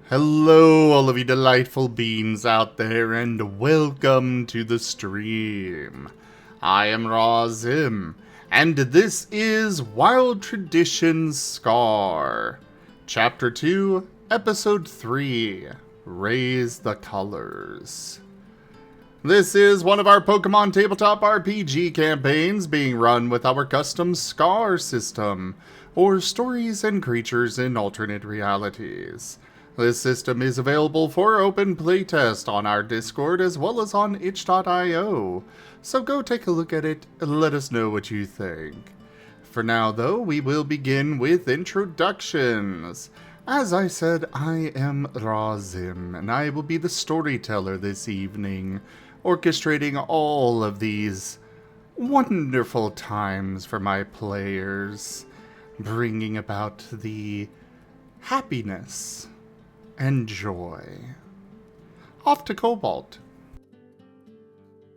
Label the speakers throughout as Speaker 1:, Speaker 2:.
Speaker 1: Hello, all of you delightful beings out there, and welcome to the stream. I am Razim, and this is Wild Traditions Scar, Chapter 2, Episode 3, Raise the Colors. This is one of our Pokemon tabletop RPG campaigns being run with our custom Scar system, or Stories and Creatures in Alternate Realities. This system is available for open playtest on our Discord as well as on itch.io, so go take a look at it and let us know what you think. For now, though, we will begin with introductions. As I said, I am Razim, and I will be the storyteller this evening, orchestrating all of these wonderful times for my players, bringing about the happiness and joy. Off to Cobalt.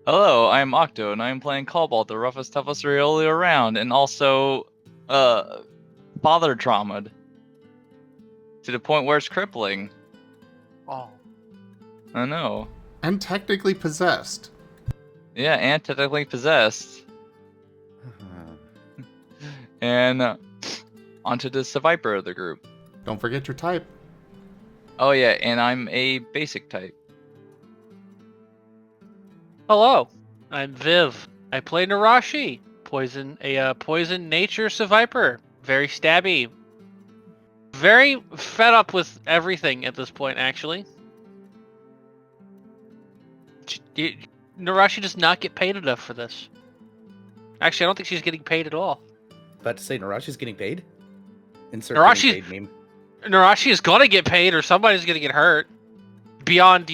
Speaker 2: Hello, I'm Octo, and I'm playing Cobalt, the roughest, toughest Rioli around, and also, father traumaed. To the point where it's crippling.
Speaker 3: Oh.
Speaker 2: I know.
Speaker 1: And technically possessed.
Speaker 2: Yeah, and technically possessed. And, onto the Viper of the group.
Speaker 1: Don't forget your type.
Speaker 2: Oh yeah, and I'm a basic type.
Speaker 3: Hello, I'm Viv. I play Nerashi, poison nature Viper. Very stabby. Very fed up with everything at this point, actually. Nerashi does not get paid enough for this. Actually, I don't think she's getting paid at all.
Speaker 4: About to say, Nerashi's getting paid? Insert
Speaker 3: Nerashi-
Speaker 4: getting paid meme.
Speaker 3: Nerashi is gonna get paid, or somebody's gonna get hurt. Beyond,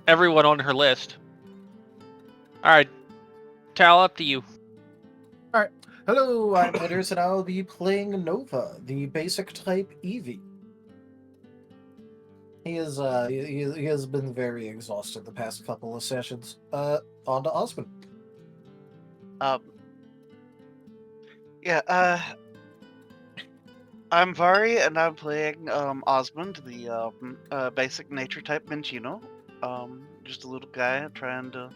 Speaker 3: everyone on her list. Alright, Tal, up to you.
Speaker 5: Hello, I'm Hitters, and I'll be playing Nova, the basic type Eevee. He has been very exhausted the past couple of sessions. On to Osmund.
Speaker 6: I'm Varien, and I'm playing Osmund, the basic nature type Minchino. Just a little guy trying to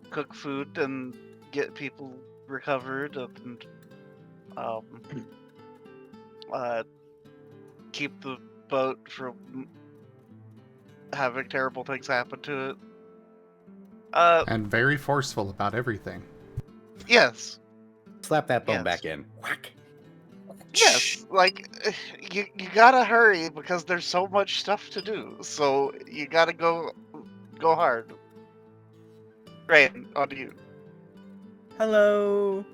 Speaker 6: cook food and get people recovered and keep the boat from having terrible things happen to it.
Speaker 1: And very forceful about everything.
Speaker 6: Yes.
Speaker 4: Slap that bone
Speaker 6: Yes.
Speaker 4: back in. Whack.
Speaker 6: Yes, like, you gotta hurry because there's so much stuff to do, so you gotta go hard. Rain, on to you.
Speaker 7: Hello,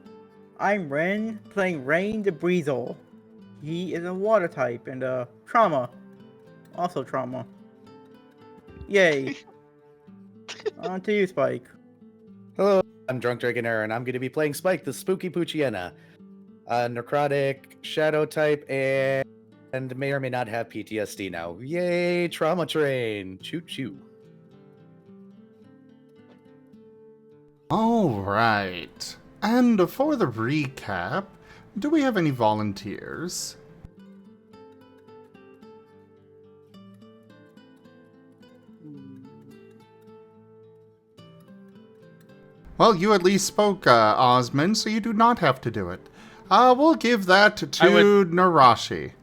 Speaker 7: I'm Ren, playing Rain the Breezel. He is a water type and trauma. Also trauma. Yay. On to you, Spike.
Speaker 4: Hello, I'm Drunk Dragonair, and I'm going to be playing Spike, the Spooky Poochiena. Necrotic, Shadow type, and may or may not have PTSD now. Yay, trauma train. Choo-choo.
Speaker 1: Alright. And for the recap, do we have any volunteers? Well, you at least spoke, Osmond, so you do not have to do it. We'll give that to Nerashi.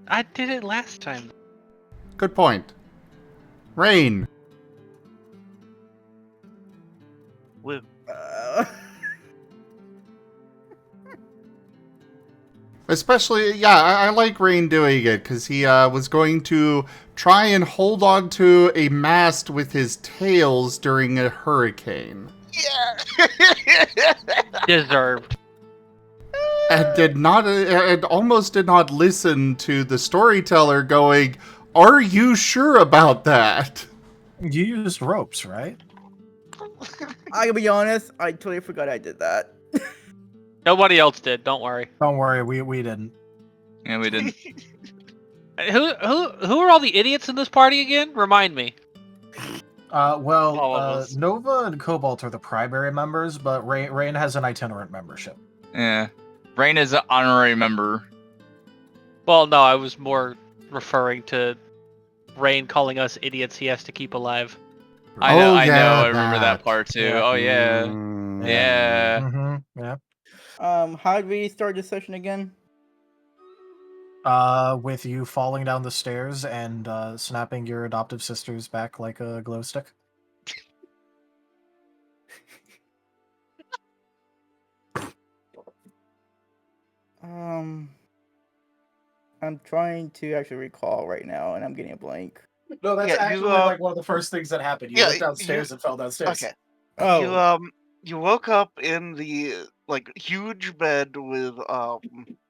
Speaker 3: I did it last time.
Speaker 1: Good point. Rain.
Speaker 6: Woo.
Speaker 1: Especially, yeah, I like Rain doing it, because he was going to try and hold on to a mast with his tails during a hurricane.
Speaker 6: Yeah!
Speaker 3: Deserved.
Speaker 1: And almost did not listen to the storyteller going, "Are you sure about that?"
Speaker 5: You used ropes, right?
Speaker 7: I gotta be honest, I totally forgot I did that.
Speaker 3: Nobody else did, don't worry.
Speaker 5: Don't worry, we didn't.
Speaker 2: Yeah, we didn't.
Speaker 3: Who are all the idiots in this party again? Remind me.
Speaker 6: All of us.
Speaker 5: Nova and Cobalt are the primary members, but Rain has an itinerant membership.
Speaker 2: Yeah. Rain is an honorary member.
Speaker 3: Well, no, I was more referring to Rain calling us idiots he has to keep alive.
Speaker 2: I know,
Speaker 1: Oh,
Speaker 2: I know,
Speaker 1: yeah,
Speaker 2: I remember that
Speaker 1: that.
Speaker 2: part too.
Speaker 8: Yeah.
Speaker 2: Oh yeah,
Speaker 4: Mm,
Speaker 2: yeah.
Speaker 8: Mm-hmm. Yeah.
Speaker 7: How did we start this session again?
Speaker 8: With you falling down the stairs and snapping your adoptive sister's back like a glow stick.
Speaker 7: I'm trying to actually recall right now, and I'm getting a blank.
Speaker 8: No, that's
Speaker 6: Yeah, you,
Speaker 8: actually like one of the first things that happened. You
Speaker 6: yeah,
Speaker 8: went downstairs and fell downstairs.
Speaker 6: Okay. You
Speaker 7: Oh,
Speaker 6: you woke up in the like huge bed with or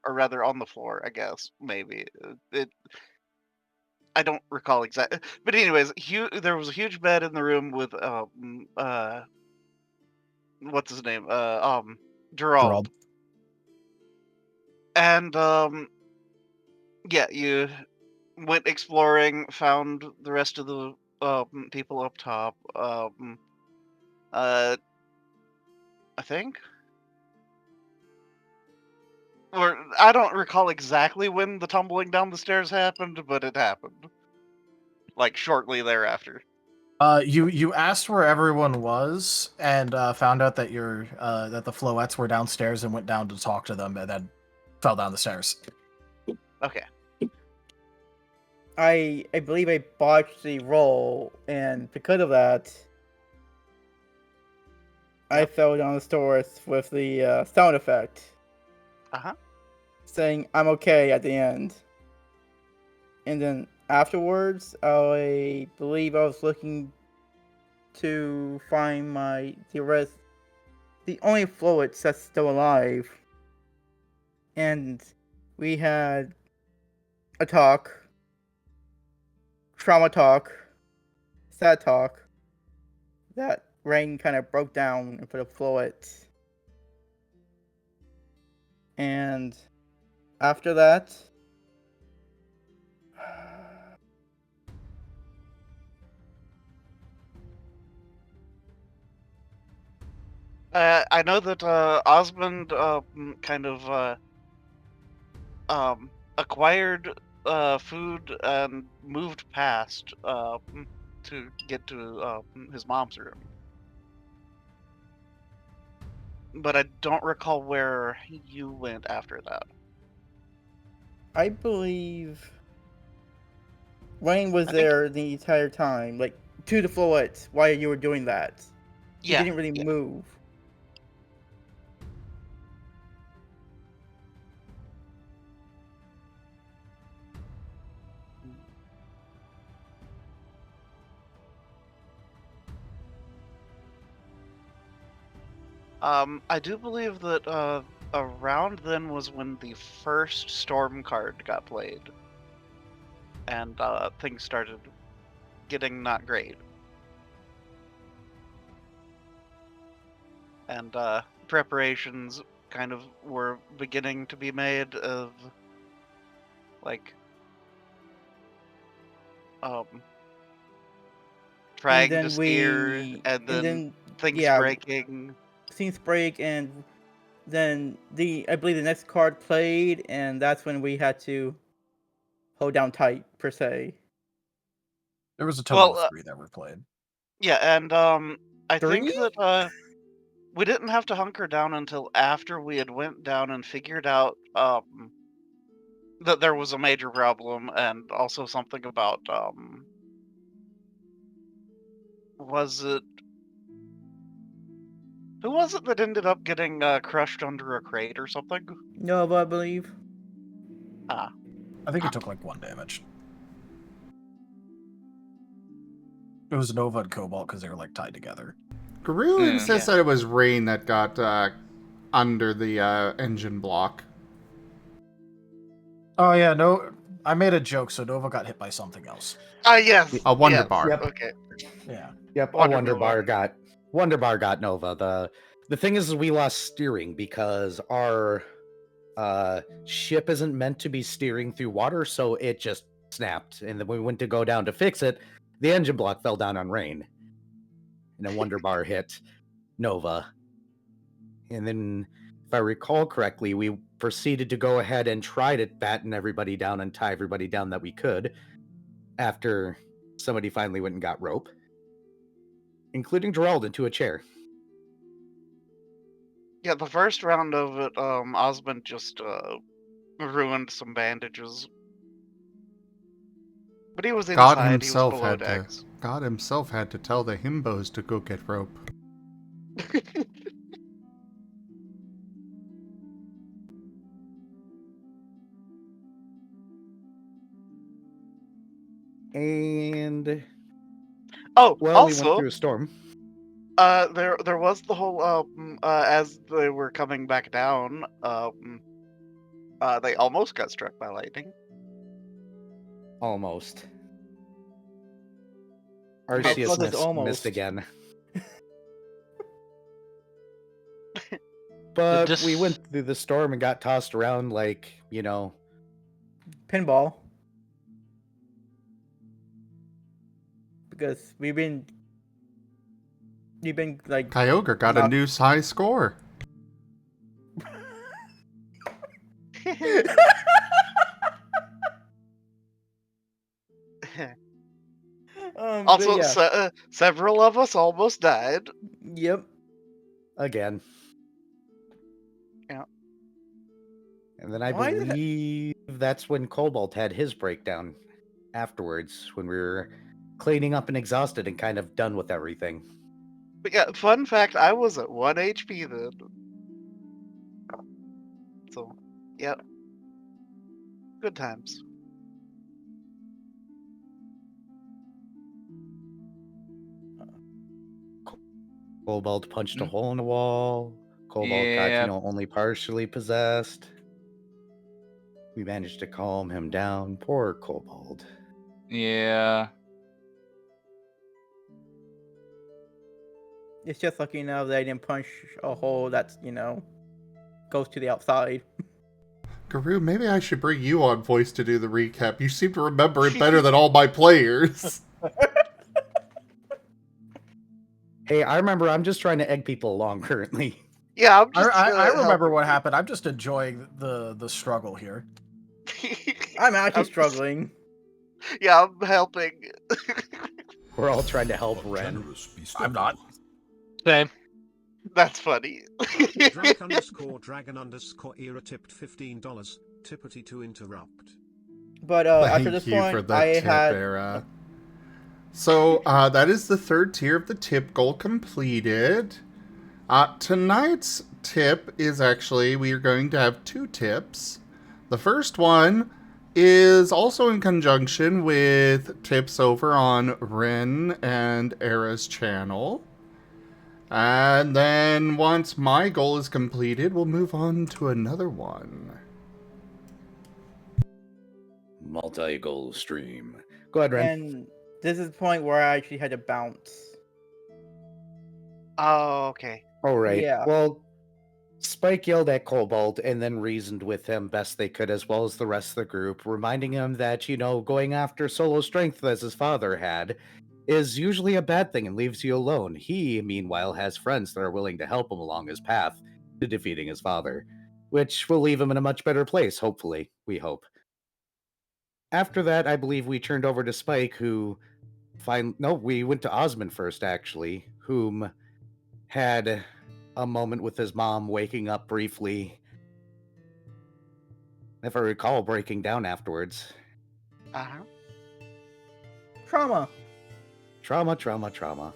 Speaker 6: rather on the floor, I guess maybe I don't recall exactly, but anyways, there was a huge bed in the room with what's his name Gerald,
Speaker 8: Gerald.
Speaker 6: and yeah, you went exploring, found the rest of the people up top, I think. Or I don't recall exactly when the tumbling down the stairs happened, but it happened. Like shortly thereafter.
Speaker 8: You asked where everyone was and found out that that the Floettes were downstairs and went down to talk to them and then fell down the stairs.
Speaker 6: Okay.
Speaker 7: I believe I botched the roll, and because of that, I fell down the stairs with the sound effect.
Speaker 6: Uh-huh.
Speaker 7: Saying I'm okay at the end. And then afterwards, I believe I was looking to find the only Floets that's still alive. And we had a talk, trauma talk, sad talk, that Rain kind of broke down and put a Floet. And after that,
Speaker 6: I know that Osmond kind of acquired food and moved past to get to his mom's room. But I don't recall where you went after that.
Speaker 7: I believe Rain was
Speaker 6: I think-
Speaker 7: there the entire time, like to the Floet while you were doing that. He
Speaker 6: Yeah.
Speaker 7: didn't really move.
Speaker 6: I do believe that around then was when the first Storm card got played, and things started getting not great. And preparations kind of were beginning to be made of like trying
Speaker 7: then
Speaker 6: to steer and then things breaking.
Speaker 7: Things break, and then I believe the next card played, and that's when we had to hold down tight per se.
Speaker 8: There was a total
Speaker 6: Well,
Speaker 8: of 3 that were played.
Speaker 6: Yeah, and I think
Speaker 7: 3?
Speaker 6: that we didn't have to hunker down until after we had went down and figured out that there was a major problem, and also something about was it who was it that ended up getting crushed under a crate or something?
Speaker 7: Nova, I believe.
Speaker 6: Ah,
Speaker 8: I think it took like 1 damage. It was Nova and Cobalt because they were like tied together.
Speaker 1: Guru insists that it was Rain that got under the engine block.
Speaker 8: Oh yeah, no, I made a joke, so Nova got hit by something else.
Speaker 6: yes.
Speaker 1: A Wonder
Speaker 6: yes,
Speaker 1: Bar.
Speaker 4: Yep.
Speaker 6: Okay.
Speaker 8: Yeah.
Speaker 4: Yep,
Speaker 6: Wonder
Speaker 4: Wonder
Speaker 6: Bar.
Speaker 4: Bar got Nova. The thing is we lost steering because our ship isn't meant to be steering through water, so it just snapped. And then we went to go down to fix it. The engine block fell down on Rain. And a Wonder Bar hit Nova. And then, if I recall correctly, we proceeded to go ahead and try to batten everybody down and tie everybody down that we could after somebody finally went and got rope, including Gerald into a chair.
Speaker 6: Yeah, the first round of it, Osmond just ruined some bandages. But he was inside, he was below decks.
Speaker 1: God himself had to tell the himbos to go get rope.
Speaker 4: And
Speaker 6: Oh,
Speaker 4: well, we went
Speaker 6: also,
Speaker 4: through a storm.
Speaker 6: there was the whole as they were coming back down, they almost got struck by lightning.
Speaker 4: Almost.
Speaker 7: How
Speaker 4: Arceus
Speaker 7: close is almost?
Speaker 4: missed again. But we went through the storm and got tossed around like, you know...
Speaker 7: Pinball. Because we've been like...
Speaker 1: Kyogre got a new high score.
Speaker 6: Also,
Speaker 7: yeah.
Speaker 6: Several of us almost died.
Speaker 7: Yep.
Speaker 4: Again.
Speaker 6: Yeah.
Speaker 4: And then I believe that's when Cobalt had his breakdown afterwards, when we were cleaning up and exhausted and kind of done with everything.
Speaker 6: But yeah, fun fact, I was at 1 HP then. So, yeah. Good times.
Speaker 4: Cobalt punched a hole in the wall. Cobalt got, only partially possessed. We managed to calm him down. Poor Cobalt.
Speaker 2: Yeah.
Speaker 7: It's just lucky enough that I didn't punch a hole that's, goes to the outside.
Speaker 1: Guru, maybe I should bring you on voice to do the recap. You seem to remember it better than all my players.
Speaker 4: Hey, I remember. I'm just trying to egg people along currently.
Speaker 6: Yeah,
Speaker 8: I remember what happened. I'm just enjoying the struggle here.
Speaker 7: I'm actually struggling.
Speaker 6: Yeah, I'm helping.
Speaker 4: We're all trying to help Ren.
Speaker 8: I'm not.
Speaker 3: Same.
Speaker 6: That's funny.
Speaker 9: Drag_dragon_era tipped $15. Tippity to interrupt.
Speaker 7: But after this point, I had...
Speaker 1: Era. So, that is the third tier of the tip goal completed. Tonight's tip is actually, we are going to have 2 tips. The first one is also in conjunction with tips over on Ren and Era's channel. And then once my goal is completed, we'll move on to another one.
Speaker 4: Multi-goal stream. Go ahead, Ren.
Speaker 7: And this is the point where I actually had to bounce.
Speaker 6: Oh, okay.
Speaker 4: All right.
Speaker 7: Yeah.
Speaker 4: Well, Spike yelled at Cobalt and then reasoned with him best they could, as well as the rest of the group, reminding him that, going after solo strength as his father had is usually a bad thing and leaves you alone. He, meanwhile, has friends that are willing to help him along his path to defeating his father, which will leave him in a much better place, hopefully. We hope. After that, I believe we turned over to Spike, who... we went to Osmond first, actually, whom had a moment with his mom waking up briefly. If I recall, breaking down afterwards.
Speaker 6: Uh-huh.
Speaker 7: Trauma.
Speaker 4: Trauma.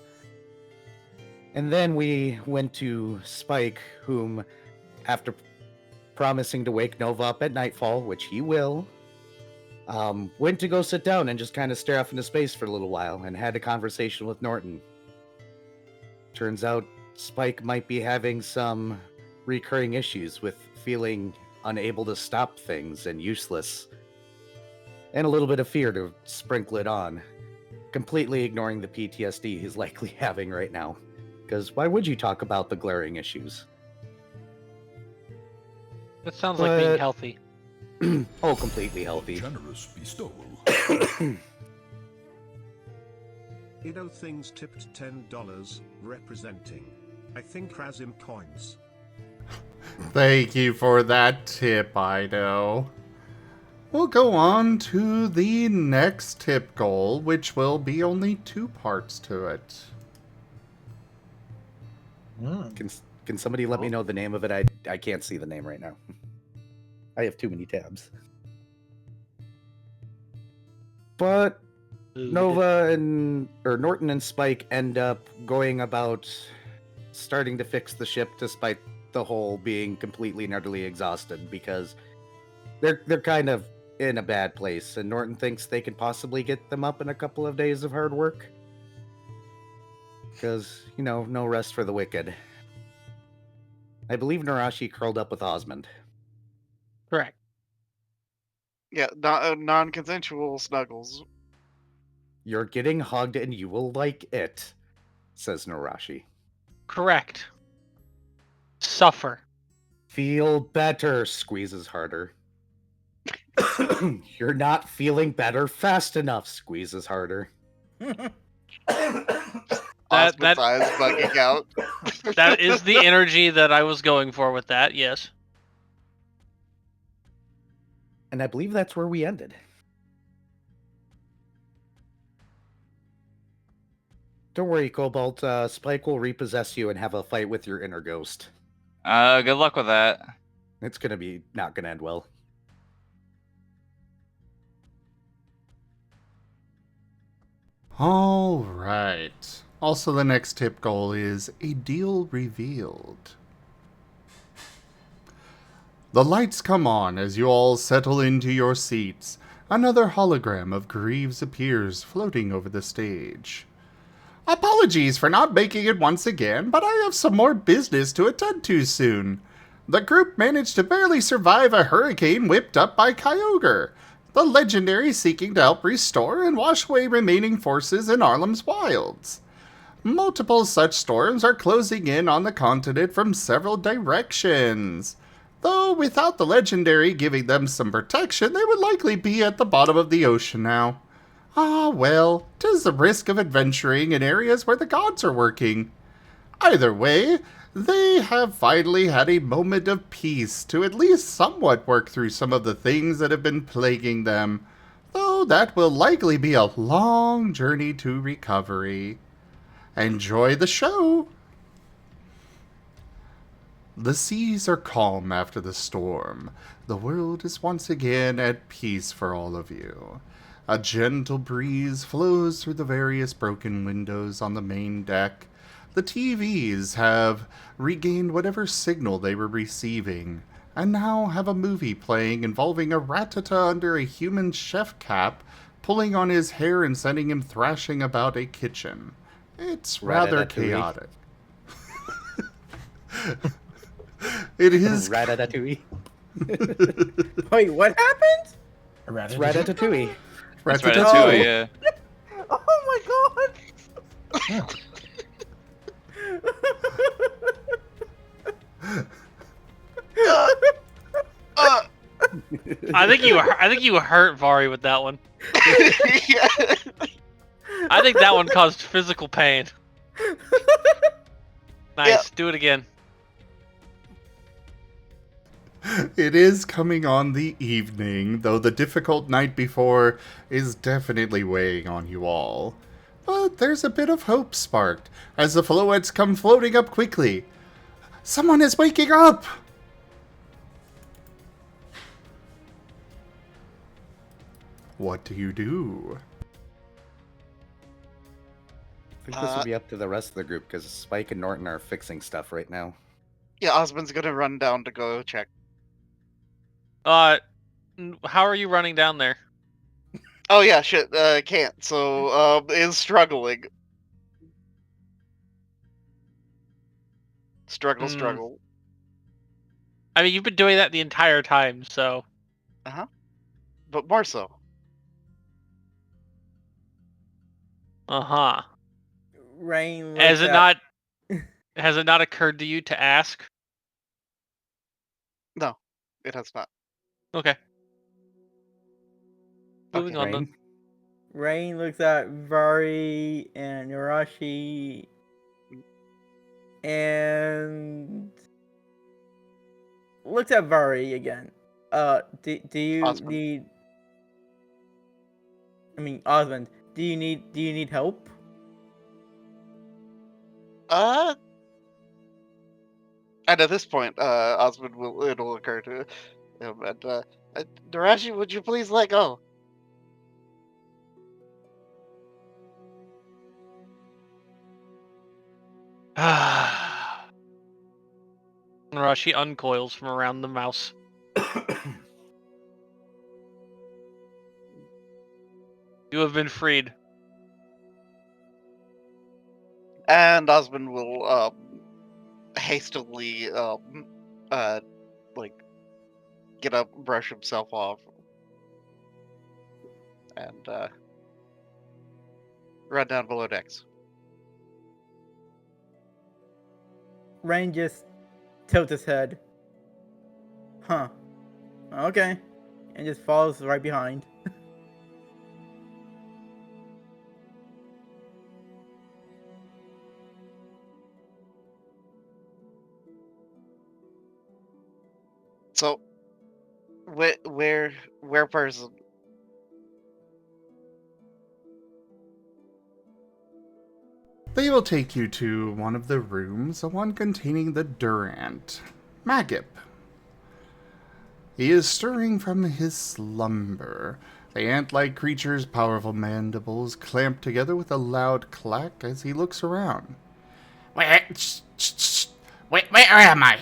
Speaker 4: And then we went to Spike, whom, after promising to wake Nova up at nightfall, which he will, went to go sit down and just kind of stare off into space for a little while and had a conversation with Norton. Turns out Spike might be having some recurring issues with feeling unable to stop things and useless, and a little bit of fear to sprinkle it on, completely ignoring the PTSD he's likely having right now. Because why would you talk about the glaring issues?
Speaker 3: That sounds like being healthy.
Speaker 4: Oh, completely healthy.
Speaker 9: Generous bestowal. Things tipped $10, representing, I think, Razim coins.
Speaker 1: Thank you for that tip, Ido. We'll go on to the next tip goal, which will be only 2 parts to it.
Speaker 4: Can somebody let me know the name of it? I can't see the name right now. I have too many tabs. But Nova and Norton and Spike end up going about starting to fix the ship despite the hull being completely and utterly exhausted because they're kind of in a bad place, and Norton thinks they could possibly get them up in a couple of days of hard work. Because, no rest for the wicked. I believe Nerashi curled up with Osmond.
Speaker 3: Correct.
Speaker 6: Yeah, non-consensual snuggles.
Speaker 4: You're getting hugged and you will like it, says Nerashi.
Speaker 3: Correct. Suffer.
Speaker 4: Feel better, squeezes harder. You're not feeling better fast enough, squeezes harder.
Speaker 6: Osmond's eyes bugging out.
Speaker 3: That is the energy that I was going for with that, yes.
Speaker 4: And I believe that's where we ended. Don't worry, Cobalt. Spike will repossess you and have a fight with your inner ghost.
Speaker 2: Good luck with that.
Speaker 4: It's not gonna end well.
Speaker 1: Alright. Also, the next tip goal is a deal revealed. The lights come on as you all settle into your seats. Another hologram of Greaves appears floating over the stage. Apologies for not making it once again, but I have some more business to attend to soon. The group managed to barely survive a hurricane whipped up by Kyogre, the legendary seeking to help restore and wash away remaining forces in Arlem's wilds. Multiple such storms are closing in on the continent from several directions. Though without the legendary giving them some protection, they would likely be at the bottom of the ocean now. Ah, well, 'tis the risk of adventuring in areas where the gods are working. Either way, they have finally had a moment of peace to at least somewhat work through some of the things that have been plaguing them, though that will likely be a long journey to recovery. Enjoy the show! The seas are calm after the storm. The world is once again at peace for all of you. A gentle breeze flows through the various broken windows on the main deck. The TVs have regained whatever signal they were receiving, and now have a movie playing involving a Rattata under a human chef cap, pulling on his hair and sending him thrashing about a kitchen. It's rather chaotic. It is...
Speaker 4: Ratatouille.
Speaker 7: Wait, what happened?
Speaker 4: It's Ratatouille.
Speaker 2: That's Ratatouille, yeah.
Speaker 7: Oh my god!
Speaker 3: I think you hurt Vari with that one.
Speaker 6: Yeah.
Speaker 3: I think that one caused physical pain. Nice,
Speaker 6: Yep.
Speaker 3: do it again.
Speaker 1: It is coming on the evening, though the difficult night before is definitely weighing on you all. But there's a bit of hope sparked as the floettes come floating up quickly. Someone is waking up! What do you do?
Speaker 4: I think this will be up to the rest of the group because Spike and Norton are fixing stuff right now.
Speaker 6: Yeah, Osmond's gonna run down to go check.
Speaker 3: How are you running down there?
Speaker 6: Oh yeah, shit. Can't. So is struggling. Struggle.
Speaker 3: I mean, you've been doing that the entire time, so.
Speaker 6: But more so.
Speaker 3: Uh-huh.
Speaker 7: Rain.
Speaker 3: Has it not occurred to you to ask?
Speaker 6: No, it has not.
Speaker 3: Okay. Moving on then.
Speaker 4: Rain.
Speaker 7: Rain looks at Vari and Nerashi and looks at Vari again. Do you
Speaker 6: Osmond.
Speaker 7: need? I mean, Osmond. Do you need help?
Speaker 6: And at this point, Osmond it'll occur to him, and Nerashi, would you please let go?
Speaker 3: Nerashi uncoils from around the mouse. You have been freed.
Speaker 6: And Osmond will hastily like get up, brush himself off, and run down below decks.
Speaker 7: Rain just tilts his head. Huh. Okay. And just follows right behind.
Speaker 6: So, where person?
Speaker 1: They will take you to one of the rooms, the one containing the Durant. Magip. He is stirring from his slumber. The ant-like creature's powerful mandibles clamp together with a loud clack as he looks around. Where am I?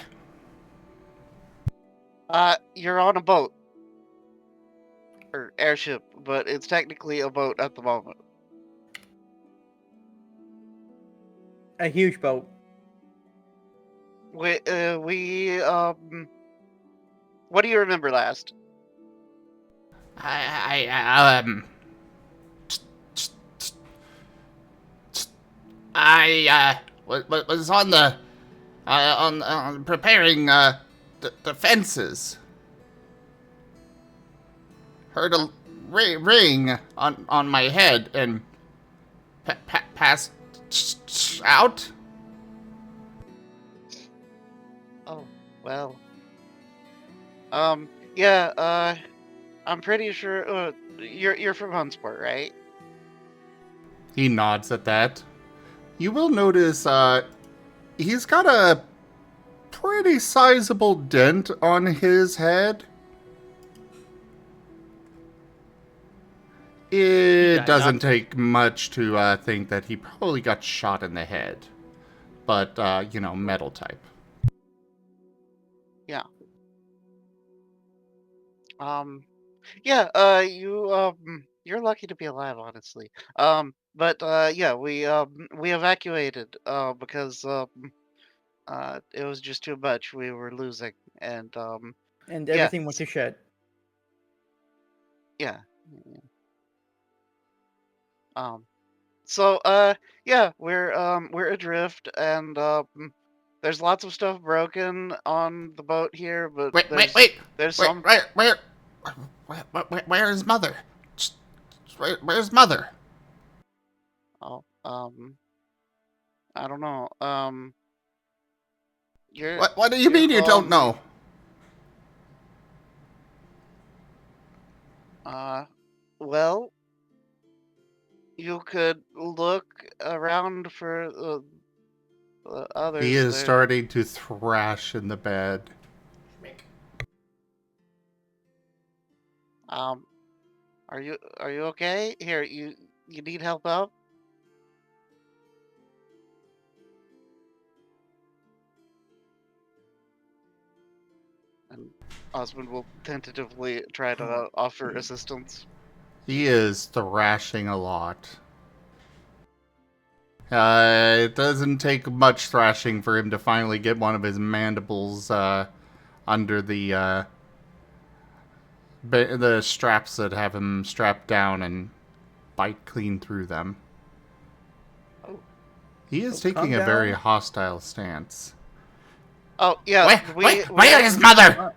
Speaker 6: You're on a boat. Or airship, but it's technically a boat at the moment.
Speaker 7: A huge boat.
Speaker 6: What do you remember last?
Speaker 1: I was on the on preparing the fences. Heard a ring on my head and passed out.
Speaker 6: Oh, well. Yeah, I'm pretty sure you're from Huntsport, right?
Speaker 1: He nods at that. You will notice he's got a pretty sizable dent on his head. It doesn't take much to think that he probably got shot in the head. But, metal type.
Speaker 6: Yeah. Yeah, you're lucky to be alive, honestly. But yeah, we evacuated, because, it was just too much. We were losing, and,
Speaker 7: And
Speaker 6: yeah,
Speaker 7: everything went to shit.
Speaker 6: yeah. So, yeah, we're adrift, and, there's lots of stuff broken on the boat here, but there's some...
Speaker 1: Where is Mother? Where's Mother?
Speaker 6: Oh, I don't know.
Speaker 1: What do you mean you don't know?
Speaker 6: Well, you could look around for others.
Speaker 1: He is starting to thrash in the bed.
Speaker 6: Are you okay? Here, you need help out? And Osmond will tentatively try to offer assistance.
Speaker 1: He is thrashing a lot. It doesn't take much thrashing for him to finally get one of his mandibles under the straps that have him strapped down and bite clean through them.
Speaker 6: Oh.
Speaker 1: He is taking a very hostile stance.
Speaker 6: Oh, yeah.
Speaker 1: Where is Mother?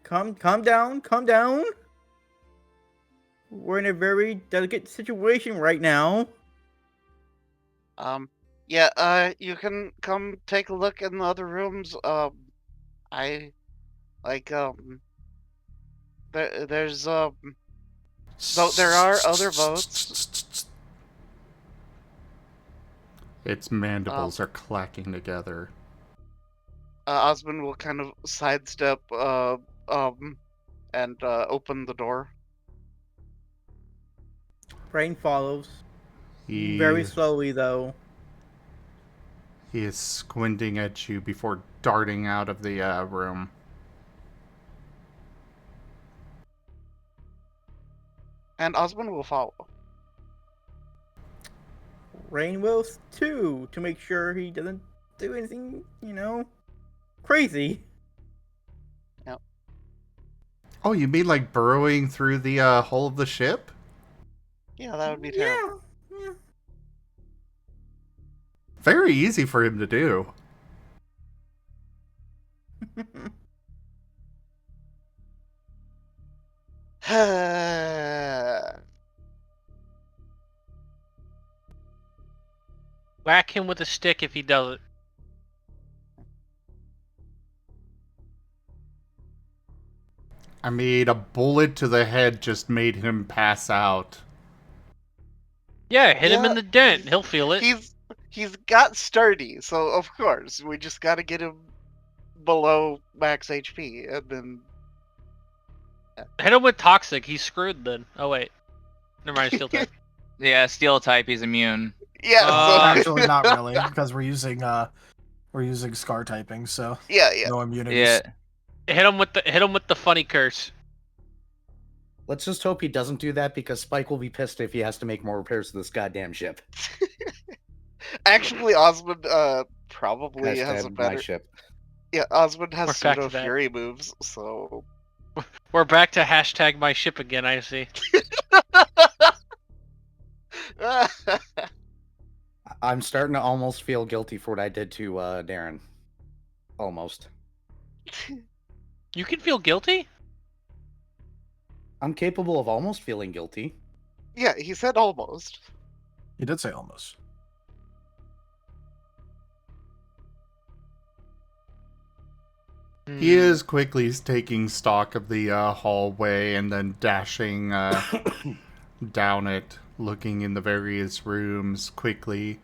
Speaker 7: Calm down. We're in a very delicate situation right now.
Speaker 6: Yeah, you can come take a look in the other rooms. I Like, there's, though there are other votes.
Speaker 1: Its mandibles are clacking together.
Speaker 6: Osmond will kind of sidestep, and open the door.
Speaker 7: Rain follows.
Speaker 1: He,
Speaker 7: Very slowly, though.
Speaker 1: he is squinting at you before darting out of the room.
Speaker 6: And Osmond will follow.
Speaker 7: Rain will too, to make sure he doesn't do anything, crazy.
Speaker 6: Yep.
Speaker 1: Oh, you mean like burrowing through the hull of the ship?
Speaker 6: Yeah, that would be terrible.
Speaker 7: Yeah.
Speaker 1: Very easy for him to do.
Speaker 3: Whack him with a stick if he does it.
Speaker 1: I mean, a bullet to the head just made him pass out.
Speaker 3: Yeah, hit him in the dent. He'll feel it.
Speaker 6: He's got sturdy, so of course we just got to get him below max HP, and then
Speaker 3: Hit him with toxic. He's screwed then. Oh wait, never mind. Steel type.
Speaker 2: Yeah, steel type, he's immune.
Speaker 6: yeah, so,
Speaker 8: Actually, not really, because we're using scar typing, so
Speaker 6: yeah.
Speaker 8: no immunities.
Speaker 2: Yeah.
Speaker 3: Hit him with the funny curse.
Speaker 4: Let's just hope he doesn't do that, because Spike will be pissed if he has to make more repairs to this goddamn ship.
Speaker 6: Actually, Osmond probably has a
Speaker 4: Hashtag
Speaker 6: better.
Speaker 4: my ship.
Speaker 6: Yeah, Osmond has
Speaker 3: We're back to
Speaker 6: pseudo
Speaker 3: that.
Speaker 6: fury moves, so.
Speaker 3: We're back to hashtag my ship again. I see.
Speaker 4: I'm starting to almost feel guilty for what I did to Darren. Almost.
Speaker 3: You can feel guilty.
Speaker 4: I'm capable of almost feeling guilty.
Speaker 6: Yeah, he said almost.
Speaker 8: He did say almost.
Speaker 1: He is quickly taking stock of the hallway and then dashing down it, looking in the various rooms quickly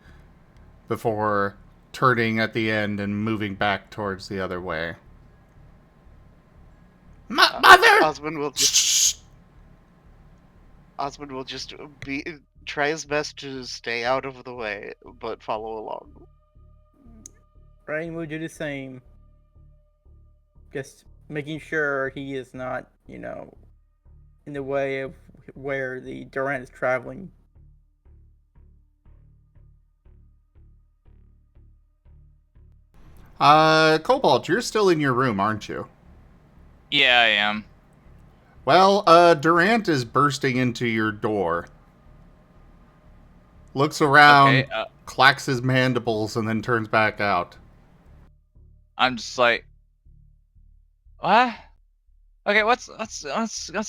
Speaker 1: before turning at the end and moving back towards the other way. Mother!
Speaker 6: Osmond will just try his best to stay out of the way, but follow along.
Speaker 7: Rain will do the same. Just making sure he is not, in the way of where the Durant is traveling.
Speaker 1: Cobalt, you're still in your room, aren't you?
Speaker 2: Yeah, I am.
Speaker 1: Well, Durant is bursting into your door. Looks around,
Speaker 2: Okay,
Speaker 1: clacks his mandibles, and then turns back out.
Speaker 2: I'm just like, what? Okay, what's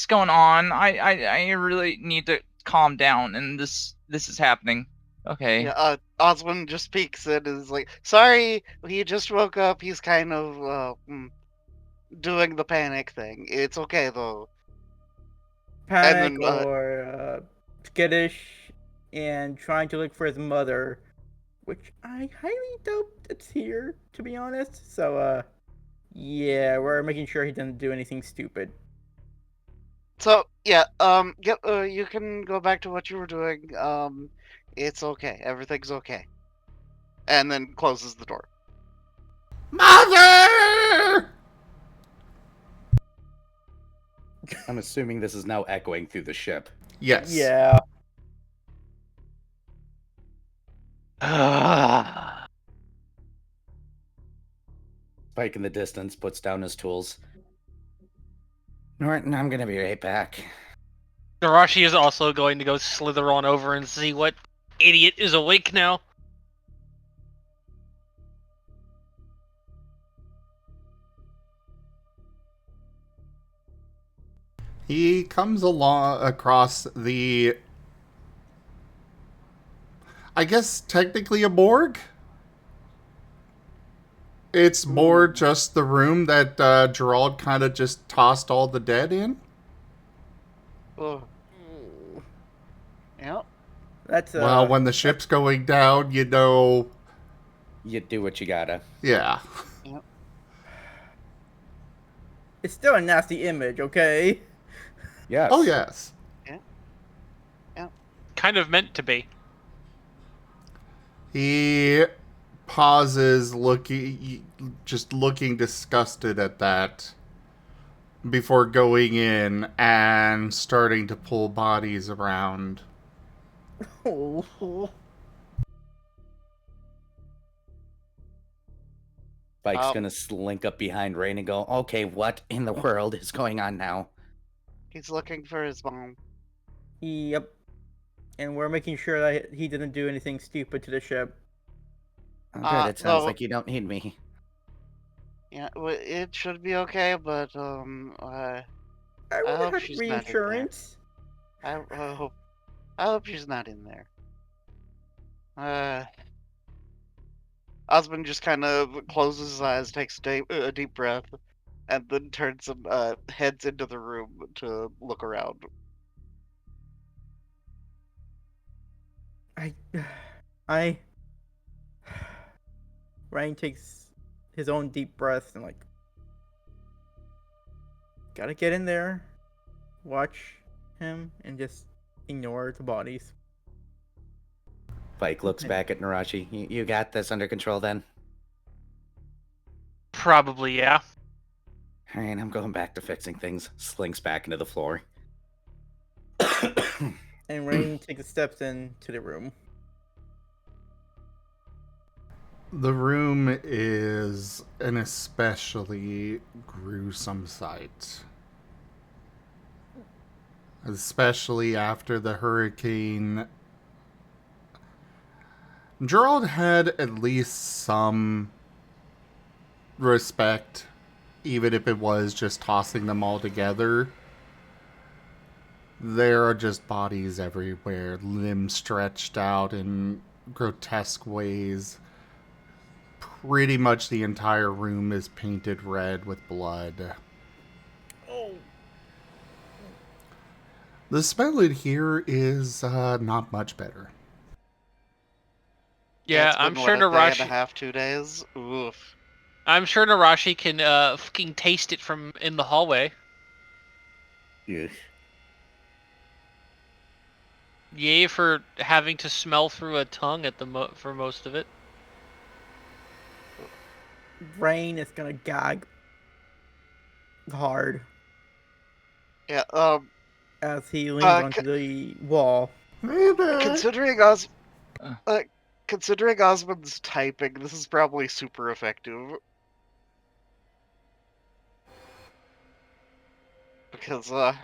Speaker 2: going on? I really need to calm down, and this is happening. Okay.
Speaker 6: Yeah, Osmond just peeks and is like, "Sorry, he just woke up. He's kind of doing the panic thing. It's okay though."
Speaker 7: Panic
Speaker 6: then,
Speaker 7: or skittish and trying to look for his mother, which I highly doubt it's here, to be honest. So, yeah, we're making sure he doesn't do anything stupid.
Speaker 6: So yeah, you can go back to what you were doing. It's okay. Everything's okay. And then closes the door.
Speaker 1: Mother!
Speaker 4: I'm assuming this is now echoing through the ship.
Speaker 1: Yes.
Speaker 7: Yeah.
Speaker 4: Spike in the distance puts down his tools. Norton, I'm gonna be right back.
Speaker 3: Nerashi is also going to go slither on over and see what idiot is awake now.
Speaker 1: He comes along across the, I guess technically a morgue? It's more just the room that Gerald kind of just tossed all the dead in.
Speaker 6: Oh, yeah.
Speaker 7: That's
Speaker 1: Well, when the ship's going down, you know.
Speaker 4: You do what you gotta.
Speaker 1: Yeah.
Speaker 7: it's still a nasty image, okay?
Speaker 4: Yes.
Speaker 1: Oh, yes.
Speaker 3: Kind of meant to be.
Speaker 1: He pauses, just looking disgusted at that before going in and starting to pull bodies around.
Speaker 7: Oh.
Speaker 4: Spike's gonna slink up behind Rain and go, okay, what in the world is going on now?
Speaker 6: He's looking for his mom.
Speaker 7: Yep. And we're making sure that he didn't do anything stupid to the ship.
Speaker 4: Oh, good, it sounds
Speaker 6: no.
Speaker 4: like you don't need me.
Speaker 6: Yeah, well, it should be okay, but
Speaker 7: I
Speaker 6: I
Speaker 7: would
Speaker 6: hope
Speaker 7: have
Speaker 6: she's not in there.
Speaker 7: reinsurance.
Speaker 6: I hope she's not in there. Osmond just kind of closes his eyes, takes a deep breath, and then turns and heads into the room to look around.
Speaker 7: Ryan takes his own deep breath and gotta get in there, watch him, and just ignore the bodies.
Speaker 4: Spike looks back at Nerashi. You got this under control then?
Speaker 3: Probably, yeah.
Speaker 4: Alright, I'm going back to fixing things. Slinks back into the floor.
Speaker 7: And Rain takes steps into the room.
Speaker 1: The room is an especially gruesome sight. Especially after the hurricane. Gerald had at least some respect, even if it was just tossing them all together. There are just bodies everywhere, limbs stretched out in grotesque ways. Pretty much the entire room is painted red with blood.
Speaker 7: Oh.
Speaker 1: The smell in here is not much better.
Speaker 3: Yeah,
Speaker 6: It's been,
Speaker 3: I'm sure
Speaker 6: what, a day and a
Speaker 3: Nerashi.
Speaker 6: half, 2 days. Oof.
Speaker 3: I'm sure Nerashi can fucking taste it from in the hallway.
Speaker 4: Ugh.
Speaker 3: Yay for having to smell through a tongue at for most of it.
Speaker 7: Rain is gonna gag hard
Speaker 6: Yeah.
Speaker 7: as he leans onto the wall.
Speaker 6: Considering considering Osmond's typing, this is probably super effective. Because let's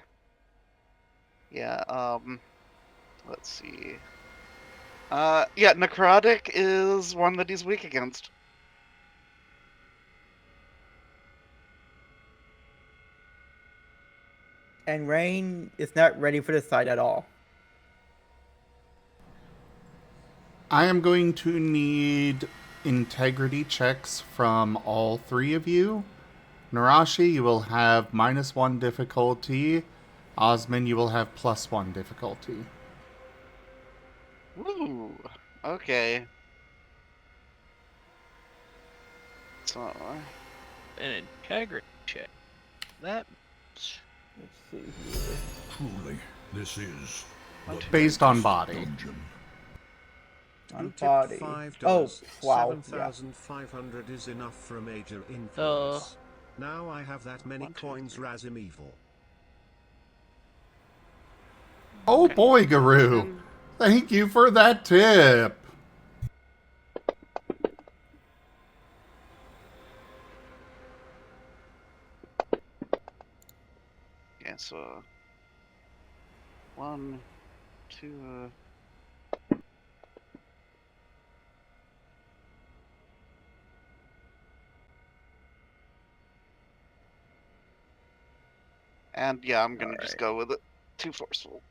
Speaker 6: see. Yeah, necrotic is one that he's weak against.
Speaker 7: And Rain is not ready for this fight at all.
Speaker 1: I am going to need integrity checks from all three of you. Nerashi, you will have -1 difficulty. Osmond, you will have +1 difficulty.
Speaker 6: Woo. Okay. So.
Speaker 3: An integrity check. That.
Speaker 7: Let's see here.
Speaker 10: Truly, this is the
Speaker 1: Based on
Speaker 10: deepest
Speaker 1: body.
Speaker 10: dungeon.
Speaker 7: On
Speaker 9: You tip
Speaker 7: body.
Speaker 9: $5.
Speaker 7: Oh, wow. Yeah.
Speaker 9: 7,500 is enough for a major influence. Now I have that many coins, Razim Evil.
Speaker 1: Oh boy, Guru! Thank you for that tip!
Speaker 6: Yeah, so 1, 2. And yeah, I'm gonna just go with it. Too forceful.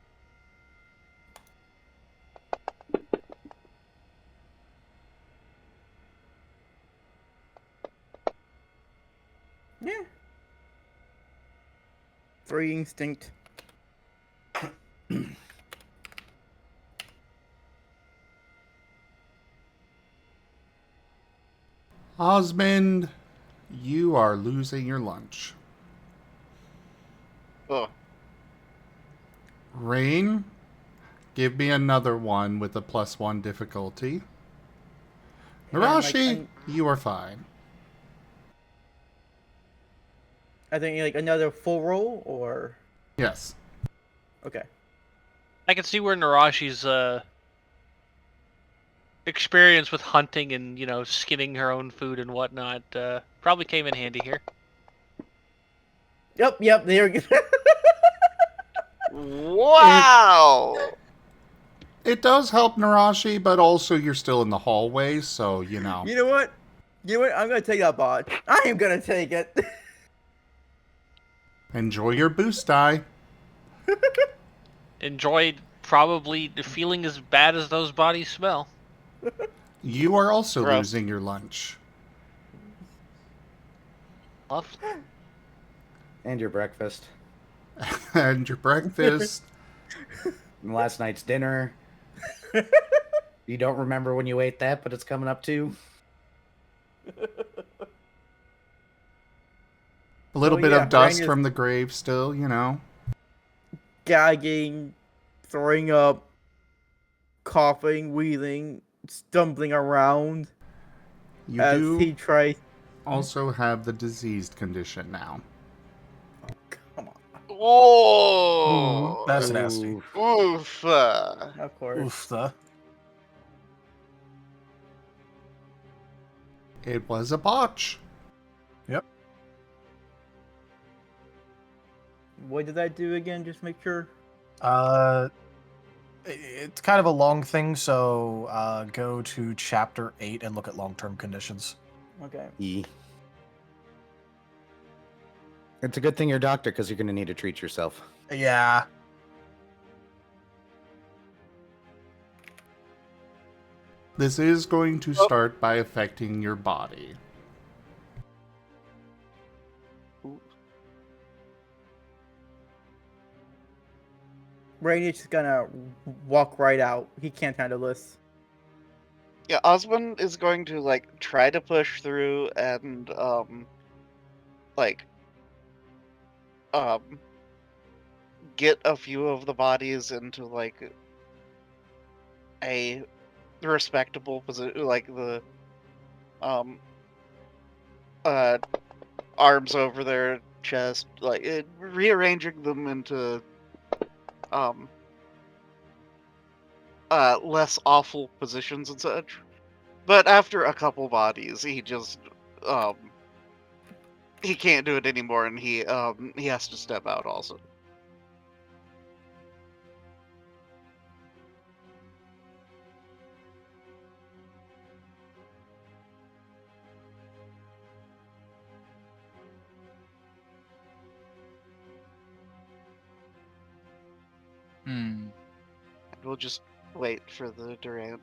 Speaker 7: Yeah. 3 instinct.
Speaker 1: Osmond, you are losing your lunch.
Speaker 6: Oh,
Speaker 1: Rain, give me another one with a +1 difficulty.
Speaker 7: And, like,
Speaker 1: Nerashi, you are fine.
Speaker 7: I think like another full roll, or
Speaker 1: Yes.
Speaker 7: okay.
Speaker 3: I can see where Narashi's experience with hunting and, you know, skinning her own food and whatnot probably came in handy here.
Speaker 7: Yep. There we go.
Speaker 6: wow!
Speaker 1: It does help Nerashi, but also you're still in the hallway, so, you know.
Speaker 7: You know what? I'm gonna take that bot. I am gonna take it.
Speaker 1: Enjoy your boost die.
Speaker 3: Enjoyed probably feeling as bad as those bodies smell.
Speaker 1: You are also
Speaker 6: Gross.
Speaker 1: losing your lunch.
Speaker 3: Lovely.
Speaker 4: And your breakfast.
Speaker 1: And your breakfast.
Speaker 4: And last night's dinner. You don't remember when you ate that, but it's coming up too.
Speaker 1: A little
Speaker 7: Oh,
Speaker 1: bit
Speaker 7: yeah,
Speaker 1: of dust
Speaker 7: Rain is-
Speaker 1: from the grave still, you know.
Speaker 7: Gagging, throwing up, coughing, wheezing, stumbling around
Speaker 1: You
Speaker 7: as
Speaker 1: do
Speaker 7: he tries.
Speaker 1: also have the diseased condition now.
Speaker 7: Oh, come on.
Speaker 6: Whoa!
Speaker 8: That's nasty.
Speaker 4: Oof.
Speaker 6: Oof.
Speaker 7: Of course.
Speaker 8: Oof, the.
Speaker 1: It was a botch.
Speaker 8: Yep.
Speaker 7: What did I do again? Just make sure.
Speaker 8: It's kind of a long thing, so go to chapter 8 and look at long-term conditions.
Speaker 7: Okay.
Speaker 4: E. It's a good thing you're a doctor, because you're going to need to treat yourself.
Speaker 8: Yeah.
Speaker 1: This is going to start by affecting your body.
Speaker 7: Rain is just gonna walk right out. He can't handle this.
Speaker 6: Yeah, Osmond is going to like try to push through and like get a few of the bodies into like a respectable position, like the arms over their chest, like rearranging them into less awful positions and such. But after a couple bodies, he just he can't do it anymore, and he has to step out also. We'll just wait for the Durant.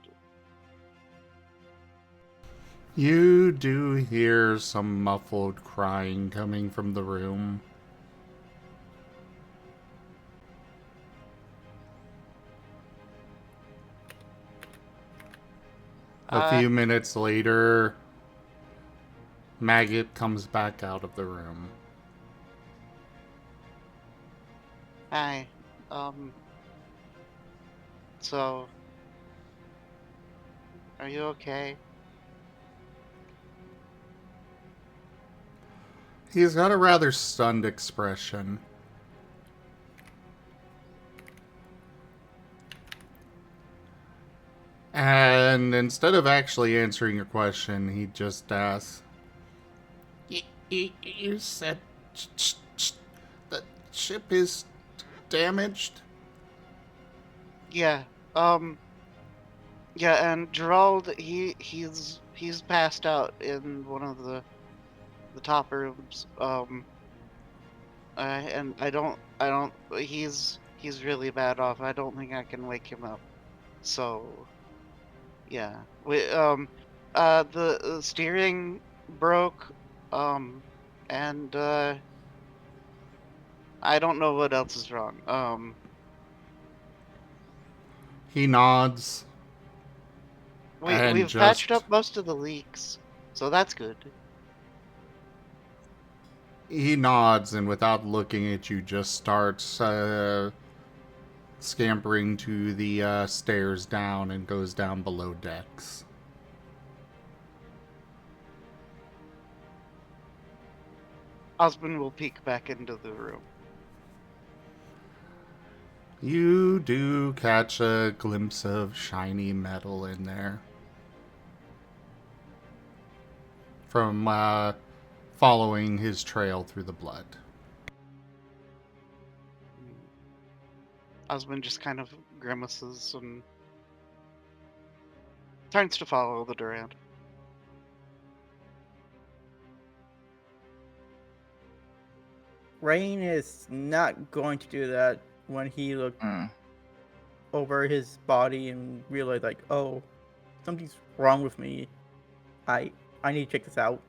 Speaker 1: You do hear some muffled crying coming from the room. A few minutes later, Maggot comes back out of the room.
Speaker 6: Hi. So, are you okay?
Speaker 1: He's got a rather stunned expression. And instead of actually answering your question, he just asks, You said the ship is damaged?
Speaker 6: Yeah. Yeah, and Gerald, he's passed out in one of the top rooms. And I don't. He's really bad off. I don't think I can wake him up. So, yeah. The steering broke. And I don't know what else is wrong.
Speaker 1: He nods and
Speaker 6: We've patched up most of the leaks, so that's good.
Speaker 1: he nods and without looking at you just starts scampering to the stairs down and goes down below decks.
Speaker 6: Osmond will peek back into the room.
Speaker 1: You do catch a glimpse of shiny metal in there. From following his trail through the blood.
Speaker 6: Osmond just kind of grimaces and turns to follow the Durant.
Speaker 7: Rain is not going to do that when he looked over his body and realized, like, oh, something's wrong with me. I need to check this out.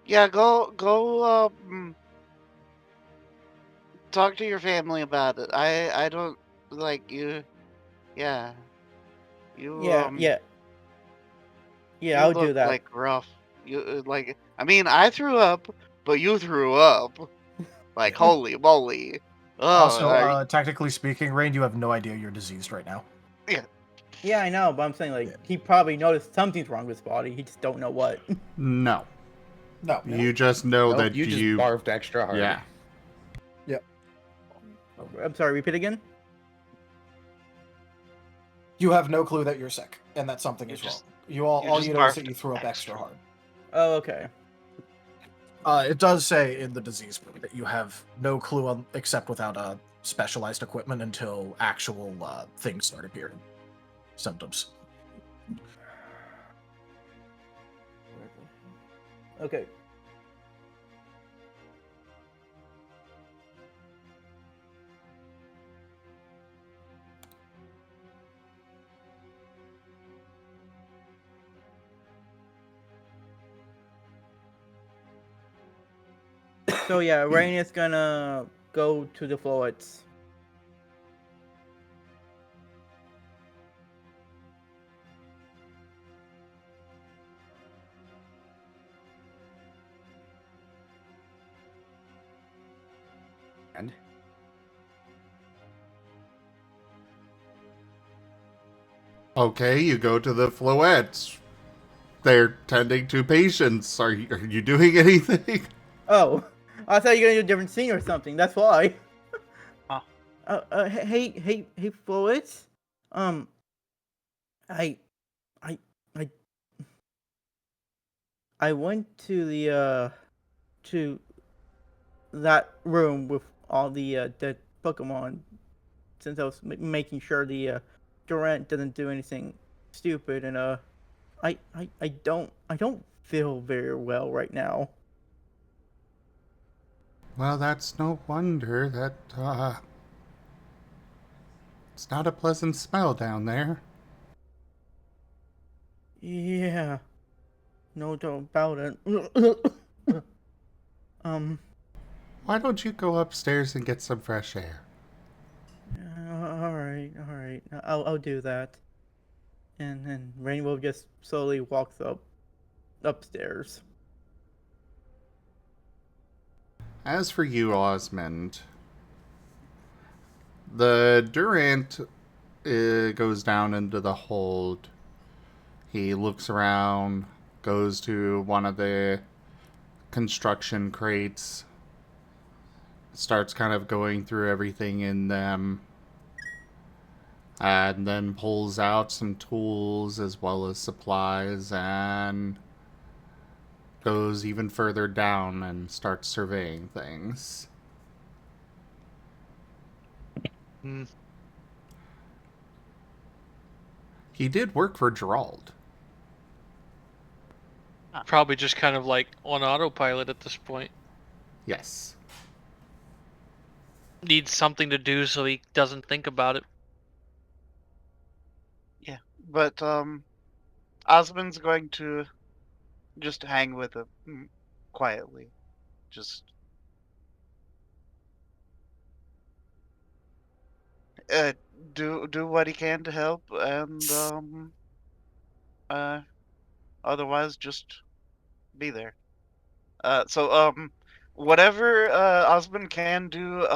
Speaker 6: Yeah, go talk to your family about it. I don't like you. Yeah. You
Speaker 7: Yeah,
Speaker 6: you
Speaker 7: I'll
Speaker 6: look
Speaker 7: do that.
Speaker 6: like rough. You like I mean, I threw up, but you threw up. Like holy moly. Oh,
Speaker 8: Also, technically speaking, Rain, you have no idea you're diseased right now.
Speaker 6: yeah.
Speaker 7: Yeah, I know, but I'm saying, like, he probably noticed something's wrong with his body. He just don't know what.
Speaker 1: No.
Speaker 5: No.
Speaker 1: You just know that
Speaker 4: you just barfed extra hard.
Speaker 1: Yeah.
Speaker 7: I'm sorry, repeat again?
Speaker 8: You have no clue that you're sick and that something is wrong. All you know is that you threw up extra hard.
Speaker 7: Oh, okay.
Speaker 8: It does say in the disease book that you have no clue on, except without specialized equipment until actual things start appearing. Symptoms.
Speaker 7: Okay. So yeah, Rain is gonna go to the floors.
Speaker 4: And
Speaker 1: Okay, you go to the Floettes. They're tending to patients. Are you doing anything?
Speaker 7: Oh, I thought you were gonna do a different scene or something. That's why.
Speaker 6: Huh.
Speaker 7: Hey, Floyd. I went to the to that room with all the dead Pokemon, since I was making sure the Durant doesn't do anything stupid, and I don't feel very well right now.
Speaker 1: Well, that's no wonder that it's not a pleasant smell down there.
Speaker 7: Yeah, no doubt about it.
Speaker 1: Why don't you go upstairs and get some fresh air?
Speaker 7: All right. I'll do that. And then Rainbow just slowly walks upstairs.
Speaker 1: As for you, Osmond, the Durant goes down into the hold. He looks around, goes to one of the construction crates, starts kind of going through everything in them, and then pulls out some tools as well as supplies and goes even further down and starts surveying things. He did work for Gerald.
Speaker 3: Probably just kind of like on autopilot at this point.
Speaker 1: Yes.
Speaker 3: Needs something to do so he doesn't think about it.
Speaker 6: Yeah. But Osmond's going to just hang with him. quietly. Just do what he can to help, and otherwise just be there. So whatever Osmond can do,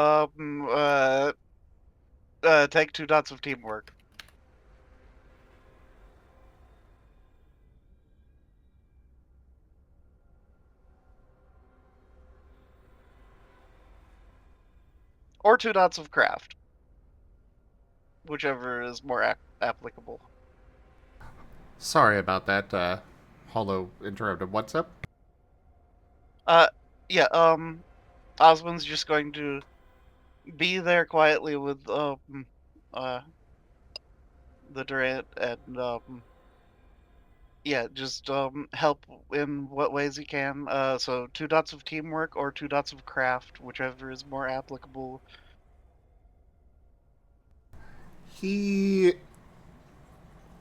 Speaker 6: take 2 dots of teamwork. Or 2 dots of craft. Whichever is more applicable.
Speaker 1: Sorry about that. Hollow interrupted. What's up?
Speaker 6: Yeah, Osmond's just going to be there quietly with the Durant and yeah, just help in what ways he can. So 2 dots of teamwork or 2 dots of craft, whichever is more applicable.
Speaker 1: He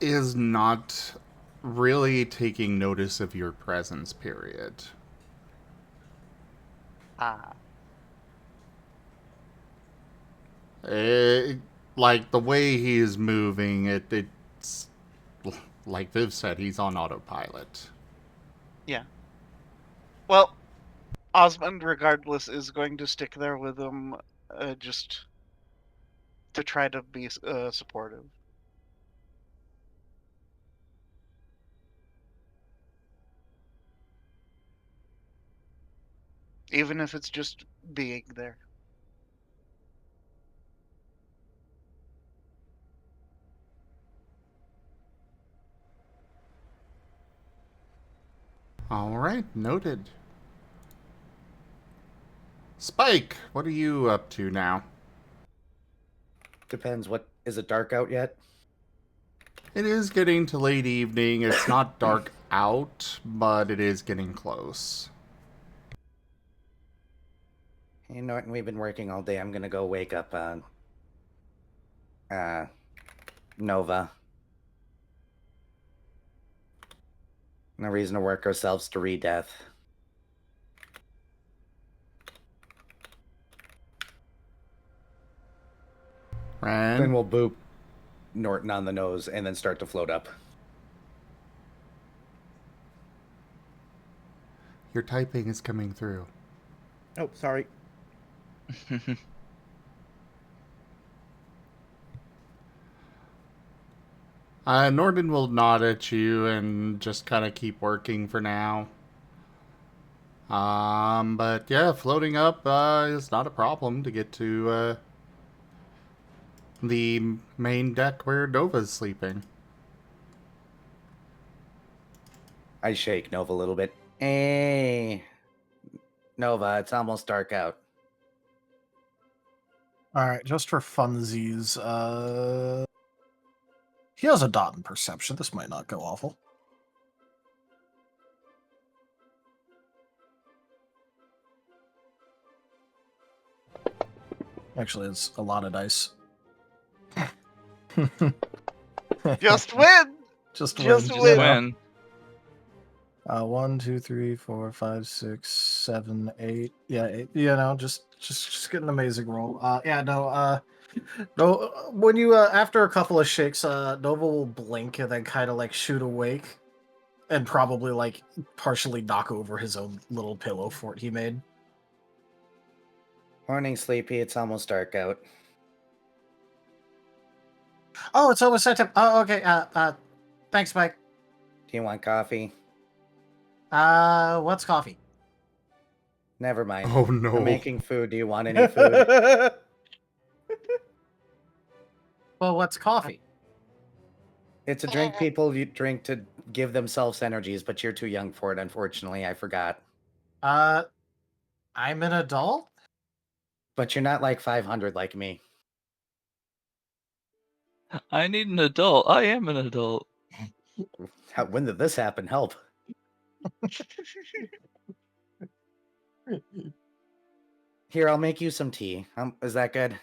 Speaker 1: is not really taking notice of your presence, period. Like, the way he is moving, it's like Viv said, he's on autopilot.
Speaker 6: Yeah. Well, Osmond, regardless, is going to stick there with him, just to try to be supportive. Even if it's just being there.
Speaker 1: Alright, noted. Spike, what are you up to now?
Speaker 4: Depends. What is it? Dark out yet?
Speaker 1: It is getting to late evening. It's not dark out, but it is getting close.
Speaker 4: Hey, Norton, we've been working all day. I'm gonna go wake up Nova. No reason to work ourselves to re-death.
Speaker 1: Ren?
Speaker 4: Then we'll boop Norton on the nose and then start to float up.
Speaker 1: Your typing is coming through.
Speaker 7: Oh, sorry.
Speaker 1: Norton will nod at you and just kind of keep working for now. But yeah, floating up is not a problem to get to the main deck where Nova's sleeping.
Speaker 4: I shake Nova a little bit. Hey, Nova, it's almost dark out.
Speaker 8: All right, just for funsies, he has a dot in perception. This might not go awful. Actually, it's a lot of dice.
Speaker 6: Just win!
Speaker 8: Just
Speaker 2: Win.
Speaker 8: 1, 2, 3, 4, 5, 6, 7, 8. Yeah, 8. You know, just get an amazing roll. No. When you after a couple of shakes, Nova will blink and then kind of like shoot awake, and probably like partially knock over his own little pillow fort he made.
Speaker 4: Morning, Sleepy. It's almost dark out.
Speaker 8: Oh, it's almost that time. Oh, okay. Thanks, Mike.
Speaker 4: Do you want coffee?
Speaker 8: What's coffee?
Speaker 4: Never mind.
Speaker 1: Oh no.
Speaker 4: I'm making food. Do you want any food?
Speaker 8: Well, what's coffee?
Speaker 4: It's a drink people drink to give themselves energies, but you're too young for it, unfortunately. I forgot.
Speaker 8: I'm an adult?
Speaker 4: But you're not like 500 like me.
Speaker 2: I need an adult. I am an adult.
Speaker 4: When did this happen? Help. Here, I'll make you some tea. Is that good?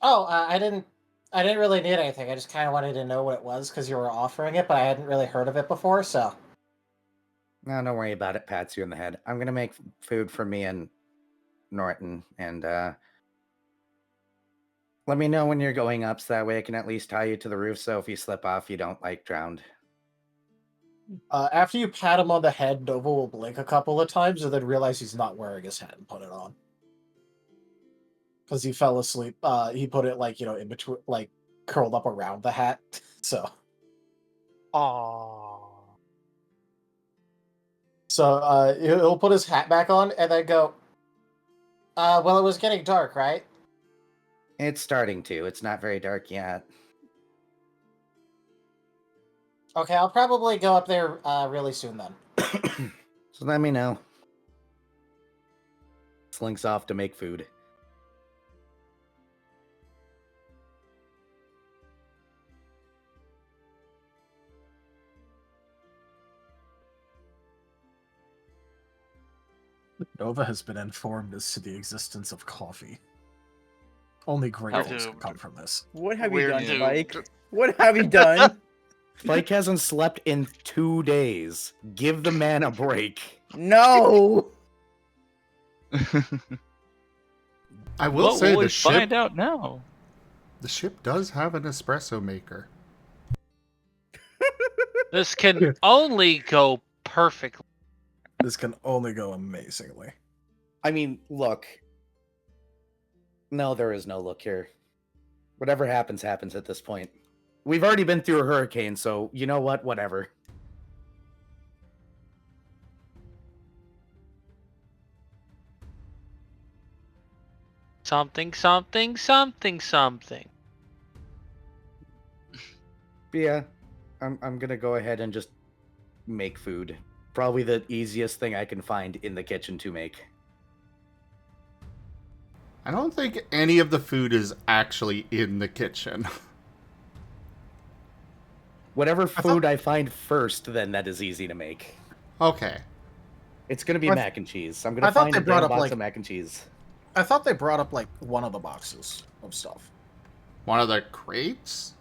Speaker 11: Oh, I didn't really need anything. I just kind of wanted to know what it was because you were offering it, but I hadn't really heard of it before, so.
Speaker 4: No, don't worry about it. Pats you in the head. I'm gonna make food for me and Norton, and let me know when you're going up, so that way I can at least tie you to the roof. So if you slip off, you don't drowned.
Speaker 8: After you pat him on the head, Nova will blink a couple of times and then realize he's not wearing his hat and put it on. Because he fell asleep. He put it in between, curled up around the hat. So.
Speaker 6: Aww.
Speaker 8: So he'll put his hat back on and then go. Well, it was getting dark, right?
Speaker 4: It's starting to. It's not very dark yet.
Speaker 11: Okay, I'll probably go up there really soon then.
Speaker 4: So let me know. Slinks off to make food.
Speaker 8: Nova has been informed as to the existence of coffee. Only great things can come from this.
Speaker 7: What have
Speaker 6: Weird
Speaker 7: you done,
Speaker 6: dude.
Speaker 7: Spike? What have you done?
Speaker 4: Spike hasn't slept in 2 days. Give the man a break.
Speaker 7: No!
Speaker 1: I will say the ship.
Speaker 2: Find out now.
Speaker 1: The ship does have an espresso maker.
Speaker 3: This can only go perfectly.
Speaker 8: This can only go amazingly.
Speaker 4: I mean, look. No, there is no look here. Whatever happens, happens at this point. We've already been through a hurricane, so you know what? Whatever.
Speaker 3: Something, something, something, something.
Speaker 4: But yeah, I'm gonna go ahead and just make food. Probably the easiest thing I can find in the kitchen to make.
Speaker 1: I don't think any of the food is actually in the kitchen.
Speaker 4: Whatever food I find first, then that is easy to make.
Speaker 1: Okay.
Speaker 4: It's gonna be mac and cheese. I'm
Speaker 8: I
Speaker 4: gonna
Speaker 8: thought
Speaker 4: find
Speaker 8: they
Speaker 4: a
Speaker 8: brought
Speaker 4: damn
Speaker 8: up,
Speaker 4: box
Speaker 8: like-
Speaker 4: of mac and cheese.
Speaker 8: I thought they brought up one of the boxes of stuff.
Speaker 1: One of the crates?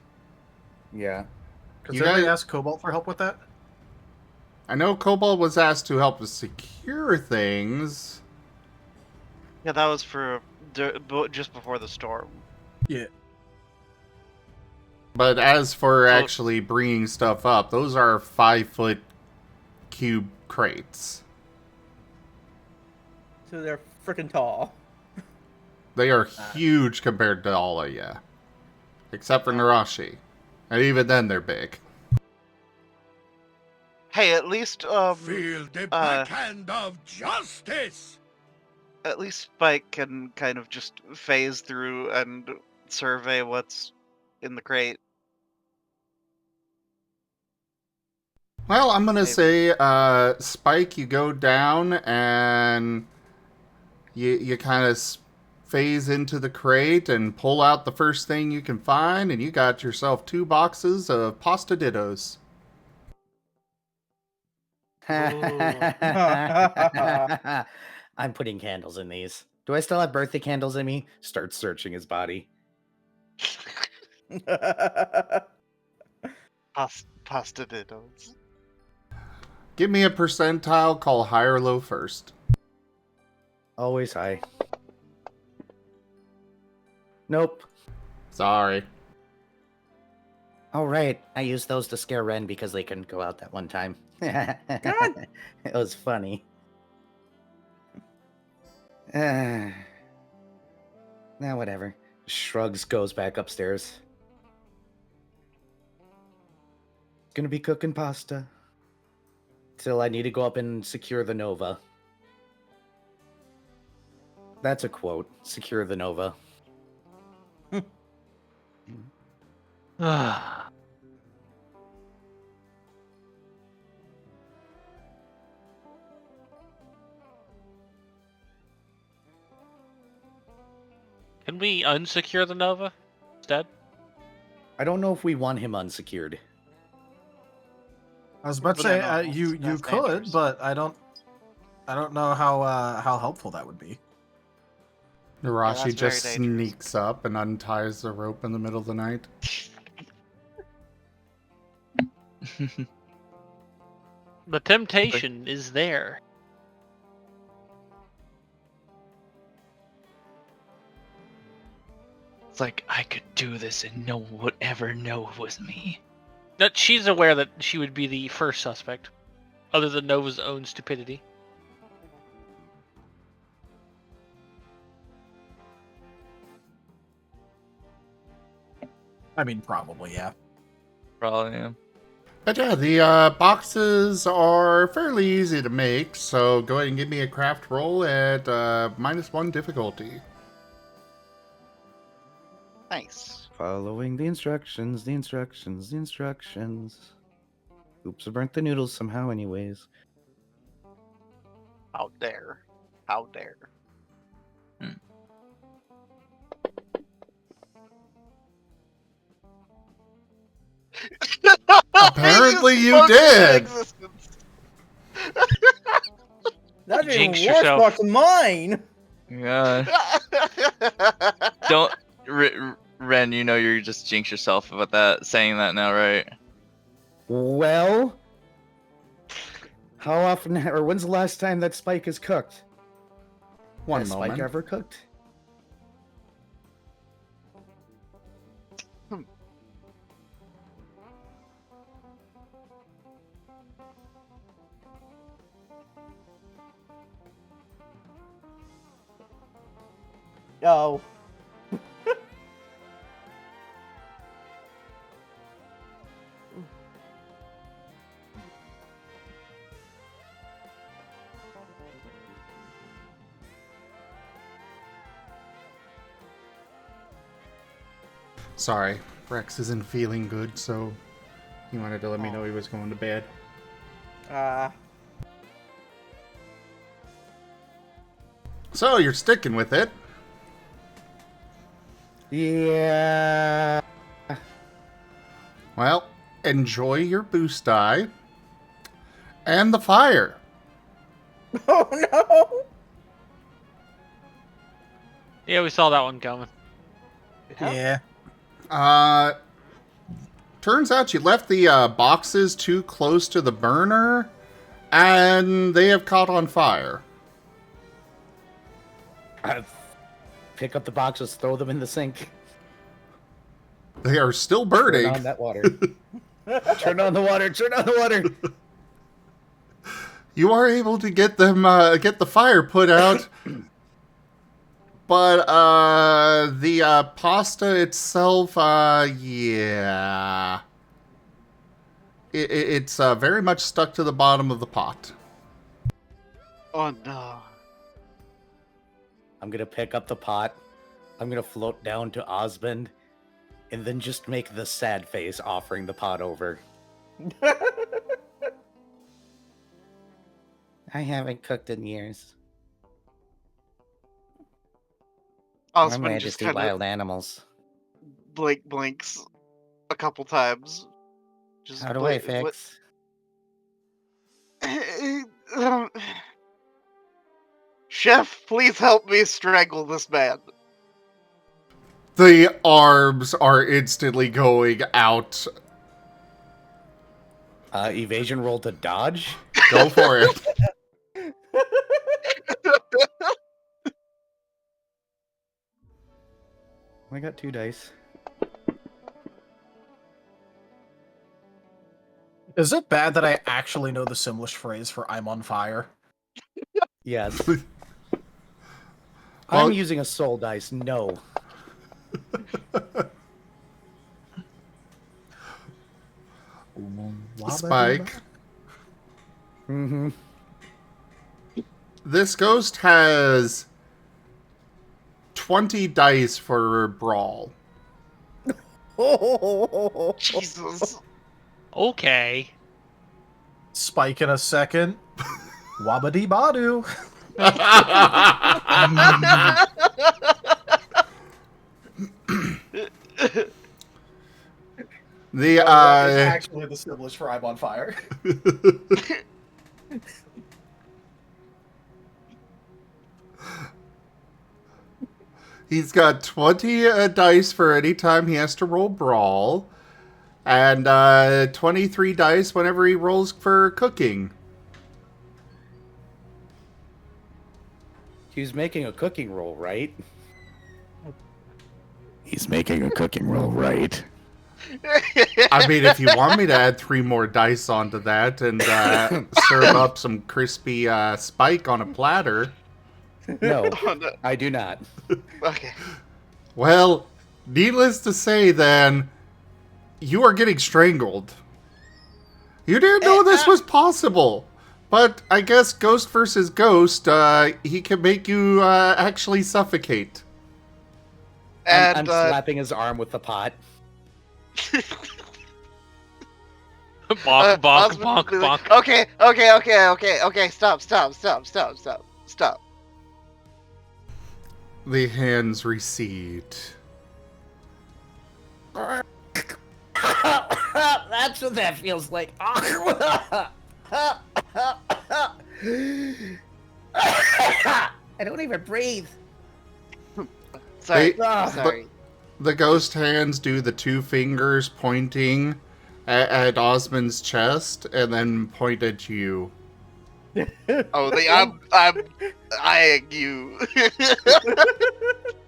Speaker 4: Yeah.
Speaker 8: Because
Speaker 1: You
Speaker 8: they
Speaker 1: guys-
Speaker 8: asked Cobalt for help with that.
Speaker 1: I know Cobalt was asked to help us secure things.
Speaker 6: Yeah, that was for just before the storm.
Speaker 8: Yeah.
Speaker 1: But as for
Speaker 6: So-
Speaker 1: actually bringing stuff up, those are 5-foot cube crates.
Speaker 7: So they're freaking tall.
Speaker 1: They are huge compared to all of you. Except for Nerashi. And even then, they're big.
Speaker 6: Hey, at least
Speaker 10: Feel the backhand of justice!
Speaker 6: at least Spike can kind of just phase through and survey what's in the crate.
Speaker 1: Well, I'm gonna
Speaker 6: Maybe.
Speaker 1: say, Spike, you go down and you kind of phase into the crate and pull out the first thing you can find, and you got yourself 2 boxes of pasta dittos.
Speaker 4: I'm putting candles in these. Do I still have birthday candles in me? Start searching his body.
Speaker 6: Pasta dittos.
Speaker 1: Give me a percentile, call high or low first.
Speaker 4: Always high. Nope.
Speaker 1: Sorry.
Speaker 4: Oh, right. I used those to scare Ren because they couldn't go out that one time. It was funny. Now, whatever. Shrugs, goes back upstairs. Gonna be cooking pasta. Till I need to go up and secure the Nova. That's a quote. Secure the Nova.
Speaker 3: Can we unsecure the Nova instead?
Speaker 4: I don't know if we want him unsecured.
Speaker 8: I was about to
Speaker 6: But
Speaker 8: say
Speaker 6: I know,
Speaker 8: you
Speaker 6: that's
Speaker 8: could,
Speaker 6: dangerous.
Speaker 8: but I don't know how helpful that would be.
Speaker 1: Nerashi
Speaker 6: that's
Speaker 1: just
Speaker 6: very dangerous.
Speaker 1: sneaks up and unties the rope in the middle of the night.
Speaker 3: The temptation is there.
Speaker 2: It's like I could do this and no one would ever know it was me.
Speaker 3: That she's aware that she would be the first suspect, other than Nova's own stupidity.
Speaker 8: I mean, probably, yeah.
Speaker 2: Probably, yeah.
Speaker 1: But yeah, the boxes are fairly easy to make, so go ahead and give me a craft roll at -1 difficulty.
Speaker 6: Nice.
Speaker 4: Following the instructions. Oops, I burnt the noodles somehow anyways.
Speaker 6: How dare. How dare.
Speaker 1: Apparently you did!
Speaker 7: That's even
Speaker 3: Jinx
Speaker 7: worse
Speaker 3: yourself.
Speaker 7: box than mine.
Speaker 2: Yeah. Don't, Ren. You know you're just jinx yourself about that, saying that now, right?
Speaker 4: Well, how often, or when's the last time that Spike is cooked?
Speaker 1: One
Speaker 4: Has
Speaker 1: moment.
Speaker 4: Spike ever cooked?
Speaker 7: Oh.
Speaker 1: Sorry, Rex isn't feeling good, so he wanted to let me know he was going to bed. So you're sticking with it.
Speaker 4: Yeah.
Speaker 1: Well, enjoy your boost die. And the fire.
Speaker 7: Oh no!
Speaker 3: Yeah, we saw that one coming.
Speaker 8: Yeah.
Speaker 1: Turns out you left the boxes too close to the burner, and they have caught on fire.
Speaker 4: Pick up the boxes, throw them in the sink.
Speaker 1: They are still burning.
Speaker 4: Turn on that water. Turn on the water. Turn on the water.
Speaker 1: You are able to get them, get the fire put out, but the pasta itself, yeah, it's very much stuck to the bottom of the pot.
Speaker 6: Oh no.
Speaker 4: I'm gonna pick up the pot. I'm gonna float down to Osmond, and then just make the sad face offering the pot over. I haven't cooked in years. Her
Speaker 6: Osmond just
Speaker 4: Majesty
Speaker 6: kind
Speaker 4: wild
Speaker 6: of
Speaker 4: animals.
Speaker 6: blinks a couple times. Just
Speaker 4: How do I fix?
Speaker 6: Chef, please help me strangle this man.
Speaker 1: The arms are instantly going out.
Speaker 4: Evasion roll to dodge?
Speaker 1: Go for it.
Speaker 4: I got 2 dice.
Speaker 8: Is it bad that I actually know the Simlish phrase for I'm on fire?
Speaker 4: Yes.
Speaker 1: Well-
Speaker 4: I'm using a soul dice, no.
Speaker 1: Spike.
Speaker 4: Mm-hmm.
Speaker 1: This ghost has 20 dice for brawl.
Speaker 6: Jesus.
Speaker 3: Okay.
Speaker 8: Spike in a second. Wabadi badu.
Speaker 1: The
Speaker 8: It's actually the Simlish for I'm on fire.
Speaker 1: He's got 20 dice for any time he has to roll brawl, and 23 dice whenever he rolls for cooking.
Speaker 4: He's making a cooking roll, right? He's making a cooking roll, right?
Speaker 1: I mean, if you want me to add 3 more dice onto that and serve up some crispy spike on a platter.
Speaker 4: No,
Speaker 6: Oh, no.
Speaker 4: I do not.
Speaker 6: Okay.
Speaker 1: Well, needless to say, then, you are getting strangled. You didn't know this was possible. But I guess ghost versus ghost, he can make you actually suffocate.
Speaker 6: And
Speaker 4: I'm slapping his arm with the pot.
Speaker 3: Bonk, bonk,
Speaker 6: Osmond
Speaker 3: bonk,
Speaker 6: will be like,
Speaker 3: bonk.
Speaker 6: okay, stop.
Speaker 1: The hands recede.
Speaker 4: That's what that feels like. I don't even breathe.
Speaker 6: Sorry,
Speaker 1: They-
Speaker 6: sorry.
Speaker 1: The ghost hands do the 2 fingers pointing at Osmond's chest and then point at you.
Speaker 6: Oh, I'm eyeing you.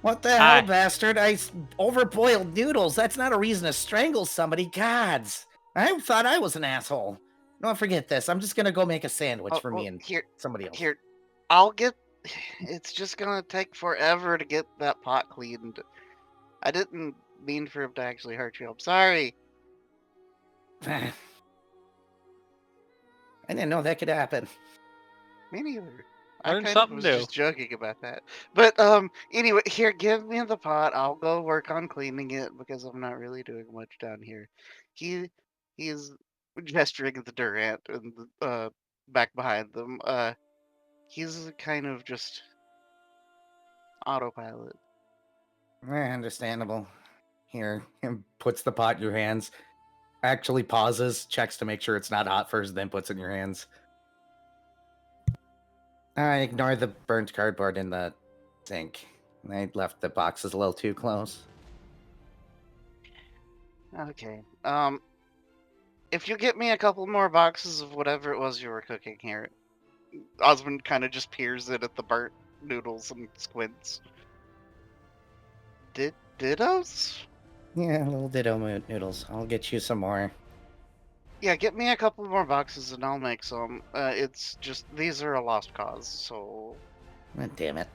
Speaker 4: What the hell, bastard? I overboiled noodles. That's not a reason to strangle somebody. Gods. I thought I was an asshole. No, forget this. I'm just gonna go make a sandwich for me and somebody else.
Speaker 6: Here, I'll get. It's just gonna take forever to get that pot cleaned. I didn't mean for him to actually hurt you. I'm sorry.
Speaker 4: I didn't know that could happen.
Speaker 6: Me neither.
Speaker 3: Learn
Speaker 6: I kind of
Speaker 3: something
Speaker 6: was
Speaker 3: new.
Speaker 6: just joking about that. But anyway, here, give me the pot. I'll go work on cleaning it because I'm not really doing much down here. He's gesturing at the Durant and the back behind them. He's kind of just autopilot.
Speaker 4: Understandable. Here, puts the pot in your hands. Actually pauses, checks to make sure it's not hot first, then puts it in your hands. I ignore the burnt cardboard in the sink. I left the boxes a little too close.
Speaker 6: Okay. If you get me a couple more boxes of whatever it was you were cooking here, Osmond kind of just peers in at the burnt noodles and squints. Dittos?
Speaker 4: Yeah, little ditto noodles. I'll get you some more.
Speaker 6: Yeah, get me a couple more boxes and I'll make some. It's just, these are a lost cause, so...
Speaker 4: Oh, damn it.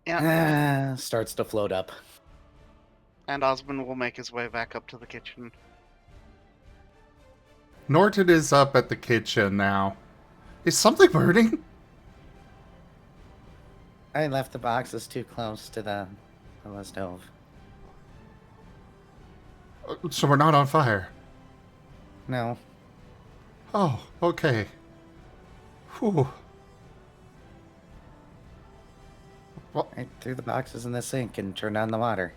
Speaker 6: Yeah.
Speaker 4: Starts to float up.
Speaker 6: And Osmond will make his way back up to the kitchen.
Speaker 1: Norton is up at the kitchen now. Is something burning?
Speaker 4: I left the boxes too close to the stove.
Speaker 1: So we're not on fire?
Speaker 4: No.
Speaker 1: Oh, okay. Whew. Well,
Speaker 4: I threw the boxes in the sink and turned on the water.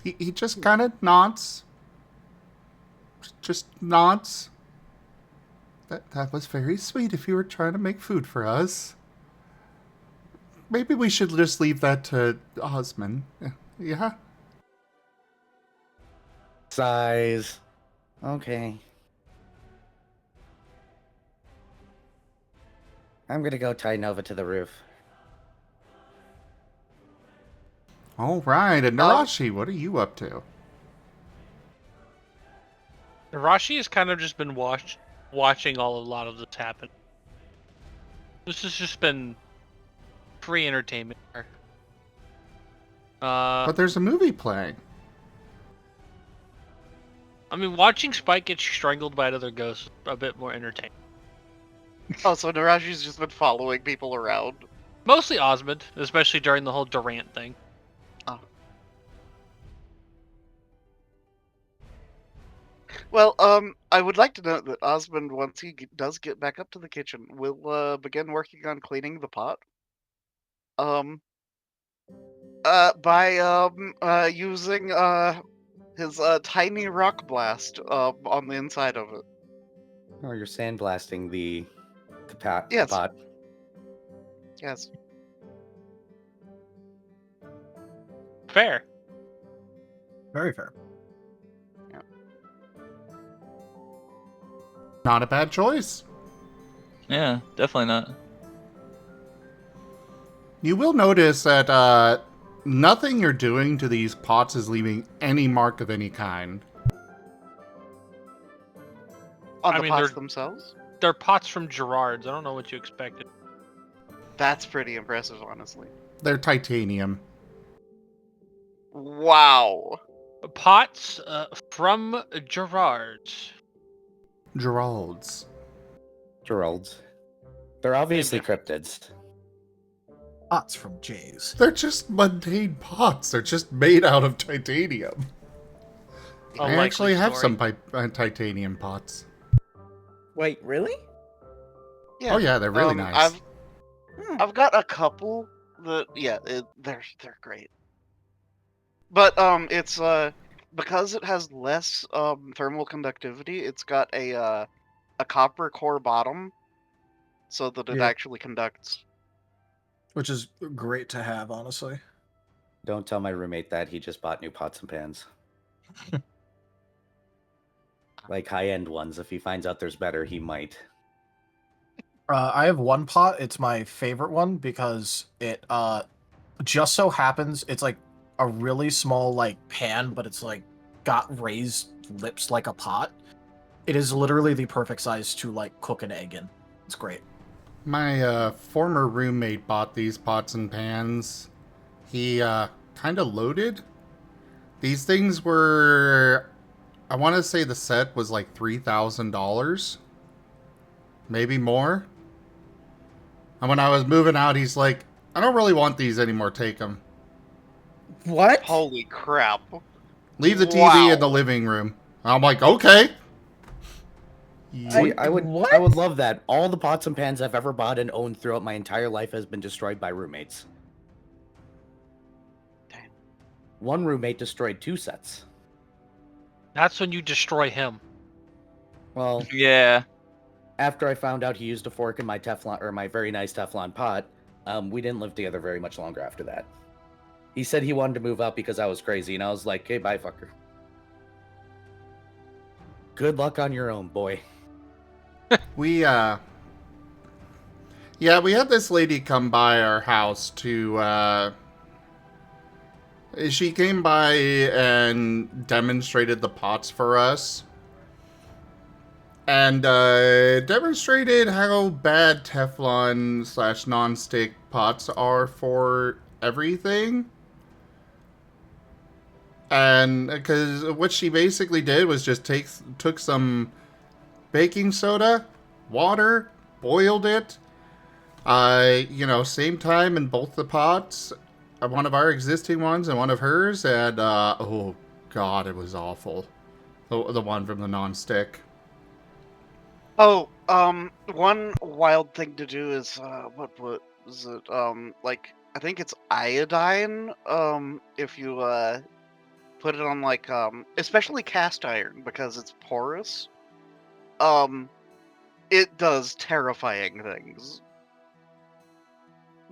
Speaker 1: he just kind of nods. Just nods. That was very sweet if you were trying to make food for us. Maybe we should just leave that to Osmond. Yeah?
Speaker 4: Size. Okay. I'm gonna go tie Nova to the roof.
Speaker 1: All right, and Nerashi, what are you up to?
Speaker 3: Nerashi has kind of just been watching a lot of this happen. This has just been free entertainment.
Speaker 1: But there's a movie playing.
Speaker 3: I mean, watching Spike get strangled by another ghost is a bit more entertaining.
Speaker 6: Oh, so Nerashi's just been following people around.
Speaker 3: Mostly Osmond, especially during the whole Durant thing.
Speaker 6: Oh. Well, I would like to note that Osmond, once he does get back up to the kitchen, will begin working on cleaning the pot. By using his tiny rock blast on the inside of it.
Speaker 4: Oh, you're sandblasting the pot.
Speaker 6: Yes.
Speaker 4: The pot.
Speaker 6: Yes.
Speaker 3: Fair.
Speaker 8: Very fair.
Speaker 1: Not a bad choice.
Speaker 2: Yeah, definitely not.
Speaker 1: You will notice that nothing you're doing to these pots is leaving any mark of any kind.
Speaker 6: On
Speaker 3: I
Speaker 6: the
Speaker 3: mean,
Speaker 6: pots
Speaker 3: they're-
Speaker 6: themselves?
Speaker 3: They're pots from Gerard's. I don't know what you expected.
Speaker 6: That's pretty impressive, honestly.
Speaker 1: They're titanium.
Speaker 6: Wow.
Speaker 3: Pots from Gerard's.
Speaker 1: Gerald's.
Speaker 4: Gerald's. They're obviously cryptids.
Speaker 8: Pots from Jay's.
Speaker 1: They're just mundane pots. They're just made out of titanium.
Speaker 3: A
Speaker 1: I
Speaker 3: likely
Speaker 1: actually have
Speaker 3: story.
Speaker 1: some titanium pots.
Speaker 7: Wait, really?
Speaker 6: Yeah.
Speaker 1: Oh yeah, they're really nice.
Speaker 6: I've got a couple that they're great. But it's because it has less thermal conductivity, it's got a copper core bottom so that it
Speaker 8: Yeah.
Speaker 6: actually conducts.
Speaker 8: Which is great to have, honestly.
Speaker 4: Don't tell my roommate that. He just bought new pots and pans. Like high-end ones. If he finds out there's better, he might.
Speaker 8: I have one pot. It's my favorite one because it just so happens it's like a really small like pan, but it's like got raised lips like a pot. It is literally the perfect size to like cook an egg in. It's great.
Speaker 1: My former roommate bought these pots and pans. He kind of loaded. These things were, I want to say the set was like $3,000. Maybe more. And when I was moving out, he's like, I don't really want these anymore, take them.
Speaker 7: What?
Speaker 6: Holy crap.
Speaker 1: Leave the TV
Speaker 6: Wow.
Speaker 1: in the living room. I'm like, okay.
Speaker 4: See, I would love that. All the pots and pans I've ever bought and owned throughout my entire life has been destroyed by roommates.
Speaker 6: Damn.
Speaker 4: One roommate destroyed 2 sets.
Speaker 3: That's when you destroy him.
Speaker 4: Well,
Speaker 2: Yeah.
Speaker 4: after I found out he used a fork in my Teflon or my very nice Teflon pot, we didn't live together very much longer after that. He said he wanted to move out because I was crazy, and I was like, "Hey, bye, fucker. Good luck on your own, boy."
Speaker 1: We had this lady come by our house to, she came by and demonstrated the pots for us. And, demonstrated how bad Teflon / non-stick pots are for everything. And, because what she basically did was just took some baking soda, water, boiled it, same time in both the pots, one of our existing ones and one of hers, and, oh god, it was awful. The one from the non-stick.
Speaker 6: Oh, one wild thing to do is what was it? I think it's iodine. If you put it on like especially cast iron because it's porous. It does terrifying things.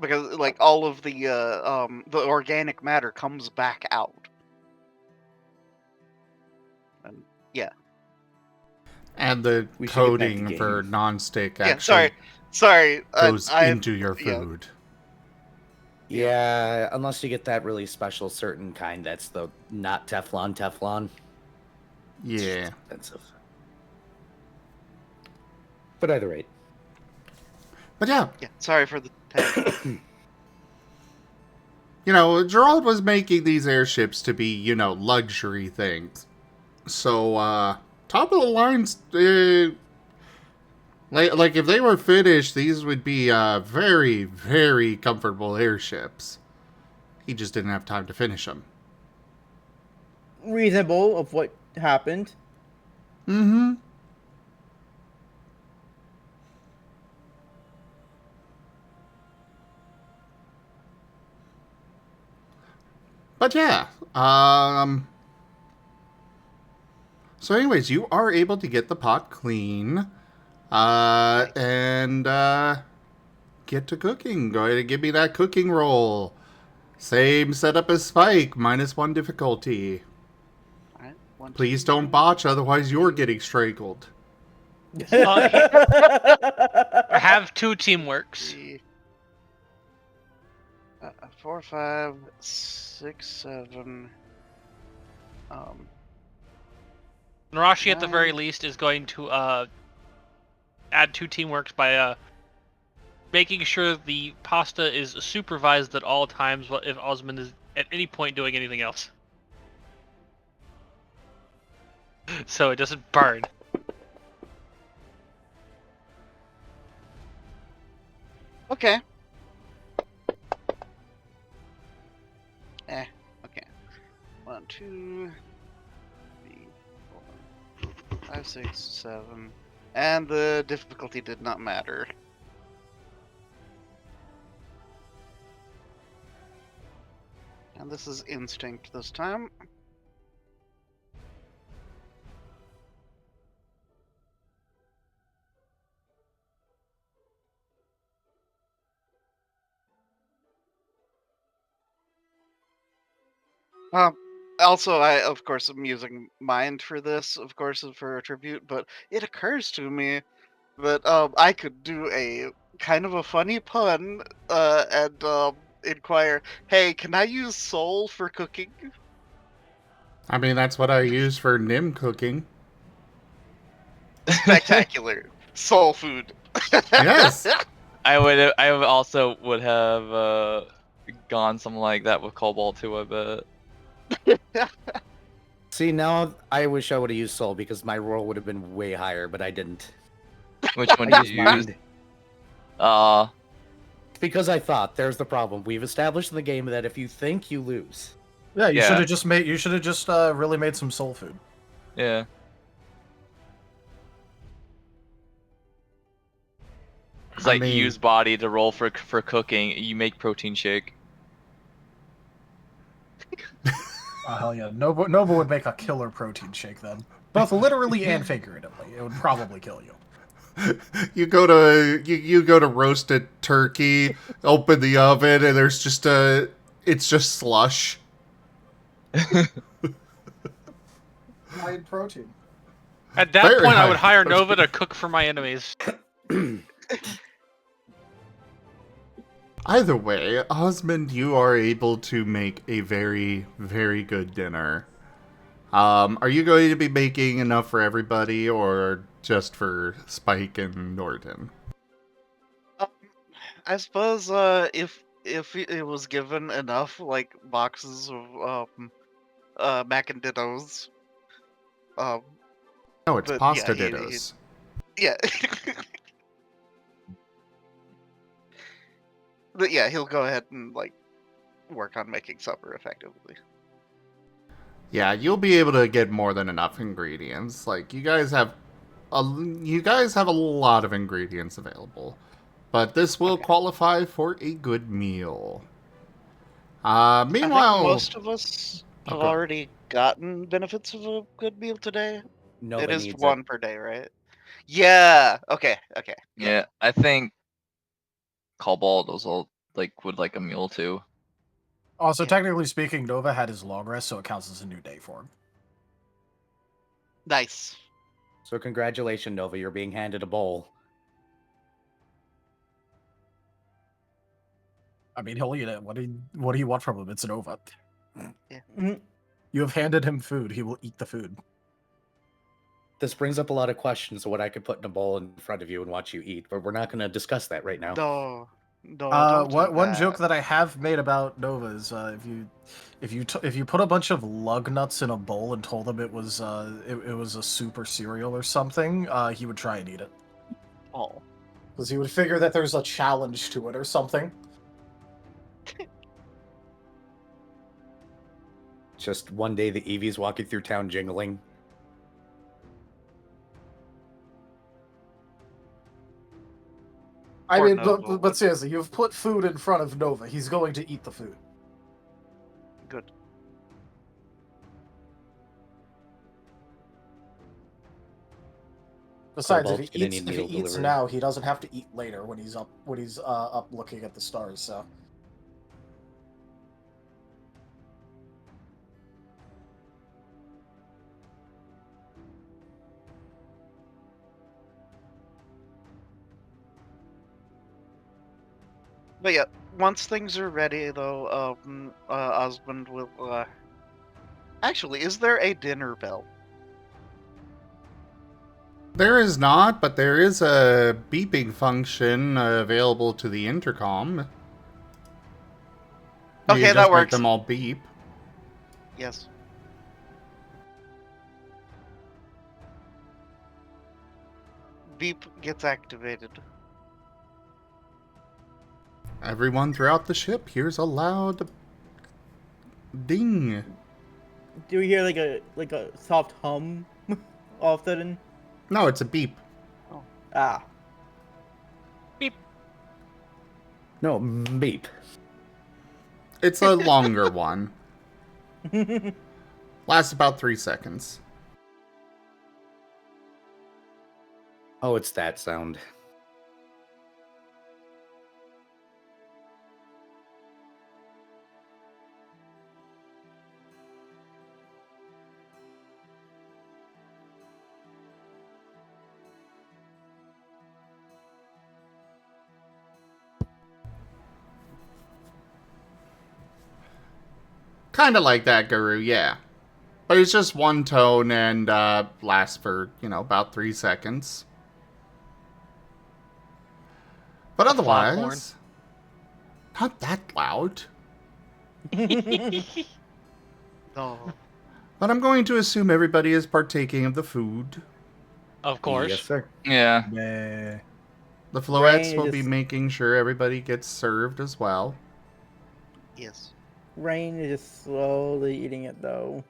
Speaker 6: Because like all of the organic matter comes back out. And yeah.
Speaker 1: And the
Speaker 4: We should get back to
Speaker 1: coating for
Speaker 4: games.
Speaker 1: non-stick
Speaker 6: Yeah,
Speaker 1: actually
Speaker 6: sorry.
Speaker 1: goes
Speaker 6: I
Speaker 1: into your food.
Speaker 4: Yeah, unless you get that really special certain kind that's the not Teflon.
Speaker 1: Yeah.
Speaker 4: Expensive. But either rate.
Speaker 1: But yeah,
Speaker 6: sorry for the tag.
Speaker 1: Gerald was making these airships to be, luxury things. So, top of the lines, like if they were finished, these would be very, very comfortable airships. He just didn't have time to finish them.
Speaker 7: Reasonable of what happened.
Speaker 1: Mm-hmm. But yeah, so anyways, you are able to get the pot clean, and, get to cooking. Go ahead and give me that cooking roll. Same setup as Spike, -1 difficulty.
Speaker 6: Alright, 1,
Speaker 1: Please
Speaker 6: 2,
Speaker 1: don't botch, otherwise you're getting strangled.
Speaker 3: Have two teamworks.
Speaker 6: 4, 5, 6, 7.
Speaker 3: Nerashi, at the very
Speaker 6: 9.
Speaker 3: least, is going to add two teamworks by making sure the pasta is supervised at all times if Osmond is at any point doing anything else. So it doesn't burn.
Speaker 6: Okay. Okay. 1, 2, 3, 4, 5, 6, 7. And the difficulty did not matter. And this is instinct this time. Also, I, of course, am using mind for this, of course, for a tribute, but it occurs to me that I could do a kind of a funny pun and inquire, hey, can I use soul for cooking?
Speaker 1: I mean, that's what I use for Nim cooking.
Speaker 6: Spectacular. Soul food.
Speaker 1: Yes.
Speaker 2: I also would have gone something like that with Cobalt too, I bet.
Speaker 4: See, now I wish I would have used soul because my roll would have been way higher, but I didn't.
Speaker 2: Which one
Speaker 4: I
Speaker 2: did
Speaker 4: used
Speaker 2: you use?
Speaker 4: Because I thought there's the problem. We've established in the game that if you think, you lose.
Speaker 8: Yeah, you
Speaker 2: Yeah.
Speaker 8: should have just made. You should have just really made some soul food.
Speaker 2: Yeah. It's like you use body to roll for cooking. You make protein shake.
Speaker 8: Oh, hell yeah. Nova would make a killer protein shake then. Both literally and figuratively. It would probably kill you.
Speaker 1: You go to roast a turkey, open the oven, and there's just it's just slush.
Speaker 8: High in protein.
Speaker 3: At that
Speaker 1: Very
Speaker 3: point, I
Speaker 1: high
Speaker 3: would hire
Speaker 1: protein.
Speaker 3: Nova to cook for my enemies.
Speaker 1: Either way, Osmond, you are able to make a very, very good dinner. Are you going to be making enough for everybody, or just for Spike and Norton?
Speaker 6: I suppose if it was given enough like boxes of mac and dittos.
Speaker 1: Oh, it's
Speaker 6: but
Speaker 1: pasta
Speaker 6: yeah,
Speaker 1: dittos.
Speaker 6: Yeah. But yeah, he'll go ahead and like work on making supper effectively.
Speaker 1: Yeah, you'll be able to get more than enough ingredients. Like you guys have a lot of ingredients available, but this will qualify for a good meal. Meanwhile,
Speaker 6: I think most of us have already gotten benefits of a good meal today.
Speaker 4: Nova
Speaker 6: it is
Speaker 4: needs
Speaker 6: one per day, right? Yeah. Okay.
Speaker 2: Yeah, I think Cobalt also would like a meal too.
Speaker 8: Also, technically speaking, Nova had his long rest, so it counts as a new day for him.
Speaker 6: Nice.
Speaker 4: So congratulations, Nova. You're being handed a bowl.
Speaker 8: I mean, he'll eat it. What do you want from him? It's Nova.
Speaker 6: Yeah.
Speaker 8: You have handed him food. He will eat the food.
Speaker 4: This brings up a lot of questions of what I could put in a bowl in front of you and watch you eat, but we're not going to discuss that right now.
Speaker 6: No, don't do
Speaker 8: One
Speaker 6: that.
Speaker 8: joke that I have made about Nova is if you put a bunch of lug nuts in a bowl and told him it was a super cereal or something, he would try and eat it.
Speaker 6: Oh,
Speaker 8: because he would figure that there's a challenge to it or something.
Speaker 4: Just one day, the Eevee's walking through town jingling.
Speaker 8: I mean, but seriously, you've put food in front of Nova. He's going to eat the food.
Speaker 6: Good.
Speaker 8: Besides,
Speaker 4: Cobalt's
Speaker 8: if he eats now, he doesn't have to eat later when he's up looking at the stars. So.
Speaker 6: But yeah, once things are ready, though, Osmond will. Actually, is there a dinner bell?
Speaker 1: There is not, but there is a beeping function available to the intercom. You
Speaker 6: Okay,
Speaker 1: can
Speaker 6: that
Speaker 1: just make
Speaker 6: works.
Speaker 1: them all beep.
Speaker 6: Yes. Beep gets activated.
Speaker 1: Everyone throughout the ship hears a loud ding.
Speaker 7: Do we hear like a soft hum all of a sudden?
Speaker 1: No, it's a beep.
Speaker 7: Ah.
Speaker 4: No, beep.
Speaker 1: It's a longer one. Lasts about 3 seconds.
Speaker 4: Oh, it's that sound.
Speaker 1: Kind of like that, Guru, yeah. But it's just one tone and lasts for, about 3 seconds. But otherwise, not that loud.
Speaker 6: Oh.
Speaker 1: But I'm going to assume everybody is partaking of the food.
Speaker 3: Of course.
Speaker 4: Yes, sir.
Speaker 2: Yeah.
Speaker 1: The Floettes
Speaker 7: Rain
Speaker 1: will
Speaker 7: is-
Speaker 1: be making sure everybody gets served as well.
Speaker 6: Yes.
Speaker 7: Rain is just slowly eating it though.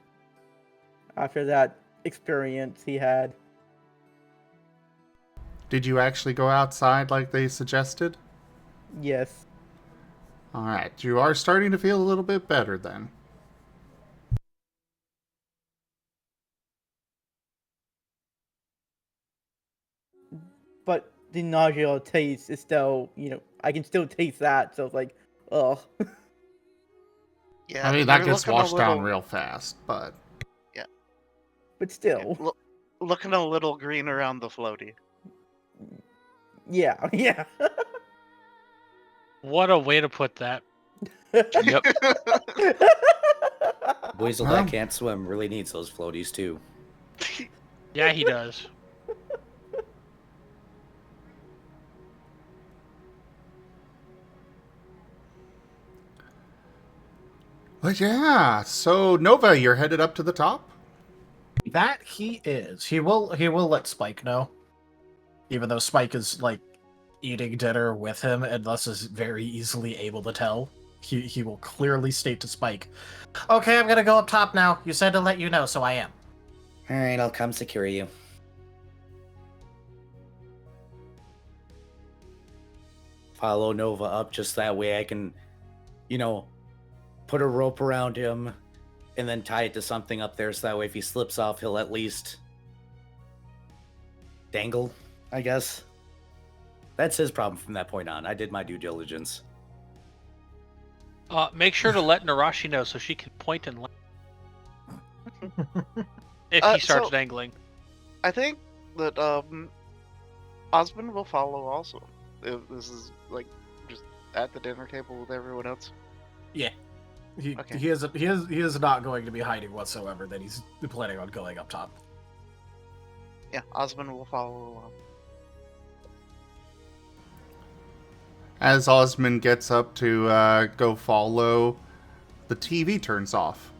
Speaker 7: After that experience he had.
Speaker 1: Did you actually go outside like they suggested?
Speaker 7: Yes.
Speaker 1: Alright, you are starting to feel a little bit better then.
Speaker 7: But the nausea taste is still, I can still taste that, so it's like, ugh.
Speaker 6: Yeah.
Speaker 1: I mean,
Speaker 6: they're
Speaker 1: that gets
Speaker 6: looking a
Speaker 1: washed down
Speaker 6: little-
Speaker 1: real fast, but...
Speaker 6: Yeah.
Speaker 7: But still.
Speaker 6: Looking a little green around the floaty.
Speaker 7: Yeah, yeah.
Speaker 3: What a way to put that.
Speaker 2: Yep.
Speaker 4: Weasel
Speaker 1: Well.
Speaker 4: that can't swim really needs those floaties too.
Speaker 3: Yeah, he does.
Speaker 1: But yeah, so Nova, you're headed up to the top?
Speaker 8: That he is. He will let Spike know. Even though Spike is like eating dinner with him and thus is very easily able to tell. He will clearly state to Spike, "Okay, I'm gonna go up top now. You said to let you know, so I am."
Speaker 4: Alright, I'll come secure you. Follow Nova up just that way I can, put a rope around him and then tie it to something up there so that way if he slips off, he'll at least dangle, I guess. That's his problem from that point on. I did my due diligence.
Speaker 3: Make sure to let Nerashi know so she can point and if he starts
Speaker 6: So-
Speaker 3: dangling.
Speaker 6: I think that Osmond will follow also. If this is like just at the dinner table with everyone else.
Speaker 8: Yeah.
Speaker 6: Okay.
Speaker 8: He is not going to be hiding whatsoever that he's planning on going up top.
Speaker 6: Yeah, Osmond will follow along.
Speaker 1: As Osmond gets up to go follow, the TV turns off.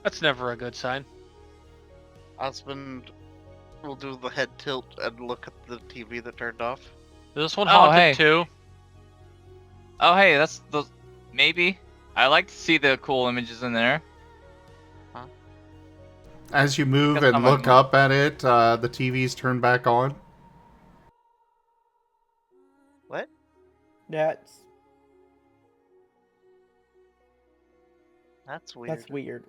Speaker 3: That's never a good sign.
Speaker 6: Osmond will do the head tilt and look at the TV that turned off.
Speaker 3: Is this one
Speaker 2: Oh,
Speaker 3: haunted
Speaker 2: hey.
Speaker 3: too?
Speaker 2: Oh, hey, that's the... Maybe. I like to see the cool images in there.
Speaker 1: As you move
Speaker 2: Guess
Speaker 1: and
Speaker 2: I'm
Speaker 1: look
Speaker 2: on-
Speaker 1: up at it, the TV's turned back on.
Speaker 6: What?
Speaker 7: That's
Speaker 6: That's weird.
Speaker 7: weird.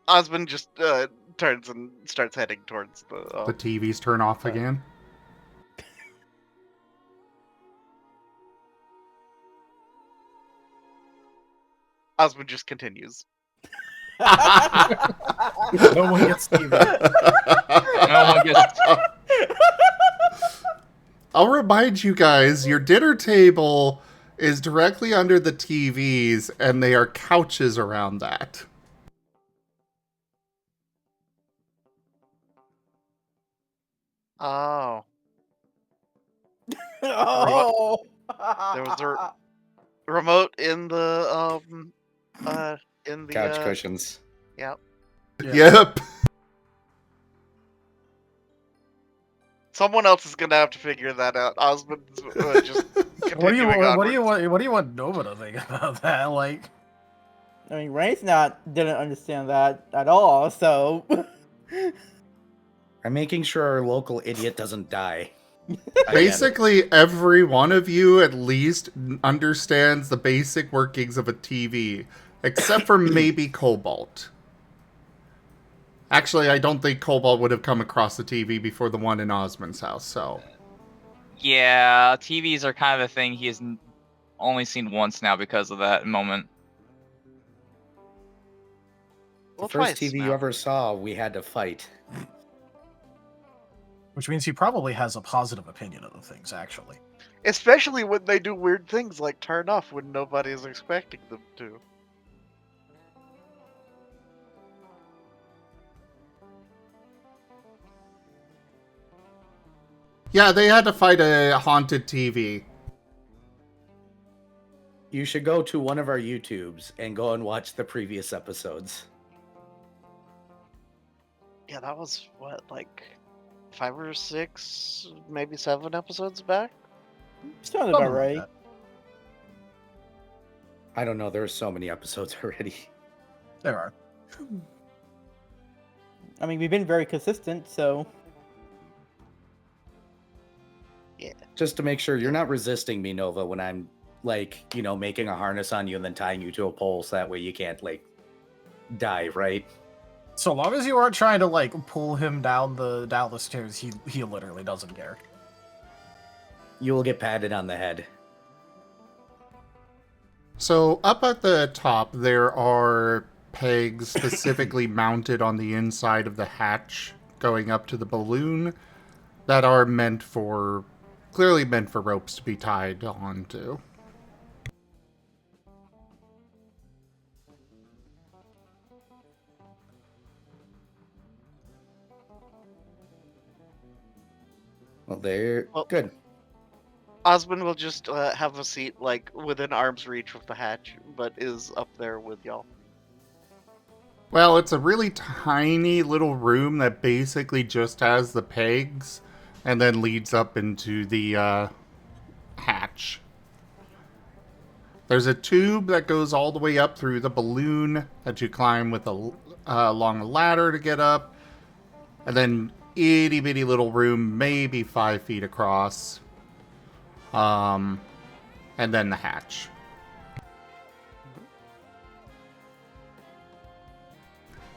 Speaker 6: Osmond just turns and starts heading towards the.
Speaker 1: The TV's turn off again.
Speaker 6: Osmond just continues.
Speaker 8: No one gets TV.
Speaker 2: No one gets.
Speaker 1: I'll remind you guys, your dinner table is directly under the TVs, and they are couches around that.
Speaker 6: Oh,
Speaker 7: Oh.
Speaker 6: there was a remote in the
Speaker 4: Couch cushions.
Speaker 6: Yep.
Speaker 1: Yep.
Speaker 6: Someone else is gonna have to figure that out. Osmond just
Speaker 8: What do you
Speaker 6: onwards.
Speaker 8: want Nova to think about that? Like,
Speaker 7: I mean, Rain's didn't understand that at all, so.
Speaker 4: I'm making sure our local idiot doesn't die.
Speaker 1: Basically, every one of you at least understands the basic workings of a TV, except for maybe Cobalt. Actually, I don't think Cobalt would have come across the TV before the one in Osmond's house, so.
Speaker 2: Yeah, TVs are kind of a thing he has only seen once now because of that moment.
Speaker 4: The first TV you ever saw, we had to fight.
Speaker 8: which means he probably has a positive opinion of the things, actually.
Speaker 6: Especially when they do weird things like turn off when nobody is expecting them to.
Speaker 1: Yeah, they had to fight a haunted TV.
Speaker 4: You should go to one of our YouTubes and go and watch the previous episodes.
Speaker 6: Yeah, that was, what, like 5 or 6, maybe 7 episodes back?
Speaker 7: Sounds about right.
Speaker 4: I don't know, there are so many episodes already.
Speaker 8: There are.
Speaker 7: I mean, we've been very consistent, so.
Speaker 6: Yeah.
Speaker 4: Just to make sure you're not resisting me, Nova, when I'm, like, you know, making a harness on you and then tying you to a pole so that way you can't, like, die, right?
Speaker 8: So long as you aren't trying to, like, pull him down the stairs, he literally doesn't care.
Speaker 4: You will get patted on the head.
Speaker 1: So up at the top, there are pegs specifically mounted on the inside of the hatch going up to the balloon that are clearly meant for ropes to be tied onto.
Speaker 4: Well, they're good.
Speaker 6: Osmond will just have a seat, like, within arm's reach of the hatch, but is up there with y'all.
Speaker 1: Well, it's a really tiny little room that basically just has the pegs and then leads up into the hatch. There's a tube that goes all the way up through the balloon that you climb with along a ladder to get up. And then itty bitty little room, maybe 5 feet across. And then the hatch.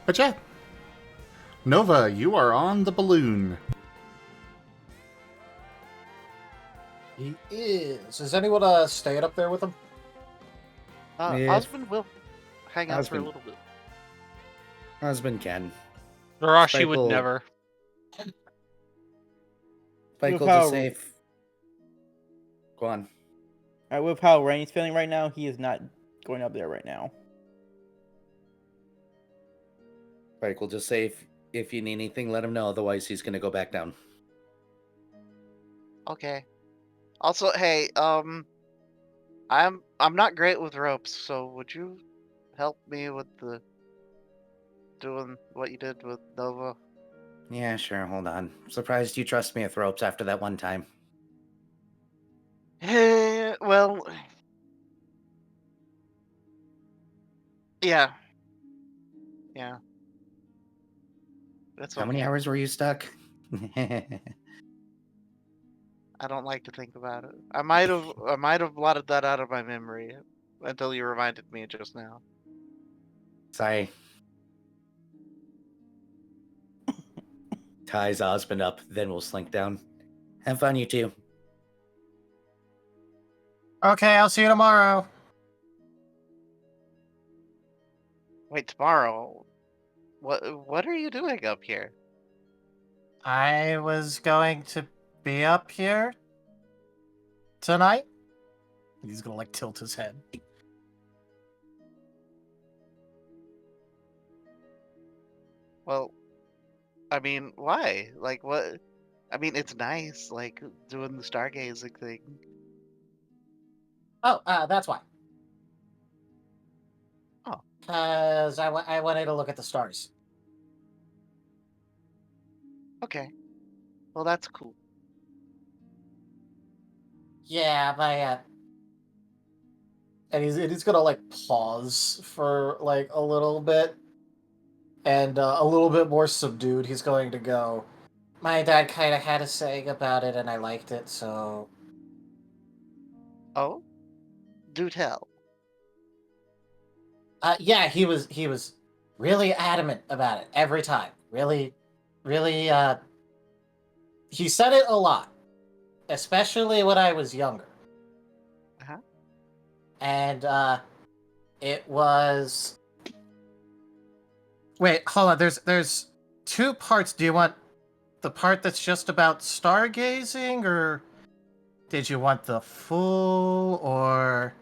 Speaker 1: But yeah. Nova, you are on the balloon.
Speaker 8: He is. Is anyone staying up there with him?
Speaker 4: If-
Speaker 6: Osmond will hang out for a
Speaker 4: Osmond.
Speaker 6: little bit.
Speaker 4: Husband can.
Speaker 3: Nerashi
Speaker 4: Spike
Speaker 3: would
Speaker 4: will-
Speaker 3: never.
Speaker 4: Spike will
Speaker 7: how-
Speaker 4: just say, go on.
Speaker 7: With how Rain's feeling right now, he is not going up there right now.
Speaker 4: Spike will just say, if you need anything, let him know. Otherwise, he's going to go back down.
Speaker 6: Okay. Also, hey, I'm not great with ropes, so would you help me with doing what you did with Nova?
Speaker 4: Yeah, sure. Hold on. Surprised you trust me with ropes after that one time.
Speaker 6: Well, yeah. That's
Speaker 4: How many
Speaker 6: okay.
Speaker 4: hours were you stuck?
Speaker 6: I don't like to think about it. I might have blotted that out of my memory until you reminded me just now.
Speaker 4: Sorry. Ties Osmond up, then we'll slink down. Have fun, you two.
Speaker 8: Okay, I'll see you tomorrow.
Speaker 6: Wait, tomorrow? What are you doing up here?
Speaker 11: I was going to be up here tonight.
Speaker 8: He's gonna like tilt his head.
Speaker 6: Well, I mean, why? Like, what? I mean, it's nice, like, doing the stargazing thing.
Speaker 11: Oh, that's why.
Speaker 6: Oh.
Speaker 11: Because I wanted to look at the stars.
Speaker 6: Okay. Well, that's cool.
Speaker 11: Yeah,
Speaker 8: And he's gonna like pause for like a little bit, and a little bit more subdued. He's going to go.
Speaker 11: my dad kind of had a saying about it, and I liked it, so
Speaker 6: Oh? Do tell.
Speaker 11: yeah, he was really adamant about it every time. Really, he said it a lot, especially when I was younger.
Speaker 6: Uh-huh.
Speaker 11: And it was.
Speaker 8: Wait, hold on. There's two parts. Do you want the part that's just about stargazing, or did you want the full, or?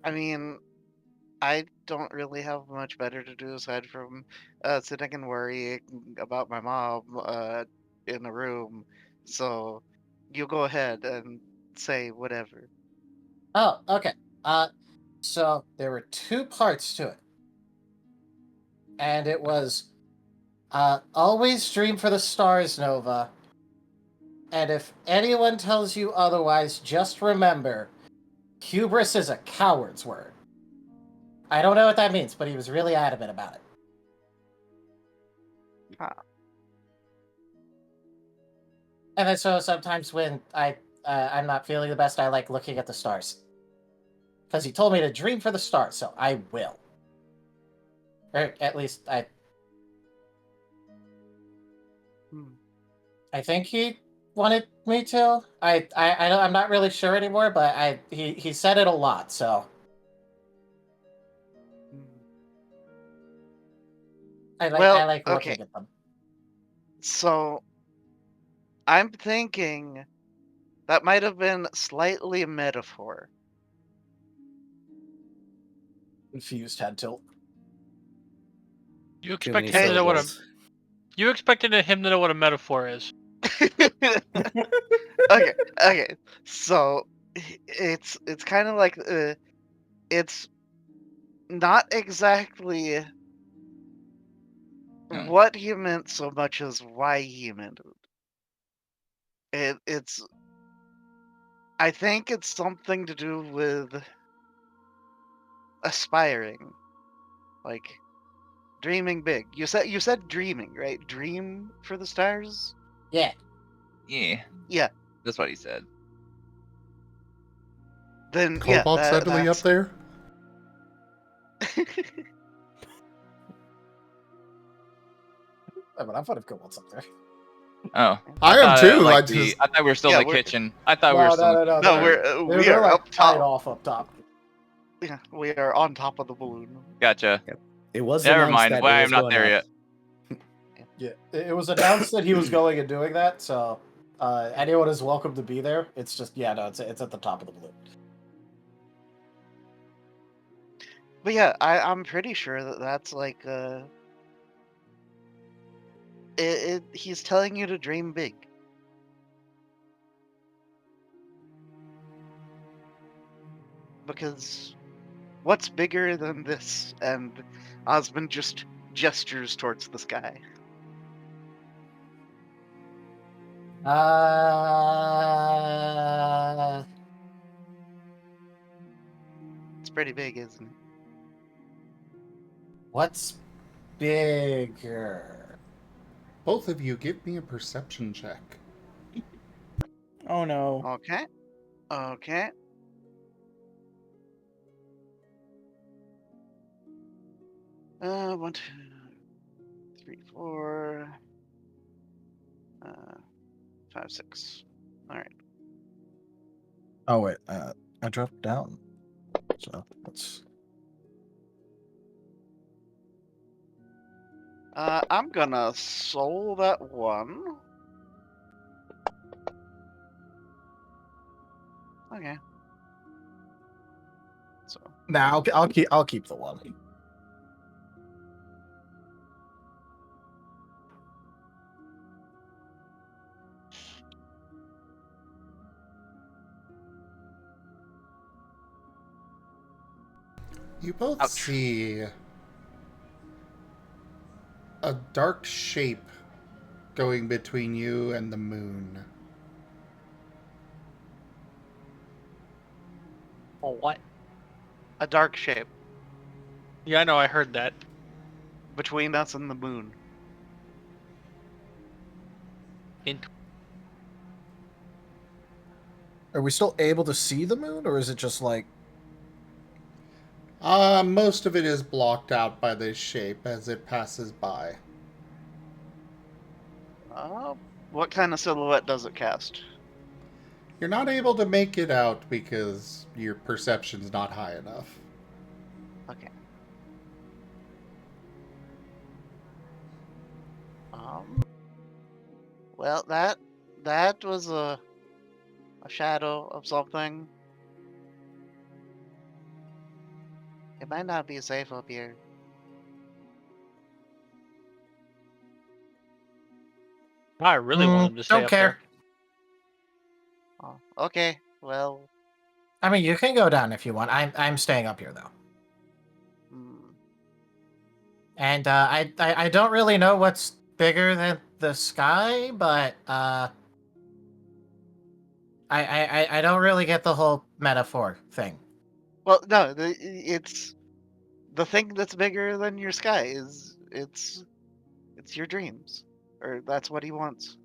Speaker 6: I mean, I don't really have much better to do aside from sitting and worrying about my mom in a room. So you go ahead and say whatever.
Speaker 11: Oh, okay. So there were two parts to it, and it was always dream for the stars, Nova. And if anyone tells you otherwise, just remember, hubris is a coward's word. I don't know what that means, but he was really adamant about it.
Speaker 6: Huh.
Speaker 11: And then so sometimes when I'm not feeling the best, I like looking at the stars. Because he told me to dream for the stars, so I will. Or at least I think he wanted me to. I'm not really sure anymore, but he said it a lot, so I like looking at them.
Speaker 6: So I'm thinking that might have been slightly a metaphor.
Speaker 8: Confused head tilt.
Speaker 3: You expected him to know what a metaphor is.
Speaker 6: Okay. So it's kind of like it's not exactly what he meant so much as why he meant it. I think it's something to do with aspiring, like dreaming big. You said dreaming, right? Dream for the stars?
Speaker 11: Yeah.
Speaker 6: Yeah.
Speaker 2: That's what he said.
Speaker 6: Then
Speaker 1: Cobalt suddenly up there?
Speaker 8: I'm fine if Cobalt's up there.
Speaker 2: Oh,
Speaker 1: I am too.
Speaker 2: I thought we were still in the kitchen. I thought we were still.
Speaker 6: No, we are
Speaker 8: like
Speaker 6: up top.
Speaker 8: tied off up top.
Speaker 6: Yeah, we are on top of the balloon.
Speaker 2: Gotcha.
Speaker 4: Yep. It was
Speaker 2: Never
Speaker 4: announced
Speaker 2: mind.
Speaker 4: that
Speaker 2: Well,
Speaker 4: it
Speaker 2: I'm
Speaker 4: was
Speaker 2: not
Speaker 4: going
Speaker 2: there
Speaker 4: up.
Speaker 2: yet.
Speaker 8: Yeah, it was announced that he was going and doing that, so anyone is welcome to be there. It's just it's at the top of the balloon.
Speaker 6: But yeah, I'm pretty sure that that's like he's telling you to dream big. Because what's bigger than this? And Osmond just gestures towards the sky. It's pretty big, isn't it?
Speaker 11: What's bigger?
Speaker 1: Both of you, give me a perception check.
Speaker 7: Oh no.
Speaker 6: Okay. 1, 2, 3, 4, 5, 6. All right.
Speaker 8: Oh wait, I dropped down. So let's.
Speaker 6: I'm gonna soul that one. Okay. So
Speaker 8: Now I'll keep the one.
Speaker 1: You both
Speaker 6: Ouch.
Speaker 1: see a dark shape going between you and the moon.
Speaker 3: Oh, what?
Speaker 6: a dark shape
Speaker 3: Yeah, I know. I heard that.
Speaker 6: between us and the moon.
Speaker 8: Are we still able to see the moon, or is it just like?
Speaker 1: Most of it is blocked out by this shape as it passes by.
Speaker 6: What kind of silhouette does it cast?
Speaker 1: You're not able to make it out because your perception's not high enough.
Speaker 6: Okay. Well, that was a shadow of something. It might not be safe up here.
Speaker 3: I really want them to stay
Speaker 11: Don't
Speaker 3: up
Speaker 11: care.
Speaker 6: Oh, okay. Well,
Speaker 11: I mean, you can go down if you want. I'm staying up here though. And I don't really know what's bigger than the sky, but I don't really get the whole metaphor thing.
Speaker 6: well, no, it's the thing that's bigger than your sky is it's your dreams, or that's what he wants.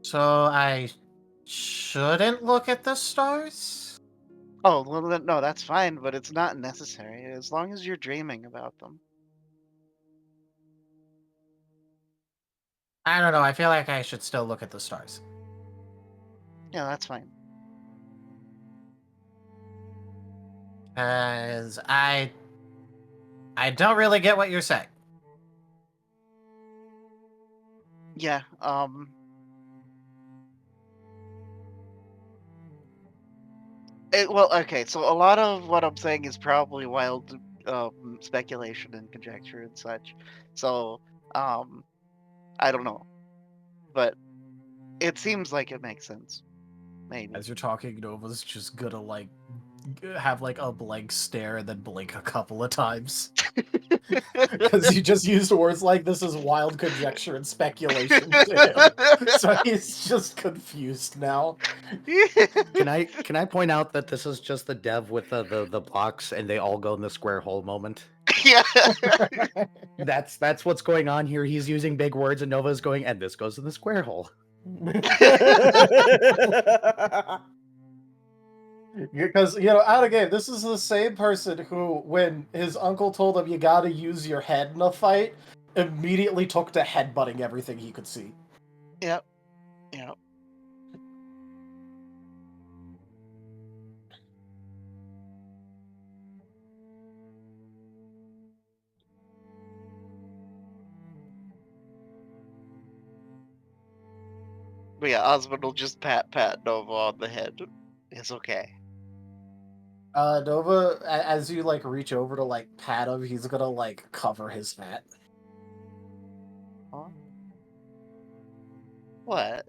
Speaker 11: So I shouldn't look at the stars?
Speaker 6: Oh, well, no, that's fine, but it's not necessary as long as you're dreaming about them.
Speaker 11: I don't know. I feel like I should still look at the stars.
Speaker 6: Yeah, that's fine.
Speaker 11: As I don't really get what you're saying.
Speaker 6: Yeah, well, okay, so a lot of what I'm saying is probably wild speculation and conjecture and such. So, I don't know. But it seems like it makes sense. Maybe.
Speaker 8: As you're talking, Nova's just gonna like have like a blank stare and then blink a couple of times. Because you just used words like this is wild conjecture and speculation to him. So he's just confused now.
Speaker 4: Can I point out that this is just the dev with the blocks and they all go in the square hole moment?
Speaker 6: Yeah.
Speaker 4: That's what's going on here. He's using big words and Nova's going, and this goes in the square hole.
Speaker 8: Because, out of game, this is the same person who, when his uncle told him you gotta use your head in a fight, immediately took to headbutting everything he could see.
Speaker 6: Yep. But yeah, Osmond will just pat Nova on the head. It's okay.
Speaker 8: Nova, as you, reach over to, pat him, he's gonna, cover his hat.
Speaker 6: Huh? What?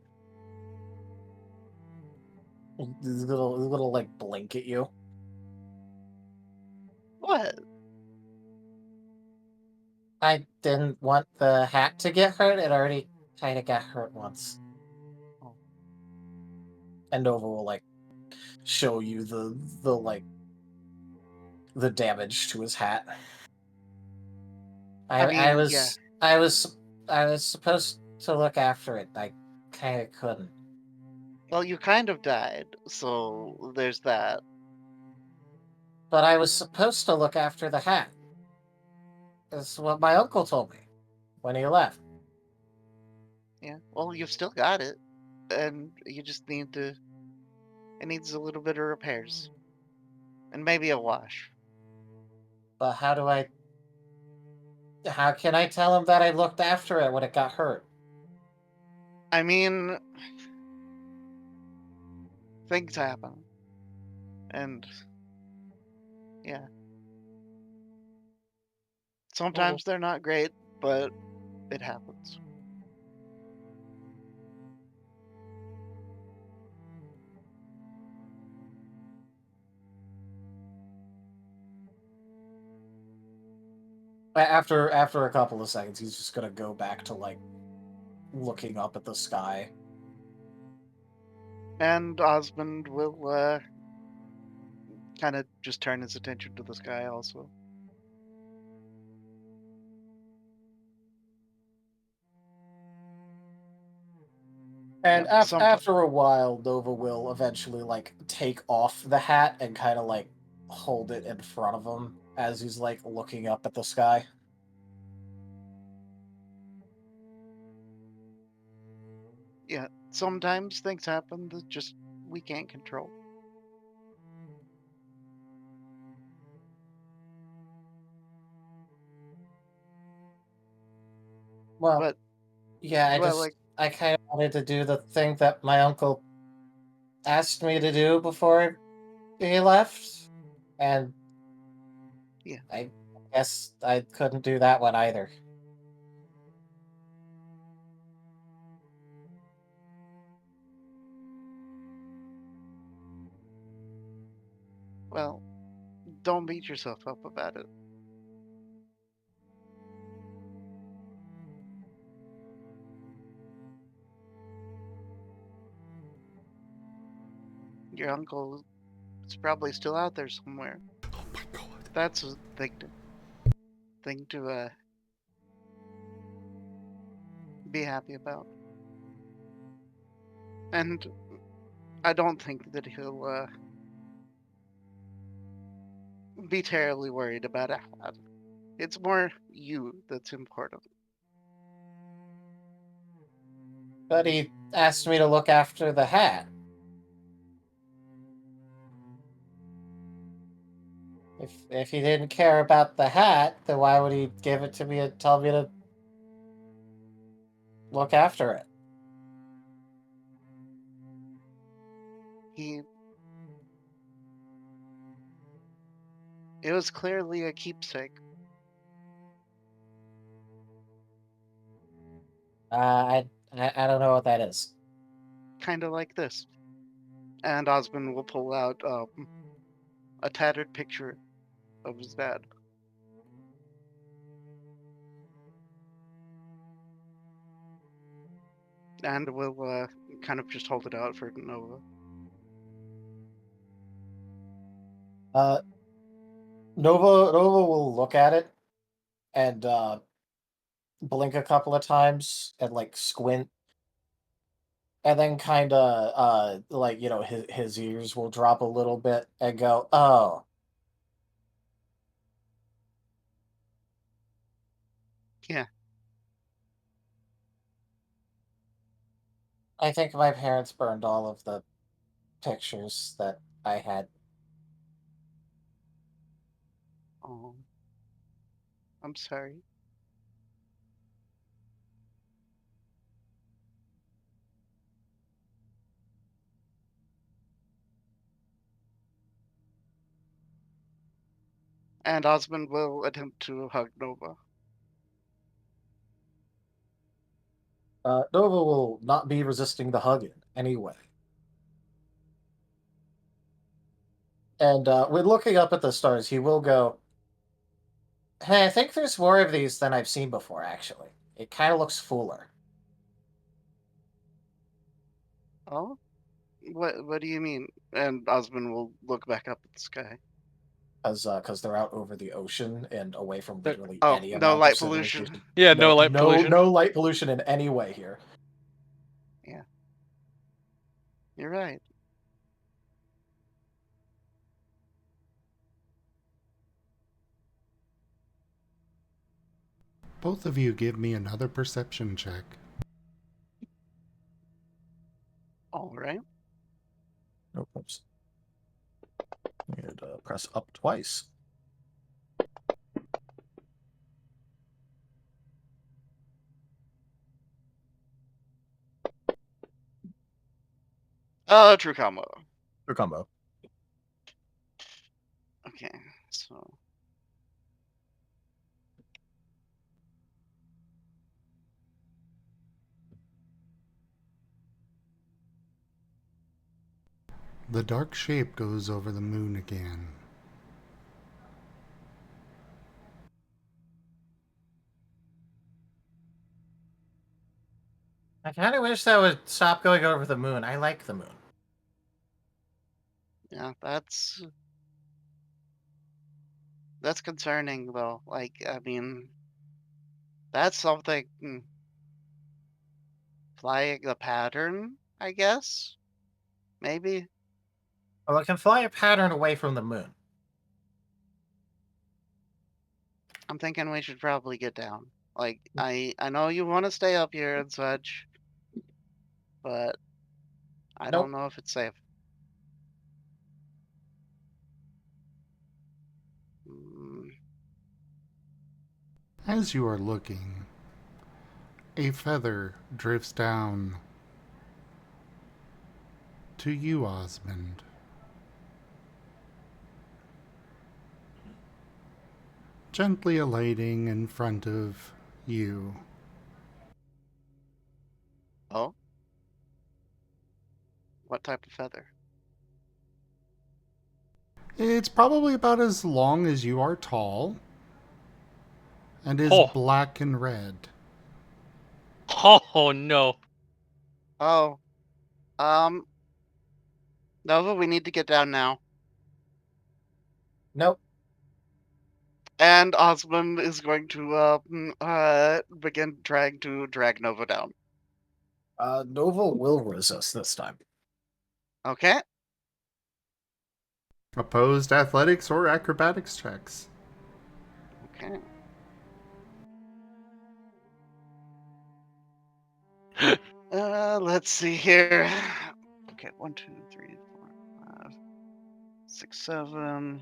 Speaker 8: He's gonna blink at you.
Speaker 6: What?
Speaker 11: I didn't want the hat to get hurt. It already kind of got hurt once.
Speaker 8: And Nova will, show you the damage to his hat.
Speaker 11: I was supposed to look after it. I kind of couldn't.
Speaker 6: Well, you kind of died, so there's that.
Speaker 11: But I was supposed to look after the hat. That's what my uncle told me when he left.
Speaker 6: Yeah. Well, you've still got it, and you just need to It needs a little bit of repairs. And maybe a wash.
Speaker 11: But how can I tell him that I looked after it when it got hurt?
Speaker 6: I mean, things happen. And, yeah. Sometimes they're not great, but it happens.
Speaker 8: After a couple of seconds, he's just gonna go back to like looking up at the sky.
Speaker 6: And Osmond will kind of just turn his attention to the sky also.
Speaker 8: And
Speaker 6: Yeah,
Speaker 8: after a while, Nova will eventually like take off the hat and kind of like hold it in front of him as he's like looking up at the sky.
Speaker 6: Yeah, sometimes things happen that just we can't control.
Speaker 11: Well,
Speaker 6: But
Speaker 11: yeah, I kind of wanted to do the thing that my uncle asked me to do before he left, and
Speaker 6: yeah,
Speaker 11: I guess I couldn't do that one either.
Speaker 6: well, don't beat yourself up about it. Your uncle is probably still out there somewhere.
Speaker 1: Oh my god.
Speaker 6: That's a thing to be happy about. And I don't think that he'll be terribly worried about it. It's more you that's important.
Speaker 11: But he asked me to look after the hat. If he didn't care about the hat, then why would he give it to me and tell me to look after it?
Speaker 6: It was clearly a keepsake.
Speaker 11: I don't know what that is.
Speaker 6: Kind of like this. And Osmond will pull out a tattered picture of his dad. And we'll kind of just hold it out for Nova.
Speaker 8: Nova will look at it and blink a couple of times and like squint, and then kind of like his ears will drop a little bit and go, "Oh,
Speaker 6: yeah."
Speaker 11: I think my parents burned all of the pictures that I had."
Speaker 6: Oh, I'm sorry. And Osmond will attempt to hug Nova.
Speaker 8: Nova will not be resisting the hug in any way. And when looking up at the stars, he will go, "Hey, I think there's more of these than I've seen before, actually. It kind of looks fuller."
Speaker 6: Oh? What do you mean? And Osmond will look back up at the sky.
Speaker 8: Because they're out over the ocean and away from literally
Speaker 6: Oh,
Speaker 8: any
Speaker 6: no
Speaker 8: amount
Speaker 6: light
Speaker 8: of
Speaker 6: pollution.
Speaker 8: civilization.
Speaker 3: Yeah, no light pollution.
Speaker 8: No light pollution in any way here.
Speaker 6: Yeah. You're right.
Speaker 1: Both of you give me another perception check.
Speaker 6: All right.
Speaker 8: Oh, oops. And press up twice.
Speaker 6: True combo.
Speaker 8: True combo.
Speaker 6: Okay, so
Speaker 1: The dark shape goes over the moon again.
Speaker 11: I kind of wish that would stop going over the moon. I like the moon.
Speaker 6: yeah, that's concerning though. Like, I mean, that's something flying a pattern, I guess. Maybe.
Speaker 11: Well, it can fly a pattern away from the moon.
Speaker 6: I'm thinking we should probably get down. Like, I know you want to stay up here and such, but I don't
Speaker 11: Nope.
Speaker 6: know if it's safe. Mm,
Speaker 1: As you are looking, a feather drifts down to you, Osmond. Gently alighting in front of you.
Speaker 6: Oh? What type of feather?
Speaker 1: It's probably about as long as you are tall, and is
Speaker 3: Oh.
Speaker 1: black and red.
Speaker 3: Oh no.
Speaker 6: Oh. Nova, we need to get down now.
Speaker 11: Nope.
Speaker 6: And Osmond is going to begin trying to drag Nova down.
Speaker 8: Nova will resist this time.
Speaker 6: Okay.
Speaker 1: Opposed athletics or acrobatics checks.
Speaker 6: Okay. Let's see here. Okay, 1, 2, 3, 4, 5, 6, 7.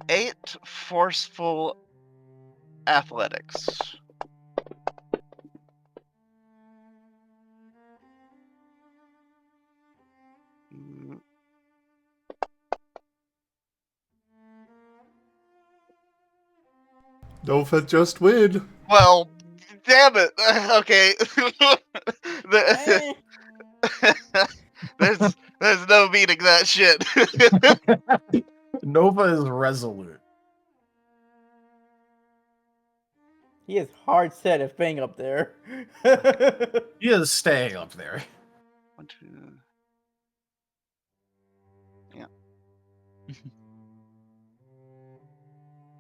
Speaker 6: 8 forceful athletics. Mm,
Speaker 1: Nova just win.
Speaker 6: Well, damn it. Okay.
Speaker 7: Eh.
Speaker 6: there's no beating that shit.
Speaker 8: Nova is resolute.
Speaker 7: He is hard set at being up there.
Speaker 8: He is staying up there.
Speaker 6: 1, 2. Yeah.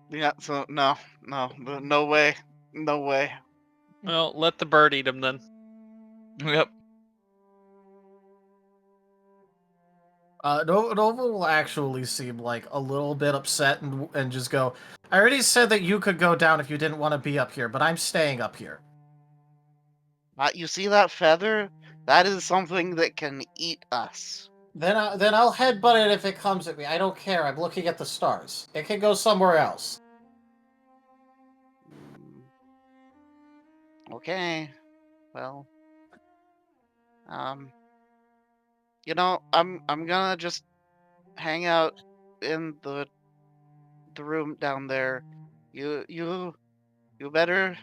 Speaker 6: Yeah, so no way. No way.
Speaker 3: Well, let the bird eat him then.
Speaker 2: Yep.
Speaker 8: Nova will actually seem like a little bit upset and just go, I already said that you could go down if you didn't want to be up here, but I'm staying up here.
Speaker 6: You see that feather? That is something that can eat us.
Speaker 11: Then I'll headbutt it if it comes at me. I don't care. I'm looking at the stars. It can go somewhere else.
Speaker 6: Okay. Well. You know, I'm gonna just hang out in the room down there. You better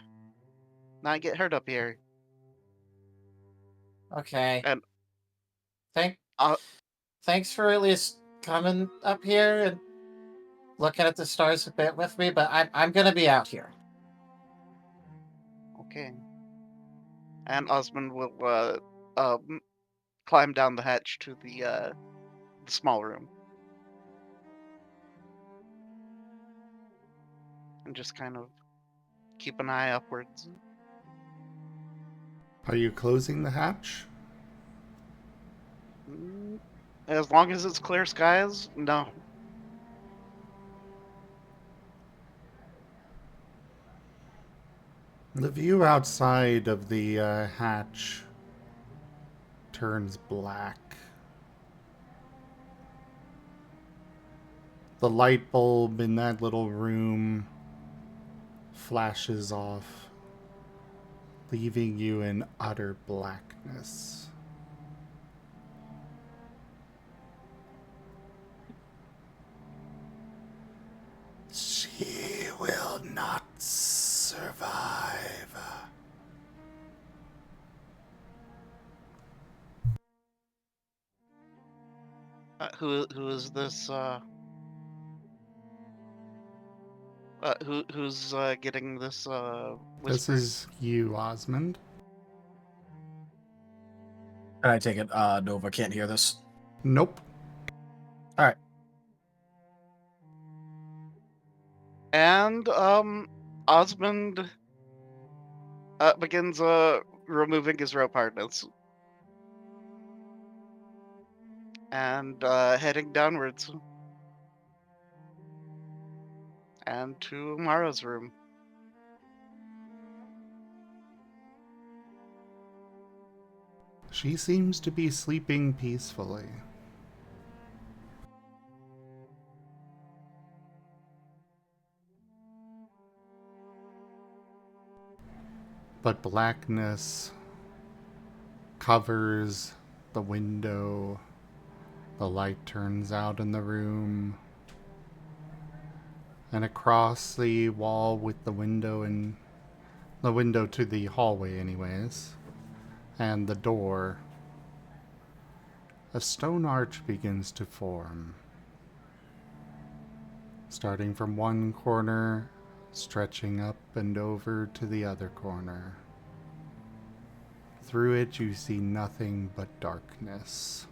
Speaker 6: not get hurt up here.
Speaker 11: Okay.
Speaker 6: And
Speaker 11: Thanks for at least coming up here and looking at the stars a bit with me, but I'm gonna be out here.
Speaker 6: okay. And Osmond will climb down the hatch to the small room. And just kind of keep an eye upwards.
Speaker 1: Are you closing the hatch?
Speaker 6: As long as it's clear skies, no.
Speaker 1: The view outside of the hatch turns black. The light bulb in that little room flashes off, leaving you in utter blackness. She will not survive.
Speaker 6: Who is this? Who's getting this
Speaker 1: This
Speaker 6: whisper?
Speaker 1: is you, Osmund.
Speaker 8: And I take it Nova can't hear this.
Speaker 1: Nope.
Speaker 8: Alright.
Speaker 6: And Osmund begins removing his rope harness and heading downwards and to Mara's room.
Speaker 1: She seems to be sleeping peacefully. But blackness covers the window. The light turns out in the room. And across the wall with the window and the window to the hallway anyways, and the door, a stone arch begins to form. Starting from one corner, stretching up and over to the other corner. Through it you see nothing but darkness.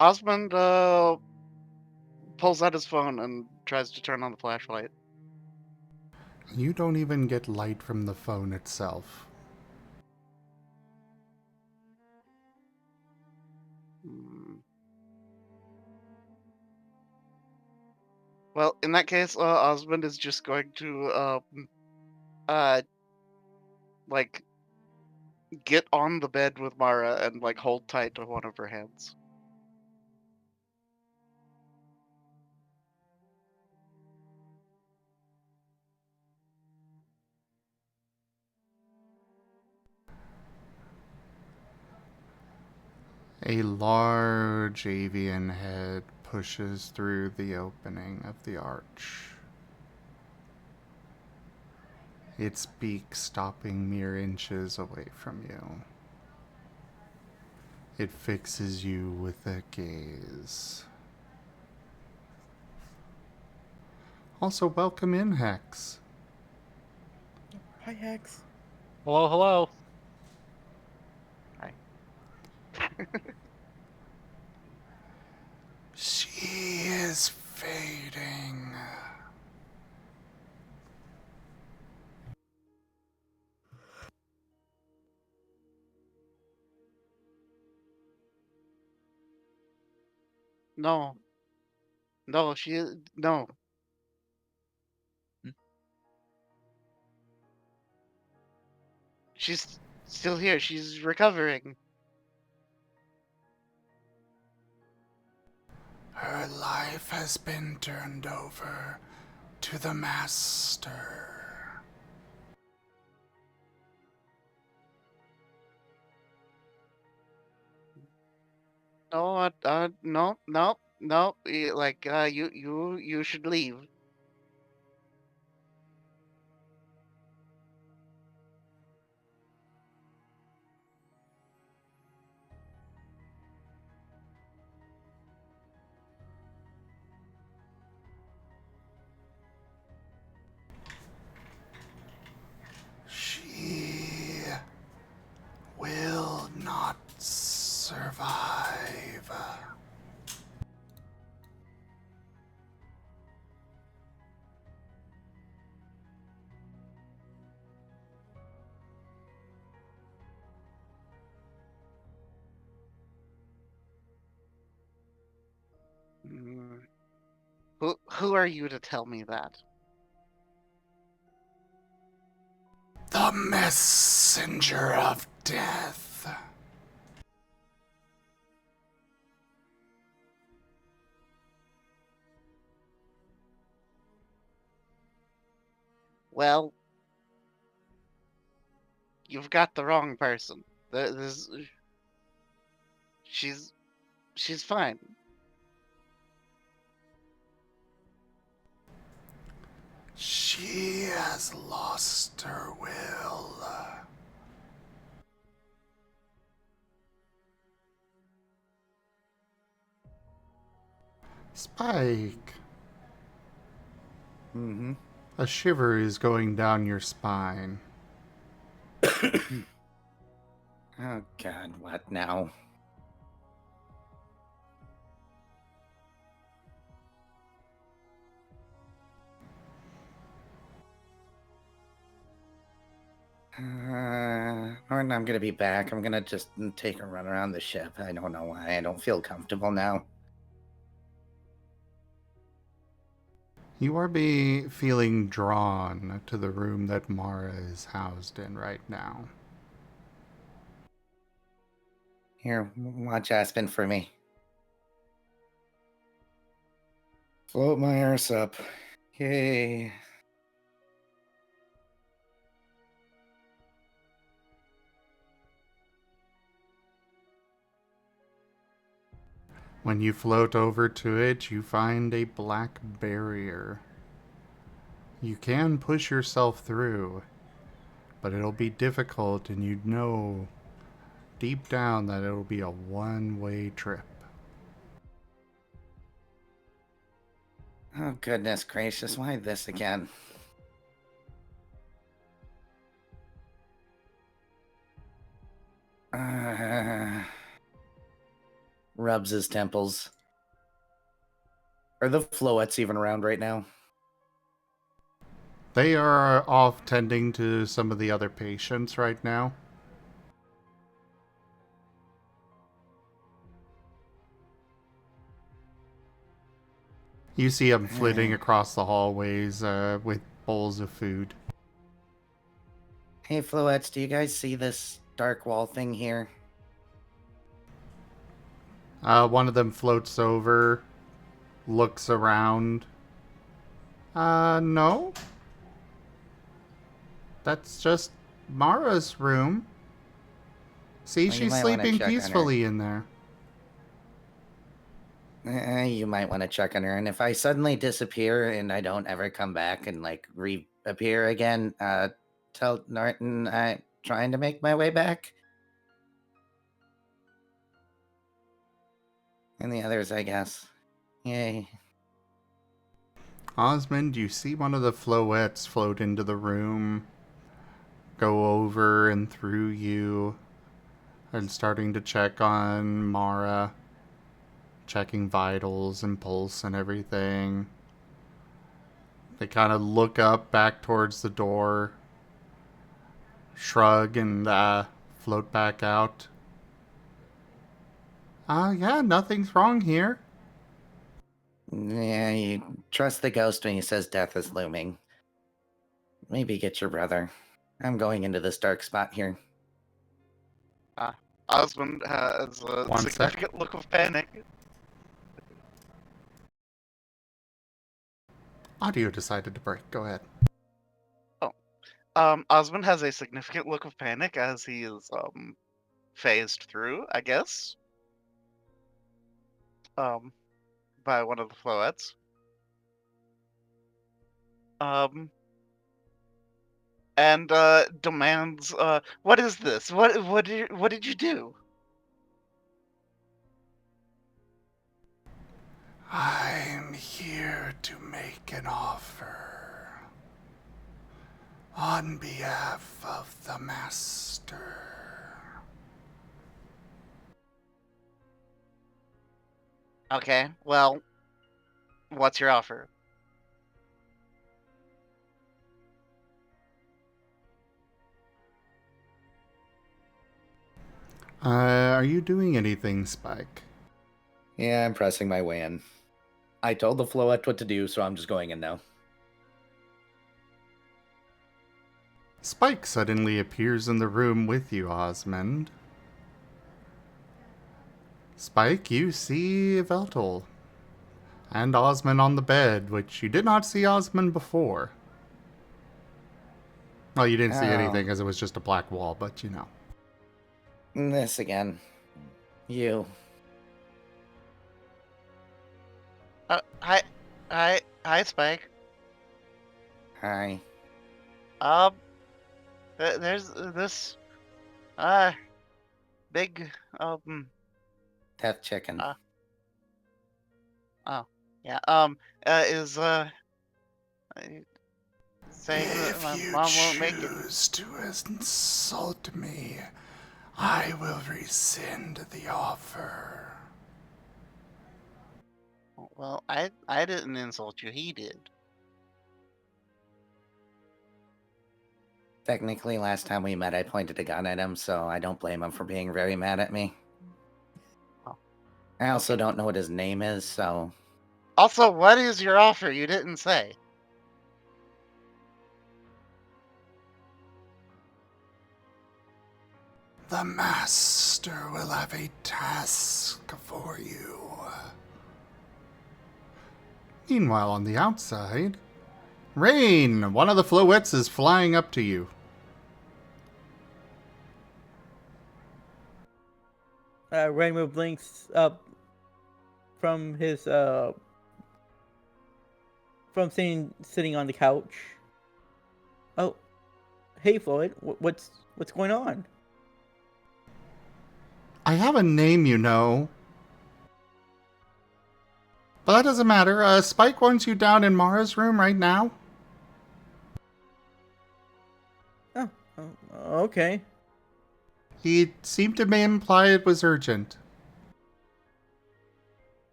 Speaker 6: Osmond pulls out his phone and tries to turn on the flashlight.
Speaker 1: You don't even get light from the phone itself.
Speaker 6: Well, in that case, Osmond is just going to like get on the bed with Mara and like hold tight to one of her hands.
Speaker 1: A large avian head pushes through the opening of the arch. Its beak stopping mere inches away from you. It fixes you with a gaze. Also, welcome in, Hex.
Speaker 7: Hi, Hex.
Speaker 3: Hello, hello.
Speaker 6: Hi.
Speaker 1: She is fading.
Speaker 6: No. No, no. She's still here. She's recovering.
Speaker 1: Her life has been turned over to the Master.
Speaker 6: No, no, no, no. Like, you should leave.
Speaker 1: She will not survive.
Speaker 6: Who are you to tell me that?
Speaker 1: The messenger of death.
Speaker 6: Well, you've got the wrong person. She's fine.
Speaker 1: She has lost her will. Spike.
Speaker 4: Mm-hmm.
Speaker 1: A shiver is going down your spine.
Speaker 4: Oh god, what now? Norton, I'm gonna be back. I'm gonna just take a run around the ship. I don't know why. I don't feel comfortable now.
Speaker 1: You are feeling drawn to the room that Mara is housed in right now.
Speaker 4: Here, watch Aspen for me. Float my arse up. Yay.
Speaker 1: When you float over to it, you find a black barrier. You can push yourself through, but it'll be difficult, and you know deep down that it'll be a one-way trip.
Speaker 4: Oh, goodness gracious, why this again? Rubs his temples. Are the floettes even around right now?
Speaker 1: They are off tending to some of the other patients right now. You see them flitting across the hallways with bowls of food.
Speaker 4: Hey, floettes, do you guys see this dark wall thing here?
Speaker 1: One of them floats over, looks around. No. That's just Mara's room. See,
Speaker 4: Well, you
Speaker 1: she's
Speaker 4: might wanna
Speaker 1: sleeping
Speaker 4: check on her.
Speaker 1: peacefully in there.
Speaker 4: You might want to check on her, and if I suddenly disappear and I don't ever come back and, like, reappear again, tell Norton I'm trying to make my way back. And the others, I guess. Yay.
Speaker 1: Osmond, you see one of the floettes float into the room, go over and through you, and starting to check on Mara, checking vitals and pulse and everything. They kind of look up back towards the door, shrug, and float back out. Yeah, nothing's wrong here.
Speaker 4: Yeah, you trust the ghost when he says death is looming. Maybe get your brother. I'm going into this dark spot here.
Speaker 6: Osmond has a
Speaker 1: One sec.
Speaker 6: significant look of panic.
Speaker 1: Audio decided to break. Go ahead.
Speaker 6: Osmond has a significant look of panic as he is phased through, I guess. By one of the floettes. And demands, what is this? What did you do?
Speaker 1: I'm here to make an offer on behalf of the Master.
Speaker 6: Okay, well, what's your offer?
Speaker 1: Are you doing anything, Spike?
Speaker 4: Yeah, I'm pressing my way in. I told the Floette what to do, so I'm just going in now.
Speaker 1: Spike suddenly appears in the room with you, Osmund. Spike, you see Veltal and Osmund on the bed, which you did not see Osmund before. Well, you didn't see anything because it was just a black wall, but you know.
Speaker 4: This again. You.
Speaker 6: Hi, Spike.
Speaker 4: Hi.
Speaker 6: There's this, big,
Speaker 4: Death chicken.
Speaker 6: yeah, is, saying that
Speaker 1: If
Speaker 6: my
Speaker 1: you
Speaker 6: mom won't make it.
Speaker 1: choose to insult me, I will rescind the offer.
Speaker 6: Well, I didn't insult you, he did.
Speaker 4: Technically, last time we met, I pointed a gun at him, so I don't blame him for being very mad at me.
Speaker 6: Oh.
Speaker 4: I also don't know what his name is, so...
Speaker 6: Also, what is your offer? You didn't say.
Speaker 1: The master will have a task for you. Meanwhile, on the outside, Rain, one of the Floettes, is flying up to you.
Speaker 7: Rainbow blinks up from his from sitting on the couch. Oh, hey Floyd, what's going on?
Speaker 1: I have a name, you know. But that doesn't matter. Spike wants you down in Mara's room right now.
Speaker 7: Oh, okay.
Speaker 1: He seemed to imply it was urgent.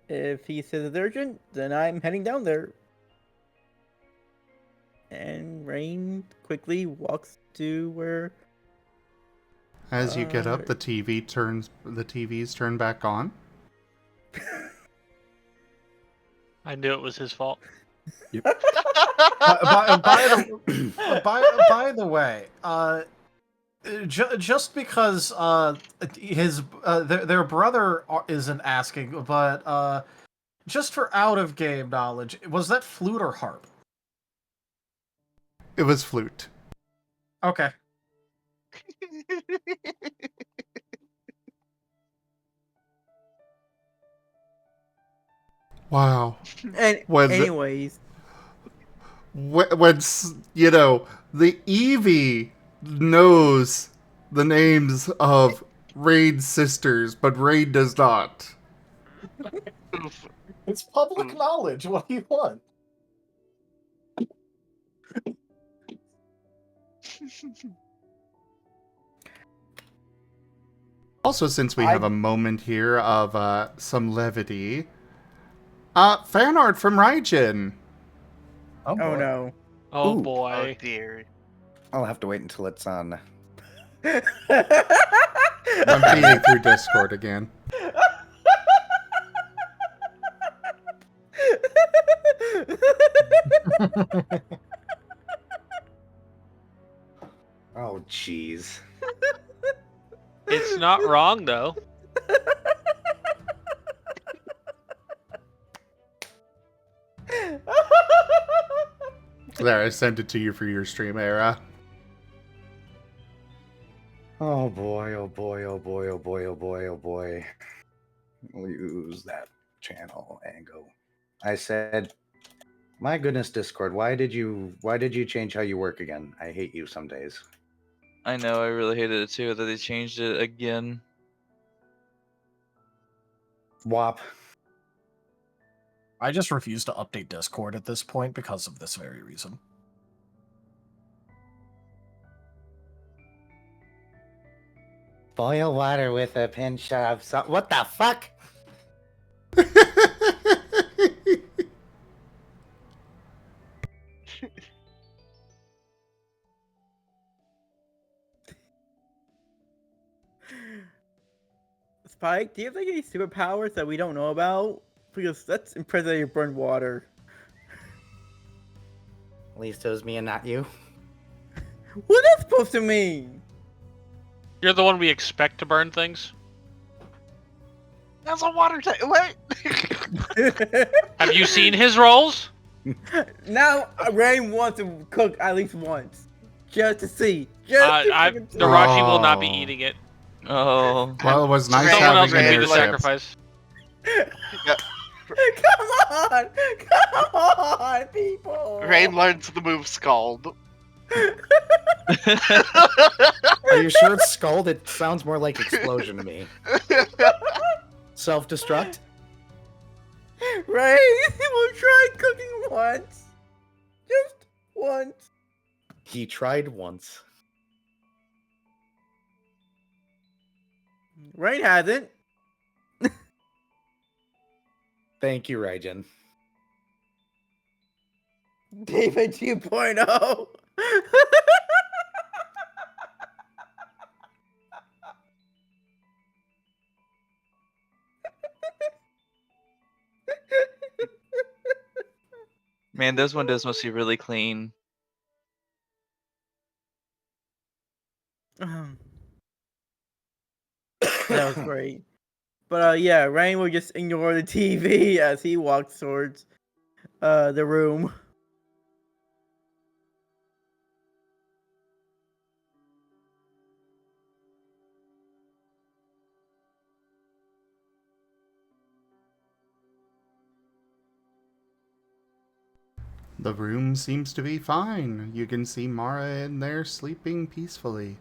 Speaker 7: If he says it's urgent, then I'm heading down there. And Rain quickly walks to where...
Speaker 1: As you get up, the TVs turn back on.
Speaker 3: I knew it was his fault.
Speaker 8: By the way, just because their brother isn't asking, but just for out of game knowledge, was that flute or harp?
Speaker 1: It was flute.
Speaker 8: Okay.
Speaker 1: Wow.
Speaker 7: And anyways,
Speaker 1: when you know the Eevee knows the names of Raid's sisters, but Raid does not.
Speaker 8: It's public knowledge. What do you want?
Speaker 1: Also, since we have a moment here of some levity, fan art from Raijin.
Speaker 7: Oh no.
Speaker 3: Oh
Speaker 4: Ooh.
Speaker 3: boy.
Speaker 6: Oh dear.
Speaker 4: I'll have to wait until it's on.
Speaker 1: I'm feeding through Discord again.
Speaker 4: Oh, jeez.
Speaker 3: It's not wrong though.
Speaker 1: There, I sent it to you for your stream era.
Speaker 4: Oh boy, oh boy, oh boy, oh boy, oh boy, oh boy. We'll use that channel and go. I said, my goodness, Discord, why did you change how you work again? I hate you some days.
Speaker 2: I know, I really hated it too that they changed it again.
Speaker 4: WAP.
Speaker 8: I just refuse to update Discord at this point because of this very reason.
Speaker 4: Boil water with a pinch of salt. What the fuck?
Speaker 7: Spike, do you have like any superpowers that we don't know about? Because that's impressive you burned water.
Speaker 4: At least it was me and not you.
Speaker 7: What is that supposed to mean?
Speaker 3: You're the one we expect to burn things.
Speaker 6: That's a water type. What?
Speaker 3: Have you seen his rolls?
Speaker 7: Now Rain wants to cook at least once. Just to see.
Speaker 3: Nerashi will not be
Speaker 1: Oh.
Speaker 3: eating it.
Speaker 2: Oh.
Speaker 1: Well, it was nice
Speaker 3: Someone else
Speaker 1: having
Speaker 3: will
Speaker 1: an
Speaker 3: be the
Speaker 1: airship.
Speaker 3: sacrifice.
Speaker 7: Come on! Come on, people!
Speaker 6: Rain learns the move Scald.
Speaker 4: Are you sure it's Scald? It sounds more like explosion to me. Self-destruct?
Speaker 7: Rain, we'll try cooking once. Just once.
Speaker 4: He tried once.
Speaker 7: Rain hasn't.
Speaker 4: Thank you, Raijin.
Speaker 7: David 2.0.
Speaker 2: Man, those windows must be really clean.
Speaker 7: That was great. But yeah, Rain will just ignore the TV as he walks towards the room.
Speaker 1: The room seems to be fine. You can see Mara in there sleeping peacefully.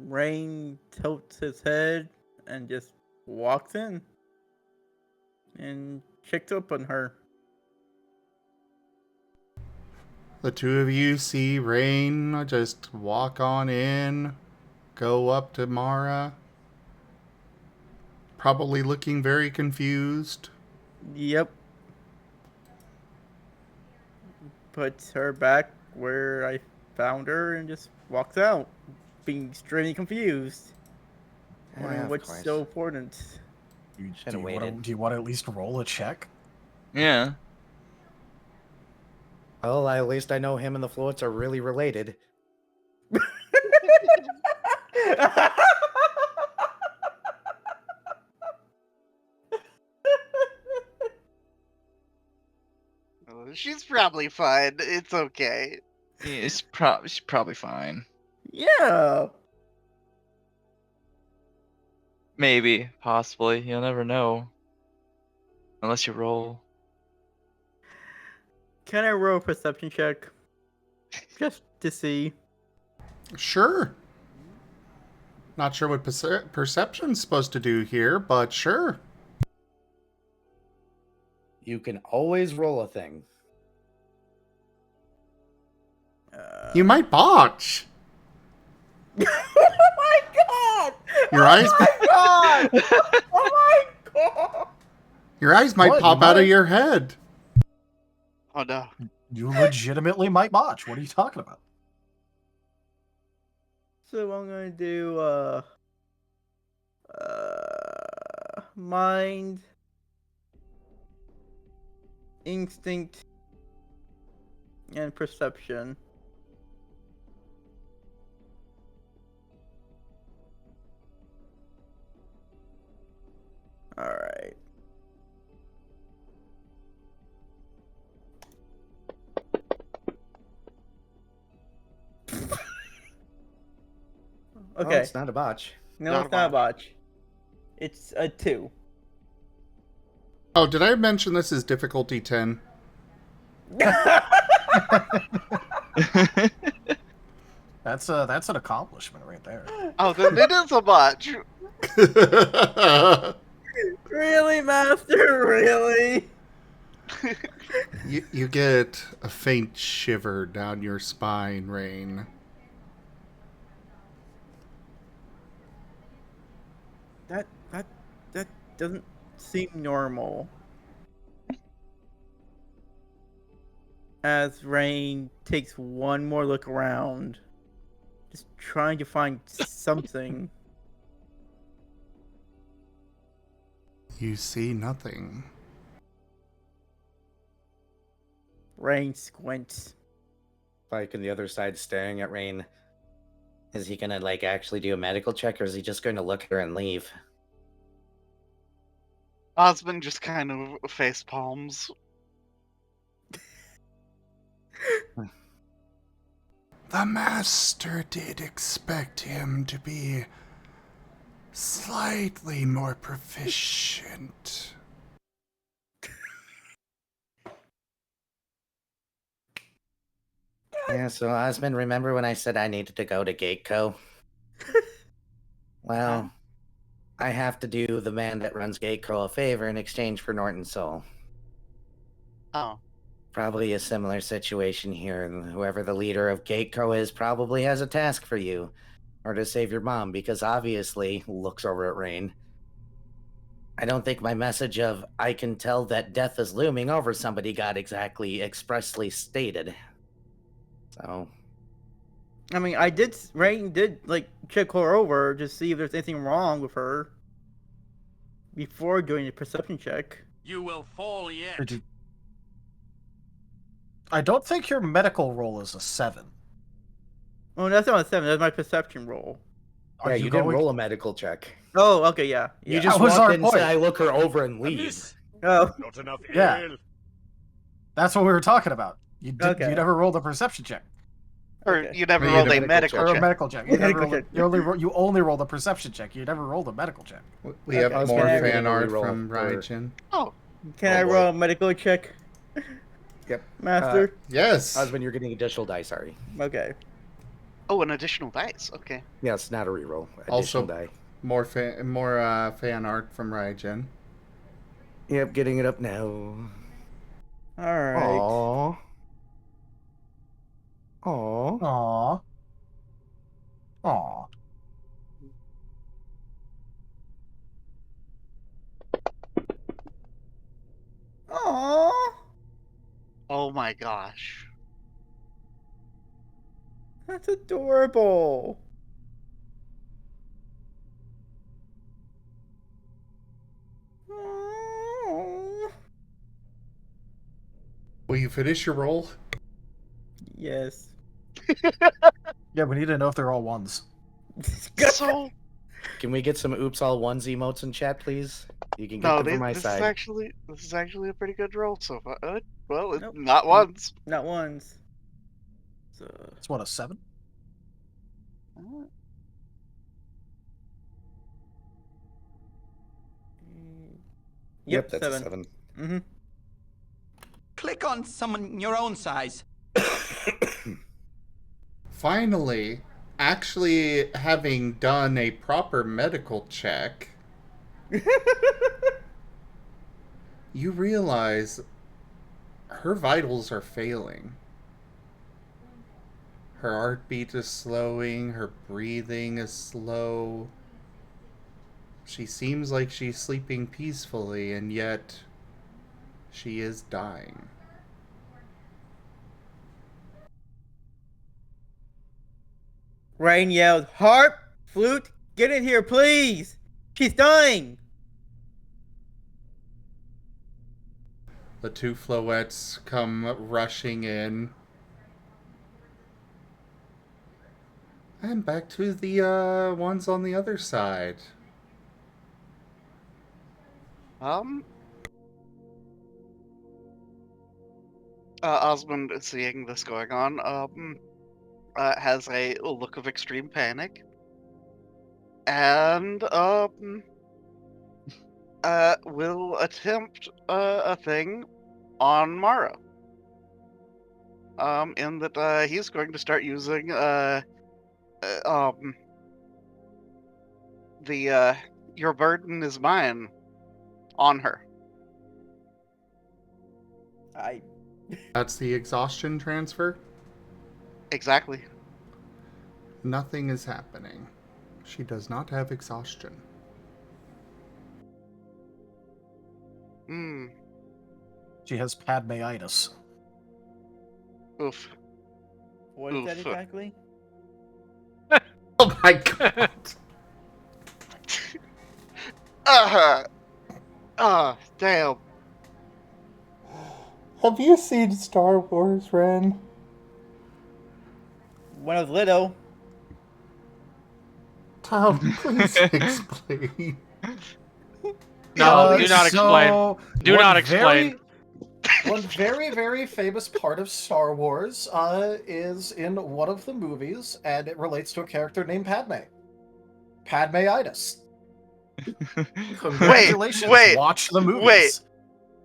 Speaker 7: Rain tilts his head and just walks in and checks up on her.
Speaker 1: The two of you see Rain just walk on in, go up to Mara, probably looking very confused.
Speaker 7: Yep. Puts her back where I found her and just walks out, being extremely confused. Wondering what's so important.
Speaker 8: Do you want to at least roll a check?
Speaker 2: Yeah.
Speaker 4: Well, at least I know him and the Floats are really related.
Speaker 6: She's probably fine. It's okay.
Speaker 2: Yeah, she's probably fine.
Speaker 7: Yeah.
Speaker 2: Maybe, possibly. You'll never know. Unless you roll.
Speaker 7: Can I roll a perception check? Just to see.
Speaker 1: Sure. Not sure what perception's supposed to do here, but sure.
Speaker 4: You can always roll a thing.
Speaker 1: You might botch.
Speaker 7: Oh my god!
Speaker 1: Your eyes,
Speaker 7: Oh my god! Oh my god!
Speaker 1: your eyes might
Speaker 8: What?
Speaker 1: pop
Speaker 8: You
Speaker 1: out of
Speaker 8: might?
Speaker 1: your head.
Speaker 6: Oh no.
Speaker 8: You legitimately might botch. What are you talking about?
Speaker 7: So I'm gonna do mind, instinct, and perception. All right.
Speaker 4: Oh,
Speaker 7: Okay.
Speaker 4: it's not a botch.
Speaker 7: No,
Speaker 6: Not
Speaker 7: it's
Speaker 6: a
Speaker 7: not a botch. It's a 2.
Speaker 1: Oh, did I mention this is difficulty 10?
Speaker 8: That's an accomplishment right there.
Speaker 6: Oh, then it is a botch.
Speaker 7: Really, Master? Really?
Speaker 1: You get a faint shiver down your spine, Rain.
Speaker 7: That doesn't seem normal. As Rain takes one more look around, just trying to find something.
Speaker 1: You see nothing.
Speaker 7: Rain squints.
Speaker 4: Spike on the other side staring at Rain. Is he gonna, like, actually do a medical check, or is he just going to look at her and leave?
Speaker 6: Osmond just kind of face palms.
Speaker 1: The master did expect him to be slightly more proficient.
Speaker 4: Yeah, so Osmond, remember when I said I needed to go to Gateco? Well, I have to do the man that runs Gateco a favor in exchange for Norton's soul.
Speaker 6: Oh.
Speaker 4: Probably a similar situation here, and whoever the leader of Gateco is probably has a task for you. Or to save your mom, because obviously, looks over at Rain. I don't think my message of, I can tell that death is looming over somebody got exactly expressly stated. So...
Speaker 7: I mean, Rain did, like, check her over to see if there's anything wrong with her before doing the perception check.
Speaker 10: You will fall yet.
Speaker 8: I don't think your medical roll is a 7.
Speaker 7: Oh, that's not a 7, that's my perception roll.
Speaker 4: Yeah, you didn't roll a medical check.
Speaker 7: Oh, okay, yeah.
Speaker 4: You just walked in and said, I look her over and leave.
Speaker 7: Oh.
Speaker 10: Not enough
Speaker 8: Yeah.
Speaker 10: ale.
Speaker 8: That's what we were talking about. You never rolled a perception check.
Speaker 6: Or you never rolled a medical check.
Speaker 8: Or a medical check. You only rolled a perception check. You never rolled a medical check.
Speaker 1: We have more fan art from Ryujin.
Speaker 6: Oh.
Speaker 7: Can I roll a medical check?
Speaker 4: Yep.
Speaker 7: Master?
Speaker 1: Yes.
Speaker 4: Osmond, you're getting additional die, sorry.
Speaker 7: Okay.
Speaker 6: Oh, an additional dice. Okay.
Speaker 4: Yeah, it's not a reroll.
Speaker 1: Also,
Speaker 4: Additional die.
Speaker 1: more fan art from Ryujin.
Speaker 4: Yep, getting it up now.
Speaker 7: Alright.
Speaker 4: Aww. Aww.
Speaker 8: Aww. Aww.
Speaker 7: Aww.
Speaker 6: Oh my gosh.
Speaker 7: That's adorable. Aww.
Speaker 1: Will you finish your roll?
Speaker 7: Yes.
Speaker 8: Yeah, we need to know if they're all ones.
Speaker 6: So...
Speaker 4: Can we get some oops all ones emotes in chat, please? You can get
Speaker 6: No,
Speaker 4: them from my
Speaker 6: this
Speaker 4: side.
Speaker 6: is actually a pretty good roll so far. Well,
Speaker 7: Nope.
Speaker 6: not once.
Speaker 7: Not once. So...
Speaker 8: It's what, a 7?
Speaker 4: Yep, that's
Speaker 7: 7.
Speaker 4: a 7.
Speaker 7: Mm-hmm.
Speaker 12: Click on someone your own size.
Speaker 1: Finally, actually having done a proper medical check, you realize her vitals are failing. Her heartbeat is slowing, her breathing is slow. She seems like she's sleeping peacefully, and yet she is dying.
Speaker 7: Rain yelled, "Harp! Flute! Get in here, please! She's dying!"
Speaker 1: The two floettes come rushing in. And back to the ones on the other side.
Speaker 6: Osmond, seeing this going on, has a look of extreme panic, and will attempt a thing on Mara. In that he's going to start using the "your burden is mine" on her.
Speaker 1: That's the exhaustion transfer?
Speaker 6: Exactly.
Speaker 1: Nothing is happening. She does not have exhaustion.
Speaker 8: She has Padmeitis.
Speaker 6: Oof.
Speaker 7: What is that exactly?
Speaker 1: Oh my god!
Speaker 6: Ah, damn.
Speaker 1: Have you seen Star Wars, Ren?
Speaker 7: When I was little.
Speaker 1: Tom, please explain.
Speaker 3: No, do not explain. Do not explain.
Speaker 8: One very, very famous part of Star Wars is in one of the movies, and it relates to a character named Padme. Padme-itis. Congratulations, watch the movies.
Speaker 6: Wait.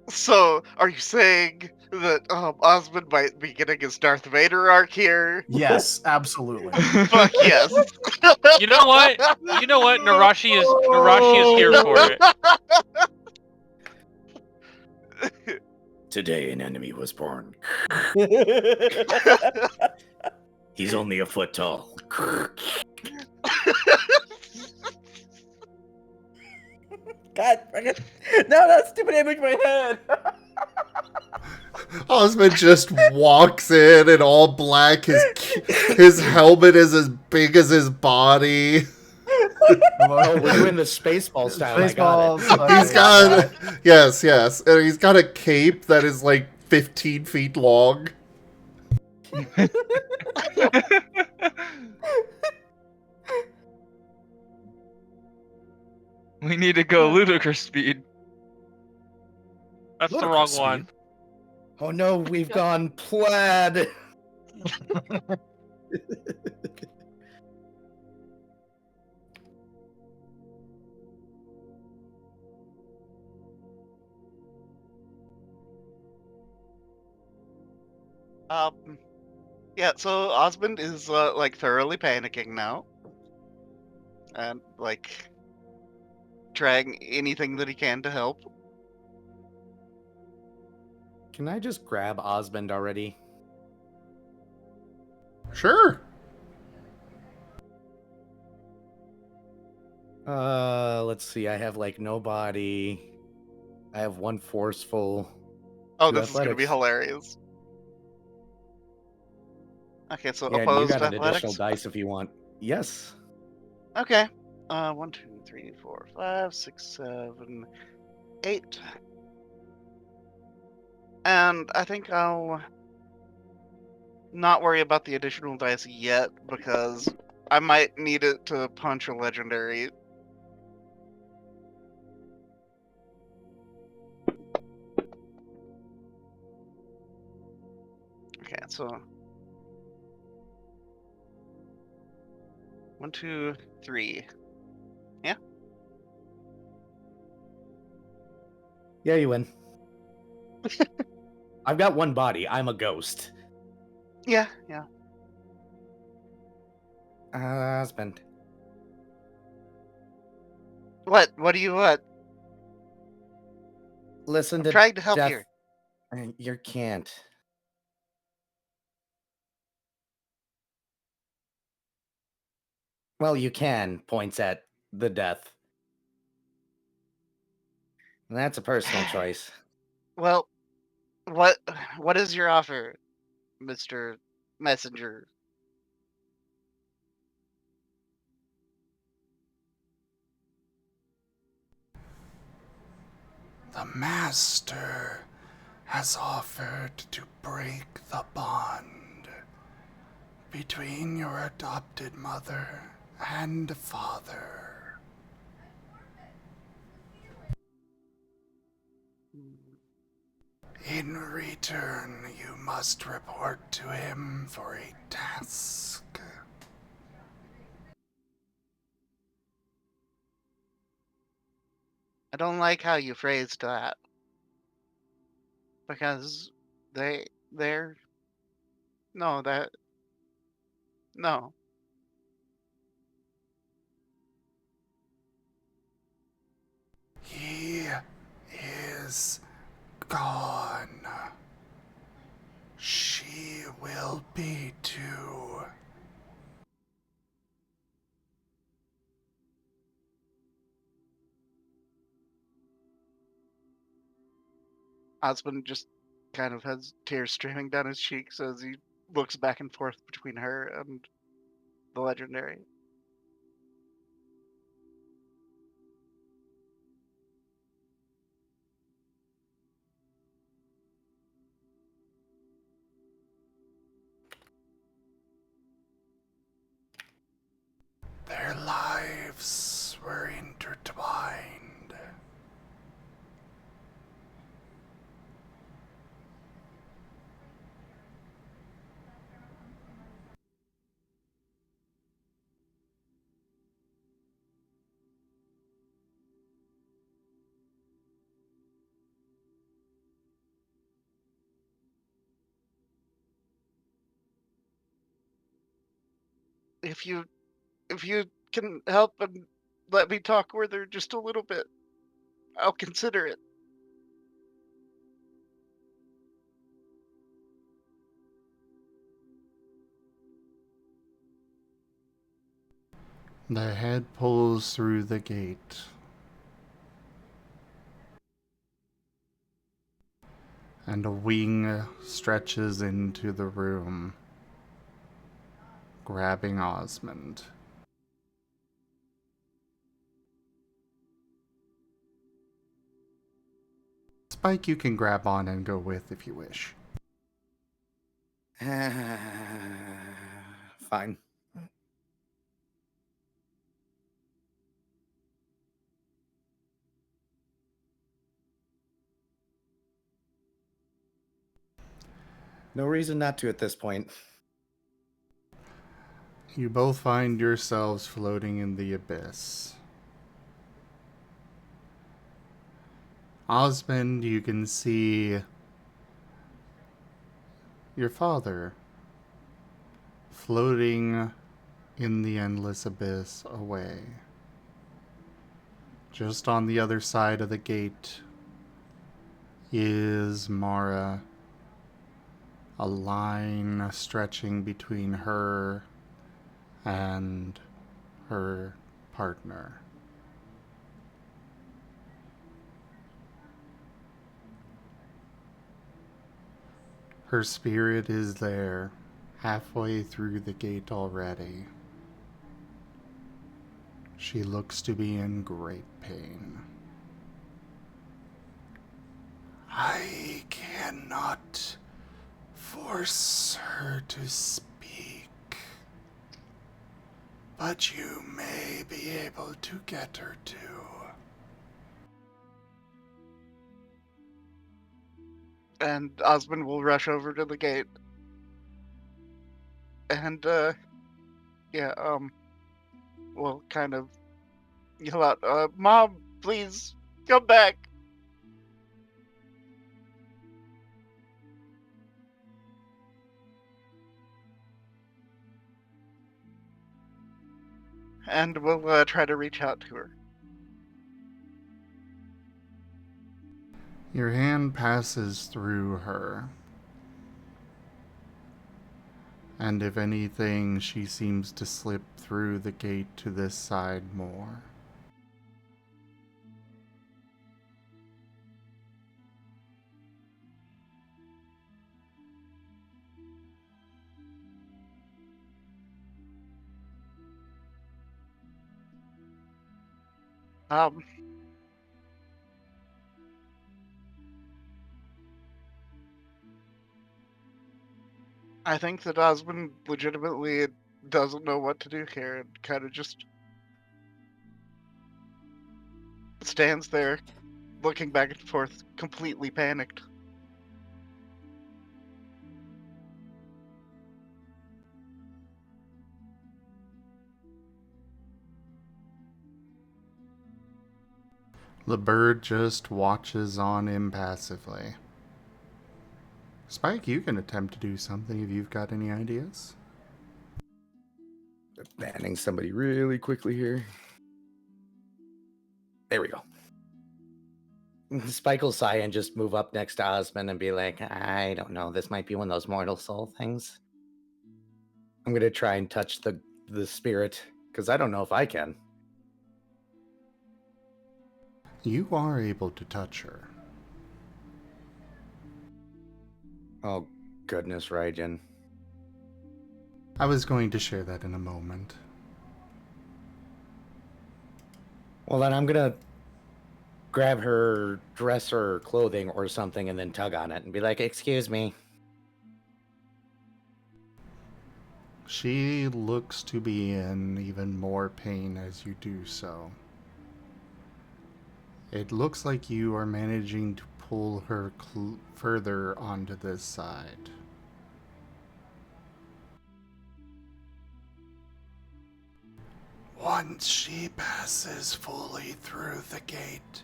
Speaker 6: So, are you saying that Osmond might be getting his Darth Vader arc here?
Speaker 8: Yes, absolutely.
Speaker 6: Fuck yes.
Speaker 3: You know what? You know what? Nerashi is here for it.
Speaker 4: Today an enemy was born. He's only a foot tall.
Speaker 7: God, no, that stupid image in my head.
Speaker 1: Osmond just walks in all black. His helmet is as big as his body.
Speaker 4: Oh, we're doing the Spaceball style.
Speaker 8: Spaceballs.
Speaker 4: I got it.
Speaker 1: He's got yes, and he's got a cape that is like 15 feet long.
Speaker 2: We need to go ludicrous speed.
Speaker 3: That's the wrong
Speaker 4: Ludicrous
Speaker 3: one.
Speaker 4: Oh no, we've gone plaid.
Speaker 6: Yeah, so Osmond is like thoroughly panicking now. And like trying anything that he can to help.
Speaker 4: Can I just grab Osmond already?
Speaker 1: Sure.
Speaker 4: Let's see. I have like no body. I have one forceful.
Speaker 6: Oh,
Speaker 4: two
Speaker 6: this is gonna be
Speaker 4: athletics.
Speaker 6: hilarious. Okay, so
Speaker 4: Yeah, you
Speaker 6: opposed
Speaker 4: got an
Speaker 6: athletics.
Speaker 4: additional dice if you want. Yes.
Speaker 6: Okay. 1, 2, 3, 4, 5, 6, 7, 8. And I think I'll not worry about the additional dice yet because I might need it to punch a legendary. Okay, so 1, 2, 3. Yeah.
Speaker 4: Yeah, you win. I've got one body. I'm a ghost.
Speaker 6: Yeah.
Speaker 4: Husband.
Speaker 6: What? What do you want?
Speaker 4: Listen
Speaker 6: I'm
Speaker 4: to
Speaker 6: trying to help
Speaker 4: Jeff.
Speaker 6: here.
Speaker 4: You can't. Well, you can. Points at the death. That's a personal choice.
Speaker 6: Well, what is your offer, Mr. Messenger?
Speaker 1: The Master has offered to break the bond between your adopted mother and father. In return, you must report to him for a task.
Speaker 6: I don't like how you phrased that. Because they're no, no.
Speaker 1: He is gone. She will be too.
Speaker 6: Osmond just kind of has tears streaming down his cheeks as he looks back and forth between her and the legendary. if you can help and let me talk with her just a little bit, I'll consider it.
Speaker 1: The head pulls through the gate. And a wing stretches into the room, grabbing Osmund. Spike you can grab on and go with if you wish.
Speaker 4: Fine. No reason not to at this point.
Speaker 1: You both find yourselves floating in the abyss. Osmond, you can see your father floating in the endless abyss away. Just on the other side of the gate is Mara, a line stretching between her and her partner. Her spirit is there, halfway through the gate already. She looks to be in great pain. I cannot force her to speak, but you may be able to get her to.
Speaker 6: And Osmond will rush over to the gate. And, we'll kind of yell out, Mom, please, come back. And we'll try to reach out to her.
Speaker 1: Your hand passes through her, and if anything, she seems to slip through the gate to this side more.
Speaker 6: I think that Osmond legitimately doesn't know what to do here and kind of just stands there looking back and forth, completely panicked.
Speaker 1: The bird just watches on impassively. Spike, you can attempt to do something if you've got any ideas.
Speaker 4: Banning somebody really quickly here. There we go. Spike will sigh and just move up next to Osmond and be like, I don't know, this might be one of those mortal soul things. I'm going to try and touch the spirit, because I don't know if I can.
Speaker 1: You are able to touch her.
Speaker 4: Oh, goodness, Raijin.
Speaker 1: I was going to share that in a moment.
Speaker 4: Well, then I'm going to grab her dress or clothing or something and then tug on it and be like, excuse me.
Speaker 1: She looks to be in even more pain as you do so. It looks like you are managing to pull her further onto this side. Once she passes fully through the gate,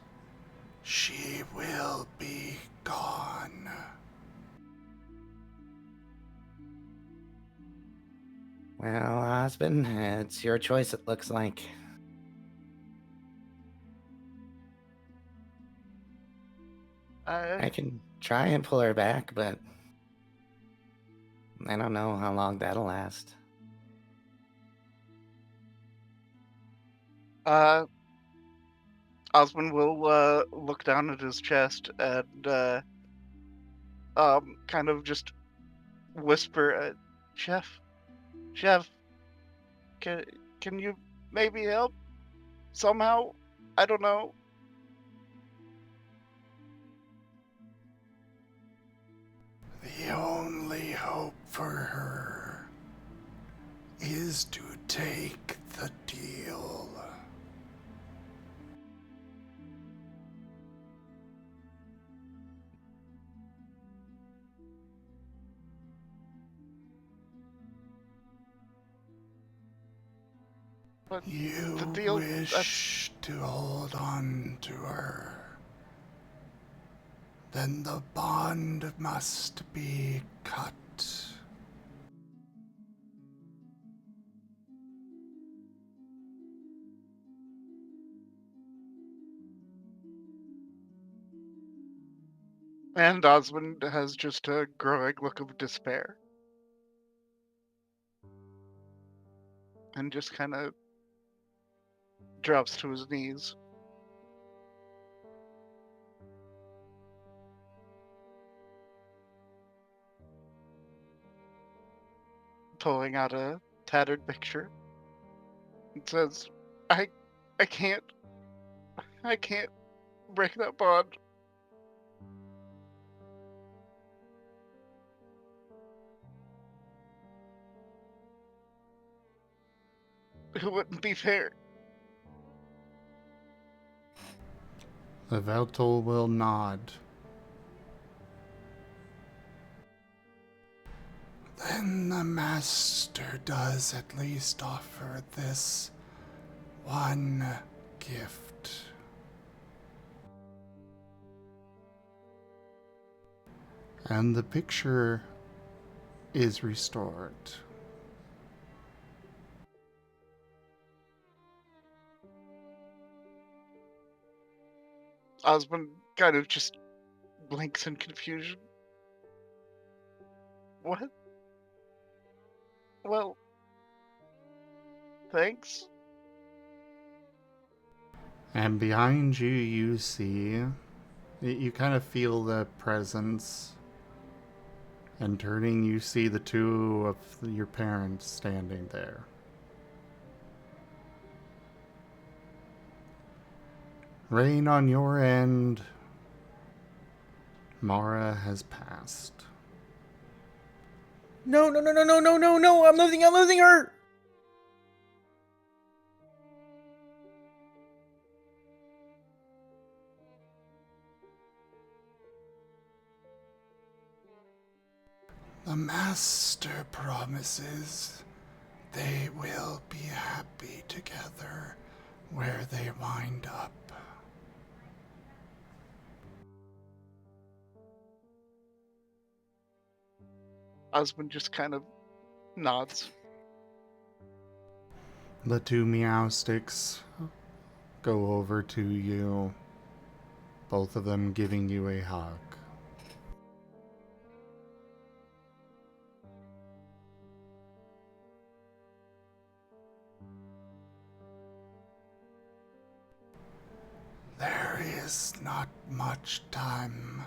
Speaker 1: she will be gone.
Speaker 4: Well, Osmond, it's your choice, it looks like. I can try and pull her back, but I don't know how long that'll last.
Speaker 6: Osmond will look down at his chest and kind of just whisper, Chef, can you maybe help somehow? I don't know.
Speaker 1: The only hope for her is to take the deal.
Speaker 6: But
Speaker 1: You
Speaker 6: the deal,
Speaker 1: wish to hold on to her. Then the bond must be cut.
Speaker 6: And Osmond has just a growing look of despair. And just kind of drops to his knees. Pulling out a tattered picture. It says, I can't break that bond. It wouldn't be fair.
Speaker 1: The vtuber will nod. Then the master does at least offer this one gift. And the picture is restored.
Speaker 6: Osmond kind of just blinks in confusion. What? Well, thanks.
Speaker 1: And behind you, you see, you kind of feel the presence. And turning, you see the two of your parents standing there. Rain, on your end, Mara has passed.
Speaker 7: No, I'm losing her!
Speaker 1: The master promises they will be happy together where they wind up.
Speaker 6: Osmond just kind of nods.
Speaker 1: The two meow sticks go over to you, both of them giving you a hug. There is not much time.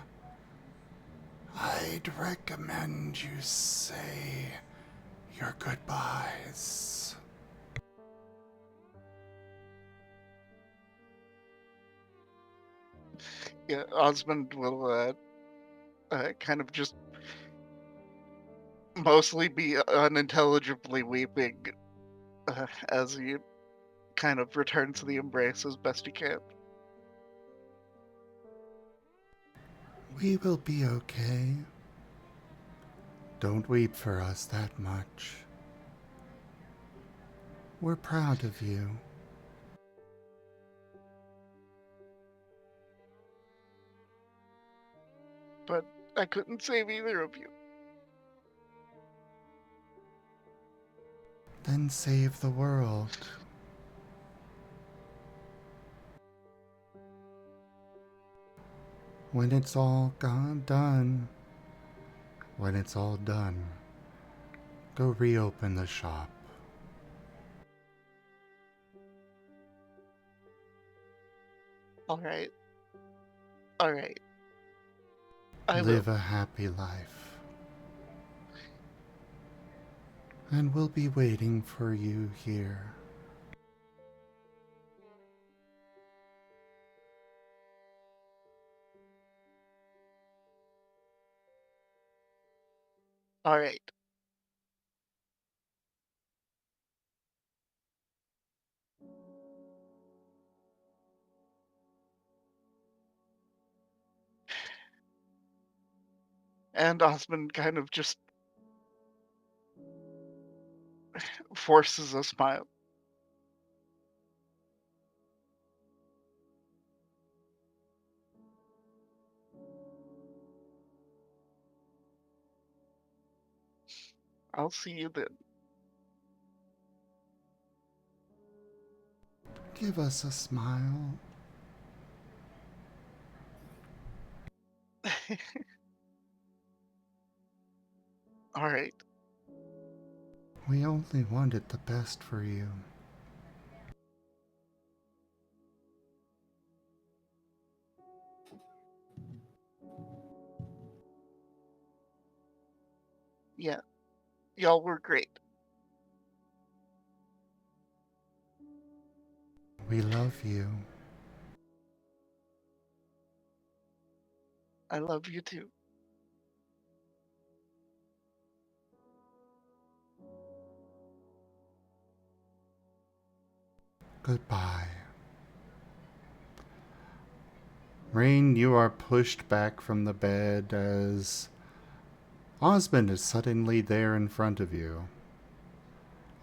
Speaker 1: I'd recommend you say your goodbyes.
Speaker 6: Yeah, Osmond will kind of just mostly be unintelligibly weeping as he kind of returns to the embrace as best he can.
Speaker 1: We will be okay. Don't weep for us that much. We're proud of you.
Speaker 6: But I couldn't save either of you.
Speaker 1: then save the world. When it's all done, go reopen the shop.
Speaker 6: Alright. Alright.
Speaker 1: Live a happy life. And we'll be waiting for you here.
Speaker 6: Alright. And Osmond kind of just forces a smile. I'll see you then.
Speaker 1: Give us a smile.
Speaker 6: Alright.
Speaker 1: We only wanted the best for you.
Speaker 6: Yeah. Y'all were great.
Speaker 1: We love you.
Speaker 6: I love you too.
Speaker 1: Goodbye. Rain, you are pushed back from the bed as Osmond is suddenly there in front of you.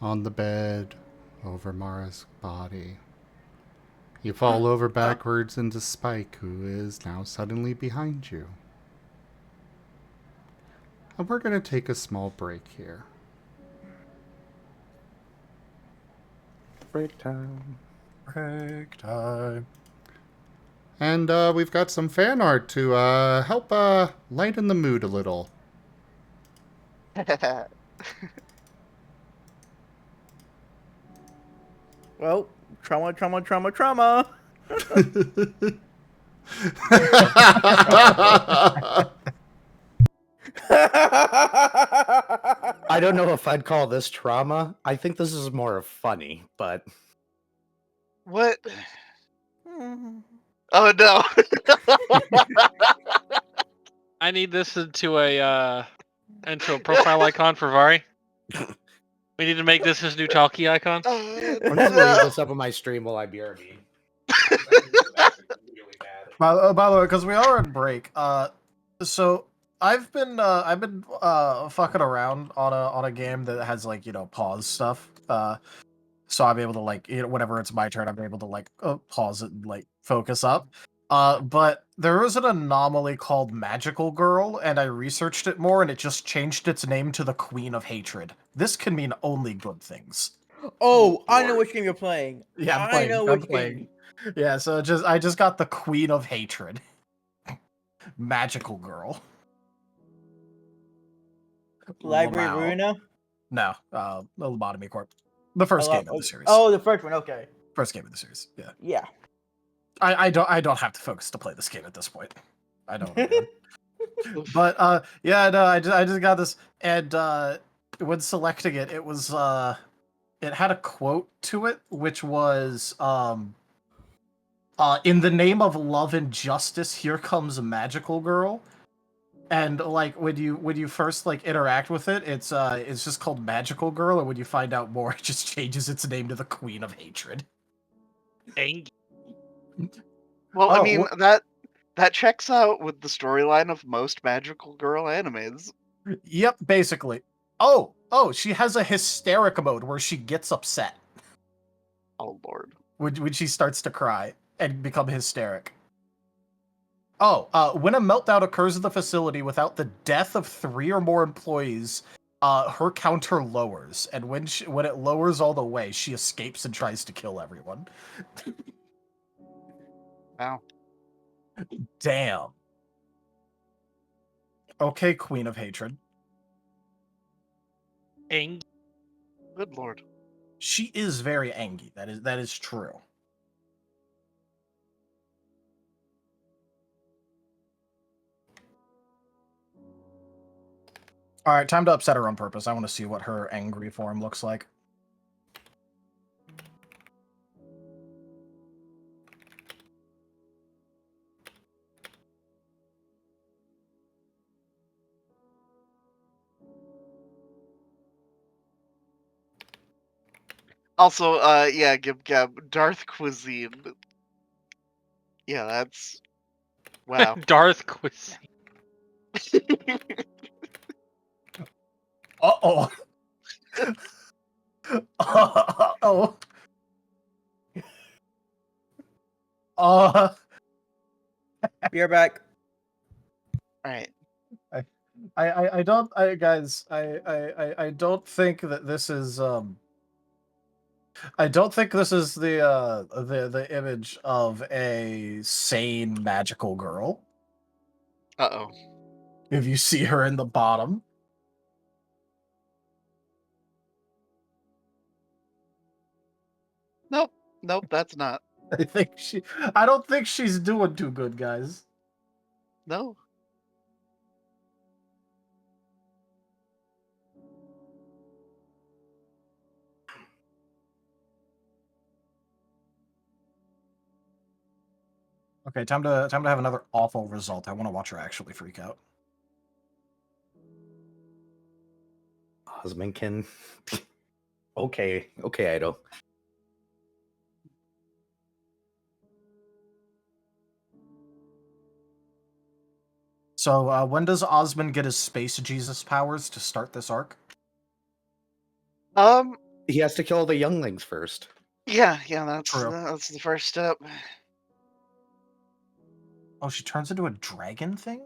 Speaker 1: On the bed, over Mara's body. You fall over backwards into Spike, who is now suddenly behind you. And we're going to take a small break here.
Speaker 4: Break time.
Speaker 1: Break time. And we've got some fan art to help lighten the mood a little.
Speaker 7: Well, trauma.
Speaker 4: I don't know if I'd call this trauma. I think this is more funny, but...
Speaker 6: What? Oh no!
Speaker 3: I need this into a profile icon for Vari. We need to make this his new talkie icon.
Speaker 4: I'm just leave this up on my stream while I BRB.
Speaker 8: By the way, because we are on break, so I've been fucking around on a game that has like pause stuff. So I'm able to like whenever it's my turn, I'm able to like pause it and like focus up. But there is an anomaly called Magical Girl, and I researched it more, and it just changed its name to the Queen of Hatred. This can mean only good things.
Speaker 7: Oh, I know which game you're playing.
Speaker 8: Yeah, I'm playing. Yeah, so I just got the Queen of Hatred. Magical Girl.
Speaker 7: Library
Speaker 8: Lamau.
Speaker 7: Arena?
Speaker 8: No, Lobotomy Corp. The first game of the series.
Speaker 7: Oh, the first one. Okay.
Speaker 8: First game of the series. Yeah.
Speaker 7: Yeah.
Speaker 8: I don't have to focus to play this game at this point. I don't. But yeah, no, I just got this, and when selecting it, it was it had a quote to it, which was in the name of love and justice, here comes a magical girl. And like when you first like interact with it, it's just called Magical Girl, and when you find out more, it just changes its name to the Queen of Hatred.
Speaker 3: Dang.
Speaker 6: Well, I mean that checks out with the storyline of most Magical Girl animes.
Speaker 8: Yep, basically. Oh, she has a hysteric mode where she gets upset.
Speaker 6: Oh lord.
Speaker 8: When she starts to cry and become hysteric. Oh, when a meltdown occurs in the facility without the death of 3 or more employees,
Speaker 13: her counter lowers, and when it lowers all the way, she escapes and tries to kill everyone.
Speaker 6: Wow.
Speaker 13: Damn. Okay, Queen of Hatred.
Speaker 3: Ang.
Speaker 6: Good lord.
Speaker 13: She is very angry. That is true. All right, time to upset her on purpose. I want to see what her angry form looks like.
Speaker 6: Also, yeah, Gab, Darth Cuisine. Yeah, that's... Wow.
Speaker 3: Darth Cuisine.
Speaker 13: Uh-oh. Uh-oh.
Speaker 7: Be right back.
Speaker 6: Alright.
Speaker 13: I don't guys, I don't think that this is I don't think this is the image of a sane magical girl.
Speaker 6: Uh-oh.
Speaker 13: If you see her in the bottom.
Speaker 6: Nope. Nope, that's not.
Speaker 13: I don't think she's doing too good, guys.
Speaker 6: No.
Speaker 13: Okay, time to have another awful result. I want to watch her actually freak out.
Speaker 4: Osmond can. Okay, Idol.
Speaker 13: So, when does Osmond get his Space Jesus powers to start this arc?
Speaker 4: He has to kill the younglings first.
Speaker 6: Yeah, that's
Speaker 13: True.
Speaker 6: that's the first step.
Speaker 13: Oh, she turns into a dragon thing?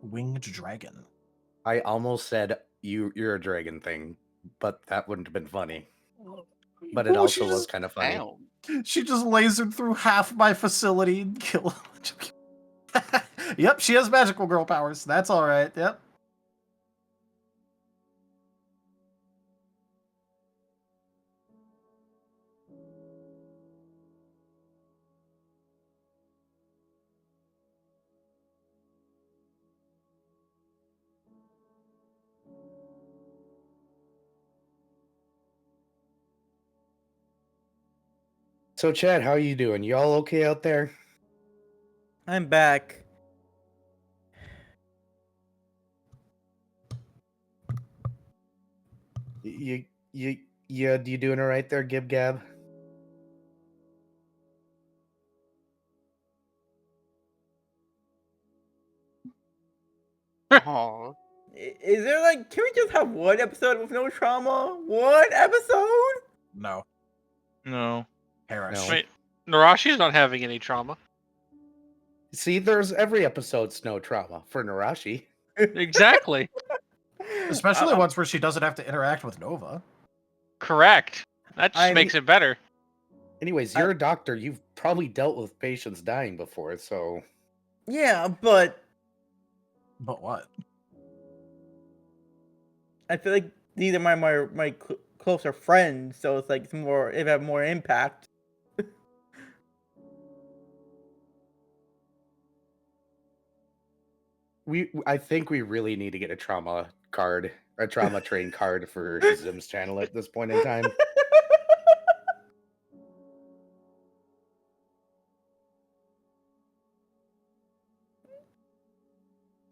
Speaker 13: Winged dragon.
Speaker 4: I almost said you're a dragon thing, but that wouldn't have been funny. But it also was kind of funny.
Speaker 6: Ow.
Speaker 13: She just lasered through half my facility and killed. Yep, she has magical girl powers. That's all right. Yep.
Speaker 4: So, Chad, how are you doing? You all okay out there?
Speaker 7: I'm back.
Speaker 4: You doing all right there, Gib Gab?
Speaker 6: Aw.
Speaker 7: Is there like, can we just have one episode with no trauma? One episode?
Speaker 13: No.
Speaker 2: No.
Speaker 13: Perish.
Speaker 3: Wait, Nerashi's not having any trauma.
Speaker 4: See, there's every episode's no trauma for Nerashi.
Speaker 3: Exactly.
Speaker 13: Especially ones where she doesn't have to interact with Nova.
Speaker 3: Correct. That just makes it better.
Speaker 4: Anyways, you're a doctor. You've probably dealt with patients dying before, so...
Speaker 7: Yeah, but...
Speaker 13: But what?
Speaker 7: I feel like these are my closer friends, so it's like it have more impact.
Speaker 4: I think we really need to get a trauma train card for Zim's channel at this point in time.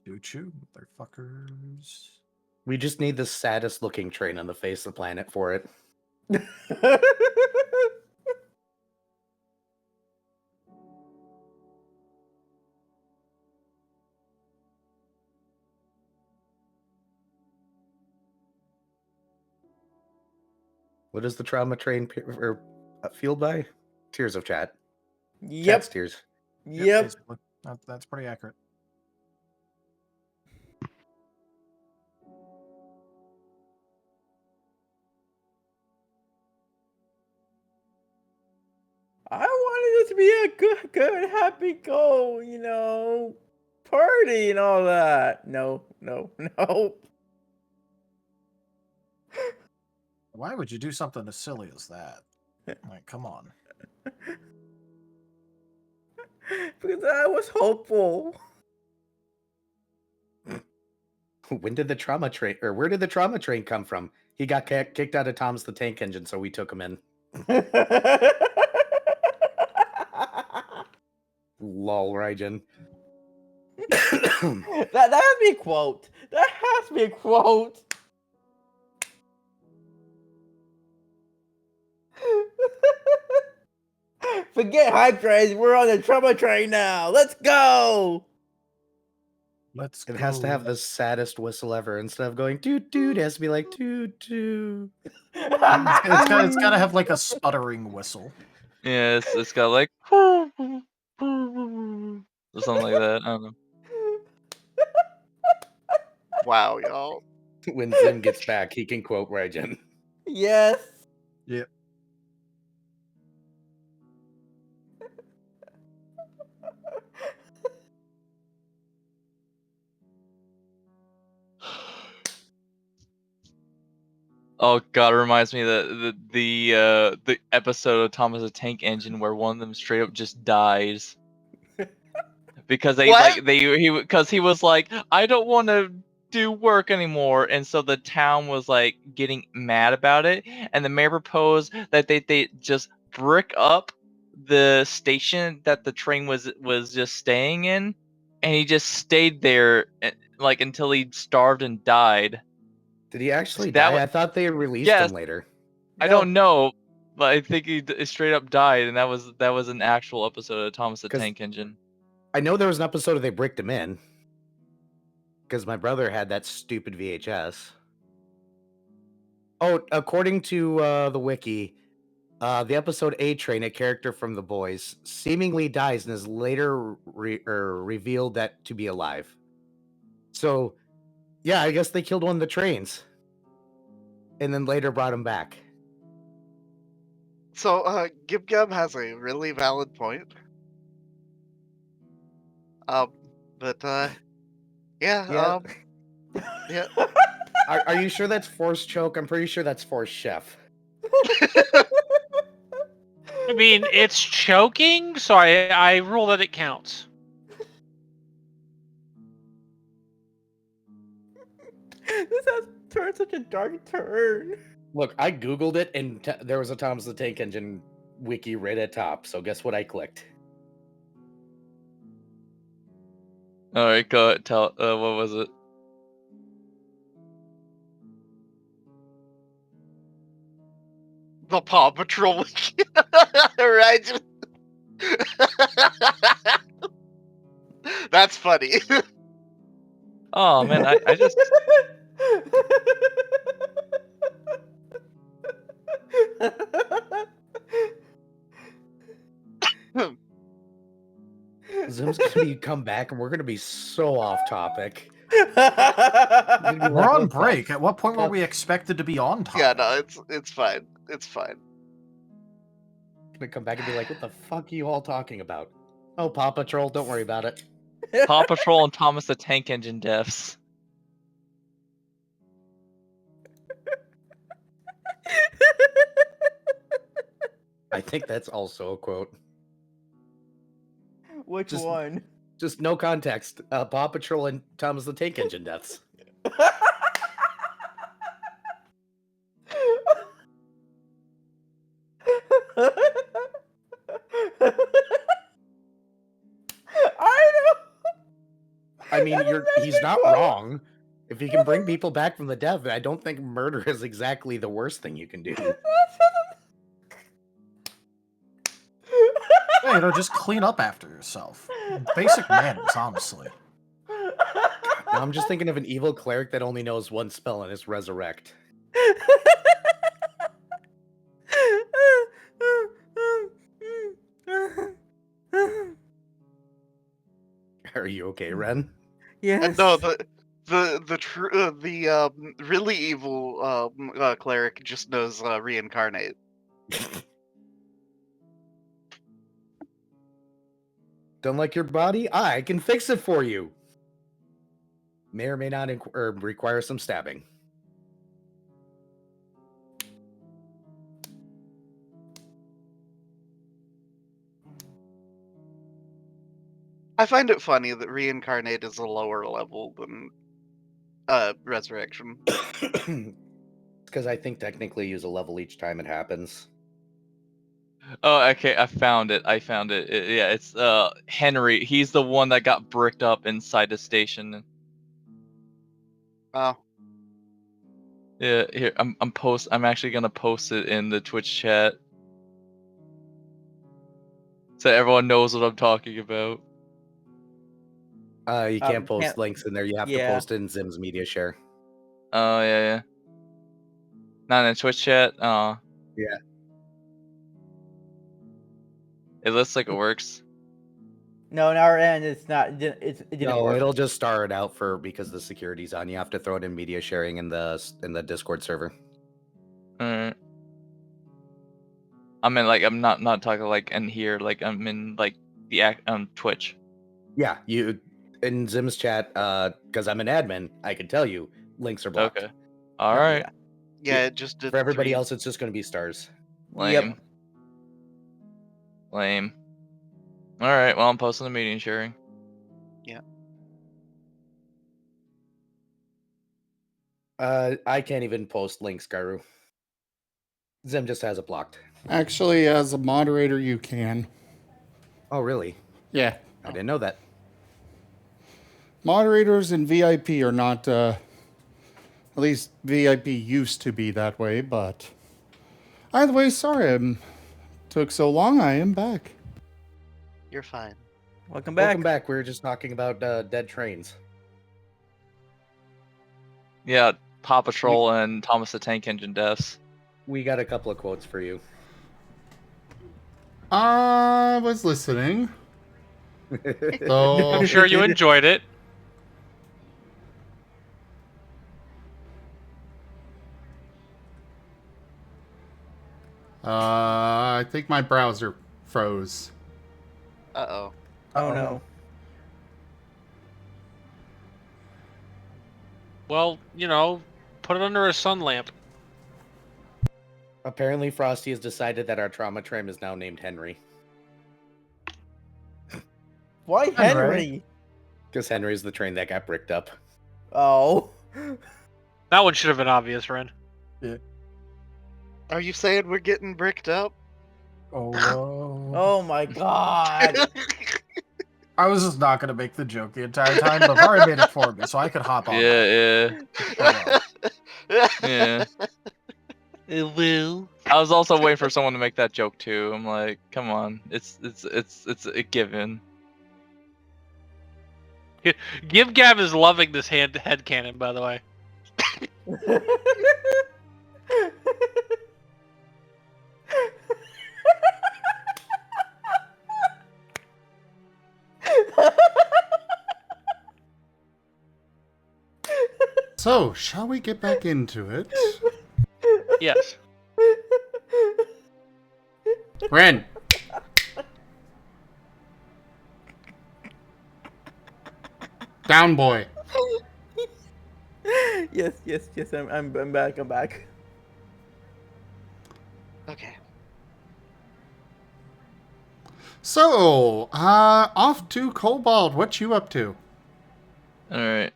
Speaker 13: Choo-choo, motherfuckers.
Speaker 4: We just need the saddest looking train on the face of the planet for it. What is the trauma train fueled by? Tears of Chat.
Speaker 7: Yep.
Speaker 4: Chat's tears.
Speaker 7: Yep.
Speaker 13: Basically. That's pretty accurate.
Speaker 7: I wanted it to be a good, happy go, party and all that. No.
Speaker 13: Why would you do something as silly as that? Like, come on.
Speaker 7: Because I was hopeful.
Speaker 4: When did the trauma train, or where did the trauma train come from? He got kicked out of Thomas the Tank Engine, so we took him in. Lol, Raijin.
Speaker 7: that has to be a quote. That has to be a quote. Forget hype trains. We're on the trauma train now. Let's go.
Speaker 13: Let's
Speaker 4: It has to have the saddest whistle ever. Instead of going toot toot, it has to be like toot toot.
Speaker 13: It's gotta have like a sputtering whistle.
Speaker 2: Yeah, it's got like or something like that. I don't know.
Speaker 6: Wow, y'all.
Speaker 4: When Zim gets back, he can quote Raijin.
Speaker 7: Yes.
Speaker 13: Yep.
Speaker 2: Oh god, it reminds me of the episode of Thomas the Tank Engine where one of them straight up just dies. Because he was like, I don't want to do work anymore, and so the town was like getting mad about it, and the mayor proposed that they just brick up the station that the train was just staying in, and he just stayed there like until he starved and died.
Speaker 4: Did he actually die? I thought they released him later.
Speaker 2: I don't know, but I think he straight up died, and that was an actual episode of Thomas the Tank Engine.
Speaker 4: I know there was an episode of they bricked him in. Because my brother had that stupid VHS. Oh, according to the wiki, the episode A Train, a character from The Boys, seemingly dies and is later revealed that to be alive. So, yeah, I guess they killed one of the trains. And then later brought him back.
Speaker 6: So, Gib Gab has a really valid point. Yeah. Yeah.
Speaker 4: Are you sure that's forced choke? I'm pretty sure that's forced chef.
Speaker 3: I mean, it's choking, so I rule that it counts.
Speaker 7: This has turned such a dark turn.
Speaker 4: Look, I googled it, and there was a Thomas the Tank Engine wiki right at top. So guess what I clicked?
Speaker 2: All right, go ahead, tell. What was it?
Speaker 6: The Paw Patrol wiki. Right? That's funny.
Speaker 2: Oh man, I just.
Speaker 4: Zim's gonna come back, and we're gonna be so off topic.
Speaker 13: We're on break. At what point were we expected to be on topic?
Speaker 6: Yeah, no, it's fine. It's fine.
Speaker 4: Gonna come back and be like, "What the fuck are you all talking about?" Oh, Paw Patrol, don't worry about it.
Speaker 2: Paw Patrol and Thomas the Tank Engine deaths.
Speaker 4: I think that's also a quote.
Speaker 7: Which one?
Speaker 4: Just no context. Paw Patrol and Thomas the Tank Engine deaths. I mean, he's not wrong. If he can bring people back from the dead, I don't think murder is exactly the worst thing you can do.
Speaker 13: Yeah, just clean up after yourself. Basic manners, honestly.
Speaker 4: Now I'm just thinking of an evil cleric that only knows one spell, and it's resurrect. Are you okay, Ren?
Speaker 7: Yes.
Speaker 6: No, the really evil cleric just knows reincarnate.
Speaker 4: Don't like your body? I can fix it for you. May or may not require some stabbing.
Speaker 6: I find it funny that reincarnate is a lower level than resurrection.
Speaker 4: Because I think technically use a level each time it happens.
Speaker 2: Oh, okay, I found it. Yeah, it's Henry. He's the one that got bricked up inside the station.
Speaker 6: Oh.
Speaker 2: Yeah, here I'm actually gonna post it in the Twitch chat. So everyone knows what I'm talking about.
Speaker 4: You can't post links in there. You have to post it in Zim's media share.
Speaker 2: Oh yeah. Not in the Twitch chat. Oh.
Speaker 4: Yeah.
Speaker 2: It looks like it works.
Speaker 7: No, in our end, it's not. It didn't
Speaker 4: No,
Speaker 7: work.
Speaker 4: it'll just star it out because the security's on. You have to throw it in media sharing in the Discord server.
Speaker 2: Alright. I mean, like, I'm not talking like in here. Like, I'm in like the Twitch.
Speaker 4: Yeah, you in Zim's chat. Because I'm an admin, I can tell you links are blocked.
Speaker 2: Okay. All right.
Speaker 6: Yeah, it just did
Speaker 4: For everybody
Speaker 6: 3.
Speaker 4: else, it's just going to be stars.
Speaker 2: Lame. Lame. All right. Well, I'm posting the meeting sharing.
Speaker 6: Yeah.
Speaker 4: I can't even post links, Garu. Zim just has it blocked.
Speaker 1: Actually, as a moderator, you can.
Speaker 4: Oh, really?
Speaker 1: Yeah.
Speaker 4: I didn't know that.
Speaker 1: Moderators and VIP are not, at least VIP used to be that way, but either way, sorry I took so long. I am back.
Speaker 6: You're fine.
Speaker 7: Welcome back.
Speaker 4: Welcome back. We were just talking about dead trains.
Speaker 2: Yeah, Paw Patrol and Thomas the Tank Engine deaths.
Speaker 4: We got a couple of quotes for you.
Speaker 1: I was listening.
Speaker 3: I'm sure you enjoyed it.
Speaker 1: I think my browser froze.
Speaker 6: Uh-oh.
Speaker 7: Oh no.
Speaker 3: Well, put it under a sun lamp.
Speaker 4: Apparently, Frosty has decided that our trauma tram is now named Henry.
Speaker 7: Why Henry?
Speaker 4: Because Henry's the train that got bricked up.
Speaker 7: Oh.
Speaker 3: That one should have been obvious, Ren.
Speaker 4: Yeah.
Speaker 6: Are you saying we're getting bricked up?
Speaker 13: Oh, no.
Speaker 7: Oh my god.
Speaker 13: I was just not going to make the joke the entire time, but Varien made it for me, so I could hop on.
Speaker 2: Yeah. Yeah. I was also waiting for someone to make that joke too. I'm like, come on, it's a given.
Speaker 3: Give Gab is loving this headcanon, by the way.
Speaker 1: So, shall we get back into it?
Speaker 3: Yes.
Speaker 1: Ren! Down, boy.
Speaker 7: yes. I'm back. I'm back.
Speaker 6: Okay.
Speaker 1: So, off to Cobalt. What you up to?
Speaker 2: All right.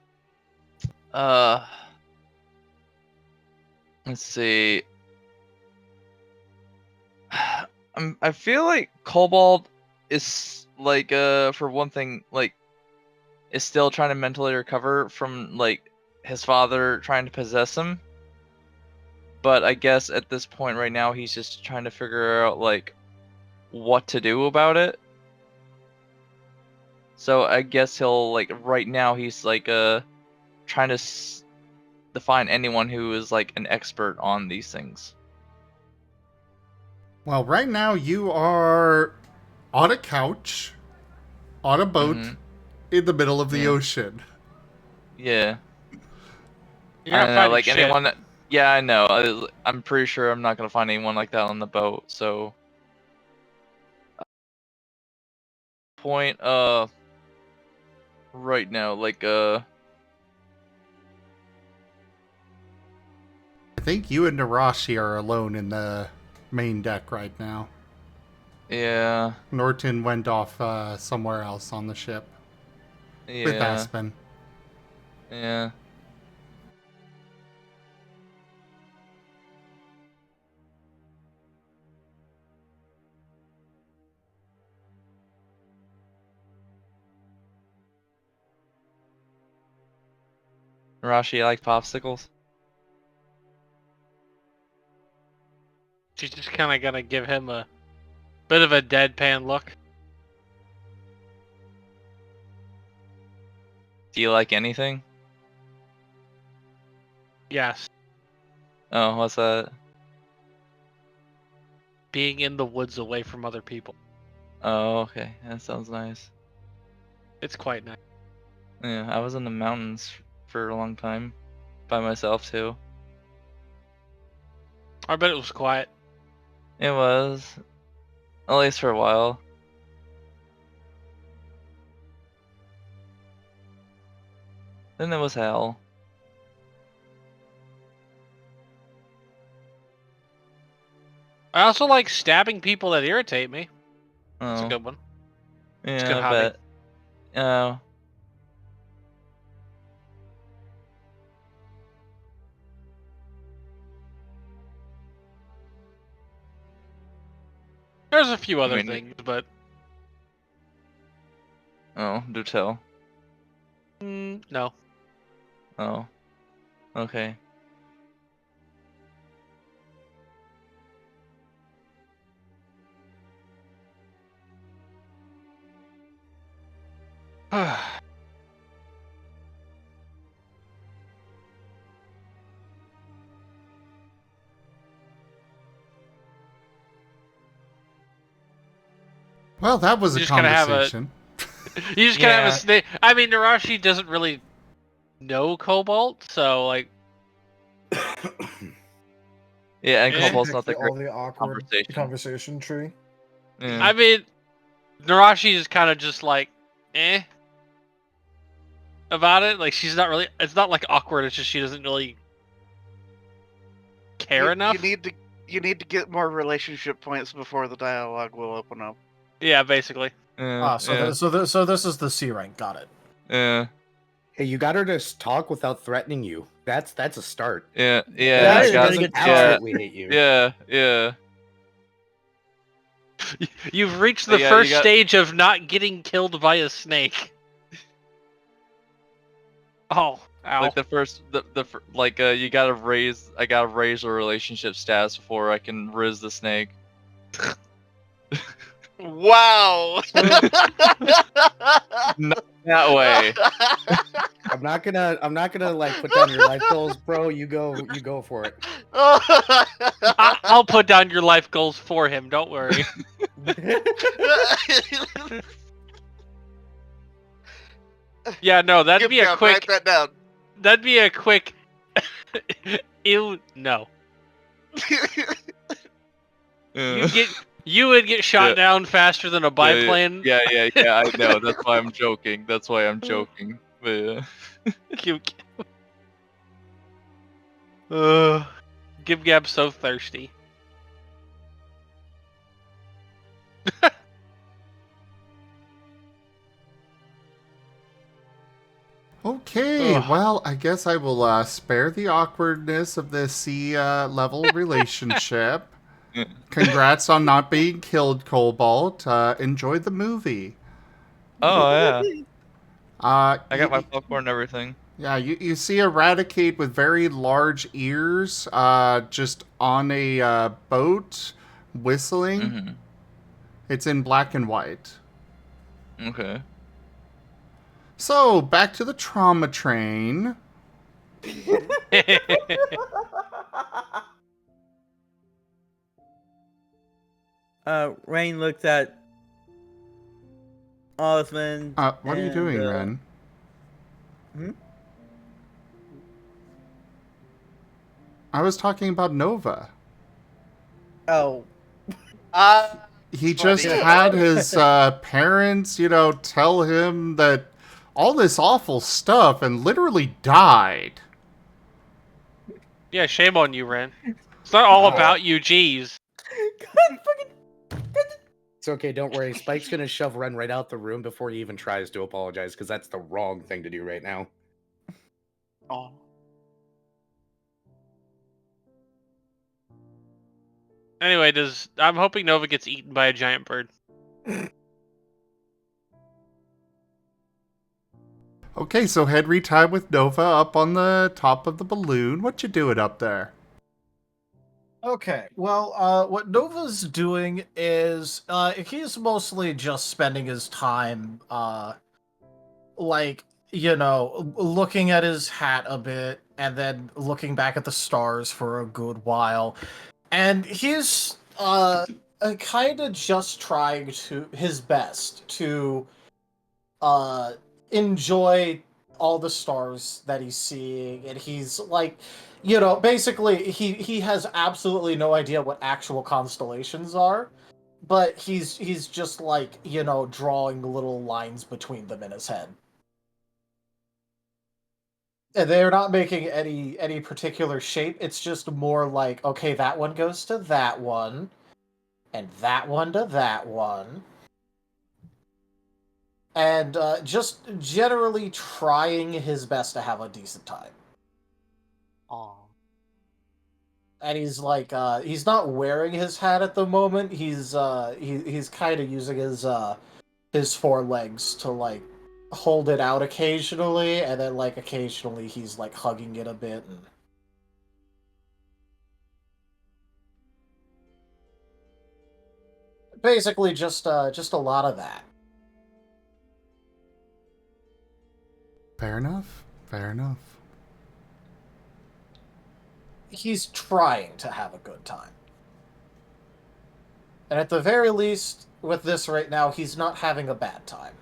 Speaker 2: Let's see. I feel like Cobalt is like for one thing like is still trying to mentally recover from like his father trying to possess him. But I guess at this point right now he's just trying to figure out like what to do about it. So I guess he'll like right now he's like trying to define anyone who is like an expert on these things.
Speaker 1: Well, right now you are on a couch, on a boat, in the middle of the ocean.
Speaker 2: Yeah.
Speaker 3: You're not
Speaker 2: I know,
Speaker 3: finding
Speaker 2: like
Speaker 3: shit.
Speaker 2: anyone that, yeah, I know. I'm pretty sure I'm not gonna find anyone like that on the boat. So point right now? Like
Speaker 1: I think you and Nerashi are alone in the main deck right now.
Speaker 2: yeah.
Speaker 1: Norton went off somewhere else on the ship
Speaker 2: Yeah.
Speaker 1: with Aspen.
Speaker 2: Yeah. Rashi, like popsicles?
Speaker 3: She's just kind of gonna give him a bit of a deadpan look.
Speaker 2: Do you like anything?
Speaker 3: Yes.
Speaker 2: Oh, what's that?
Speaker 3: Being in the woods away from other people.
Speaker 2: Oh, okay. That sounds nice.
Speaker 3: It's quite nice.
Speaker 2: Yeah, I was in the mountains for a long time. By myself, too.
Speaker 3: I bet it was quiet.
Speaker 2: It was. At least for a while. Then it was hell.
Speaker 3: I also like stabbing people that irritate me. That's a
Speaker 2: Oh.
Speaker 3: good one.
Speaker 2: Yeah,
Speaker 3: It's a good
Speaker 2: I
Speaker 3: hobby.
Speaker 2: bet. Oh.
Speaker 3: There's a few other
Speaker 2: mean-
Speaker 3: things, but
Speaker 2: Oh, do tell.
Speaker 3: no.
Speaker 2: Oh. Okay.
Speaker 1: Well, that was
Speaker 3: You
Speaker 1: a
Speaker 3: just gotta have a-
Speaker 1: conversation.
Speaker 3: You just gotta have a snake. I mean, Nerashi doesn't really know Cobalt, so like.
Speaker 2: Yeah, and
Speaker 3: Yeah.
Speaker 2: Cobalt's not the
Speaker 13: all
Speaker 2: great
Speaker 13: the awkward
Speaker 2: conversation.
Speaker 13: conversation tree.
Speaker 2: Yeah.
Speaker 3: I mean, Nerashi is kind of just like, about it. Like she's not really. It's not like awkward. It's just she doesn't really care enough.
Speaker 6: You need to get more relationship points before the dialogue will open up.
Speaker 3: Yeah, basically.
Speaker 13: So this is the C rank. Got it.
Speaker 2: Yeah.
Speaker 4: Hey, you got her to talk without threatening you. That's a start.
Speaker 2: Yeah.
Speaker 4: That
Speaker 2: Yeah.
Speaker 4: is
Speaker 2: I got-
Speaker 4: a good start. Absolutely hate you.
Speaker 2: Yeah. Yeah.
Speaker 3: You've reached the
Speaker 2: Yeah,
Speaker 3: first
Speaker 2: you got-
Speaker 3: stage of not getting killed by a snake. Oh, ow.
Speaker 2: Like the first, you gotta raise. I gotta raise a relationship status before I can riz the snake.
Speaker 6: Wow.
Speaker 2: Not that way.
Speaker 4: I'm not gonna like put down your life goals, bro. You go for it.
Speaker 3: I'll put down your life goals for him. Don't worry. Yeah, no, that'd be a quick.
Speaker 6: Write that down.
Speaker 3: That'd be a quick. Ew, no. You would get shot down faster than a biplane.
Speaker 2: Yeah, I know. That's why I'm joking. But yeah.
Speaker 3: Cute. Gib Gab so thirsty.
Speaker 1: Okay, well, I guess I will spare the awkwardness of this C-level relationship. Congrats on not being killed, Cobalt. Enjoy the movie.
Speaker 2: Oh, yeah.
Speaker 1: I
Speaker 2: got my popcorn and everything.
Speaker 1: Yeah, you see Eradicate with very large ears just on a boat whistling.
Speaker 2: Mm-hmm.
Speaker 1: It's in black and white.
Speaker 2: Okay.
Speaker 1: So, back to the trauma train.
Speaker 7: Rain looks at Osmond.
Speaker 1: What are you doing, Ren? I was talking about Nova.
Speaker 7: Oh.
Speaker 1: he
Speaker 6: It's
Speaker 1: just
Speaker 6: funny.
Speaker 1: had his parents, tell him that all this awful stuff and literally died.
Speaker 3: Yeah, shame on you, Ren. It's not all
Speaker 4: No.
Speaker 3: about you, geez.
Speaker 7: God fucking.
Speaker 4: It's okay, don't worry. Spike's gonna shove Ren right out the room before he even tries to apologize, because that's the wrong thing to do right now.
Speaker 6: Oh.
Speaker 3: Anyway, I'm hoping Nova gets eaten by a giant bird.
Speaker 1: Okay, so head retie with Nova up on the top of the balloon. What you doing up there?
Speaker 13: Okay, well, what Nova's doing is he's mostly just spending his time, looking at his hat a bit and then looking back at the stars for a good while. And he's kind of just trying his best to enjoy all the stars that he's seeing, and he's like, basically he has absolutely no idea what actual constellations are, but he's just like, drawing little lines between them in his head. And they're not making any particular shape. It's just more like, okay, that one goes to that one, and that one to that one. And just generally trying his best to have a decent time.
Speaker 6: Aw.
Speaker 13: And he's like, he's not wearing his hat at the moment. He's kind of using his forelegs to like hold it out occasionally, and then like occasionally he's like hugging it a bit. And basically just a lot of that.
Speaker 1: Fair enough. Fair enough.
Speaker 13: He's trying to have a good time. And at the very least, with this right now, he's not having a bad time.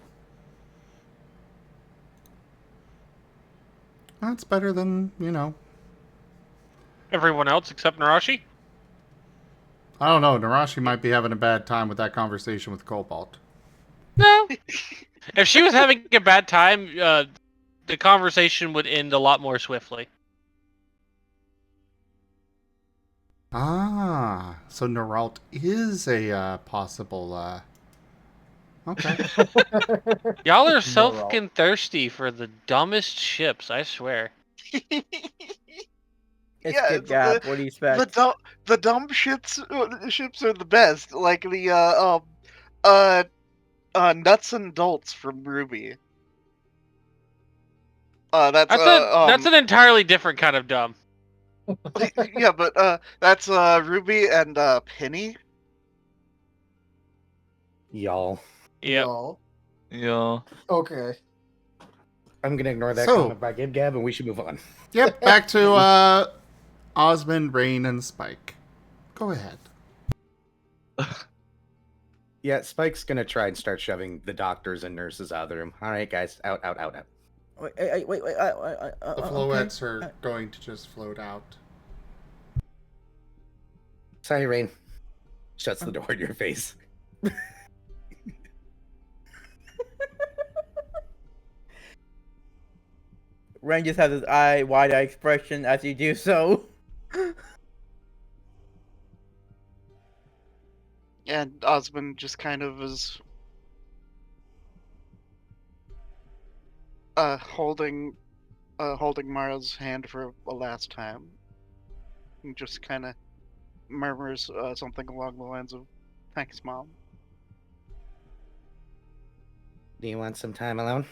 Speaker 1: That's better than,
Speaker 3: Everyone else except Nerashi?
Speaker 1: I don't know. Nerashi might be having a bad time with that conversation with Cobalt.
Speaker 3: No. If she was having a bad time, the conversation would end a lot more swiftly.
Speaker 1: Ah, so Neralt is a possible, okay.
Speaker 3: Y'all are so fucking thirsty for the dumbest ships, I swear.
Speaker 7: It's good job. What do you expect?
Speaker 6: The dumb ships are the best. Like the nuts and bolts from Ruby.
Speaker 3: That's an entirely different kind of dumb.
Speaker 6: Yeah, but that's Ruby and Penny.
Speaker 4: Y'all.
Speaker 3: Yep.
Speaker 2: Yeah.
Speaker 13: Okay.
Speaker 4: I'm gonna ignore that
Speaker 1: So-
Speaker 4: comment by Gib Gab, and we should move on.
Speaker 1: Yep, back to Osmund, Rain, and Spike. Go ahead.
Speaker 4: Yeah, Spike's gonna try and start shoving the doctors and nurses out of the room. All right, guys, out.
Speaker 7: Wait.
Speaker 1: The floettes are going to just float out.
Speaker 4: Sorry, Rain. Shuts the door in your face.
Speaker 7: Ren just has his wide-eyed expression as you do so.
Speaker 6: And Osmond just kind of is holding Mara's hand for a last time. And just kind of murmurs something along the lines of, "Thanks, Mom."
Speaker 4: Do you want some time alone?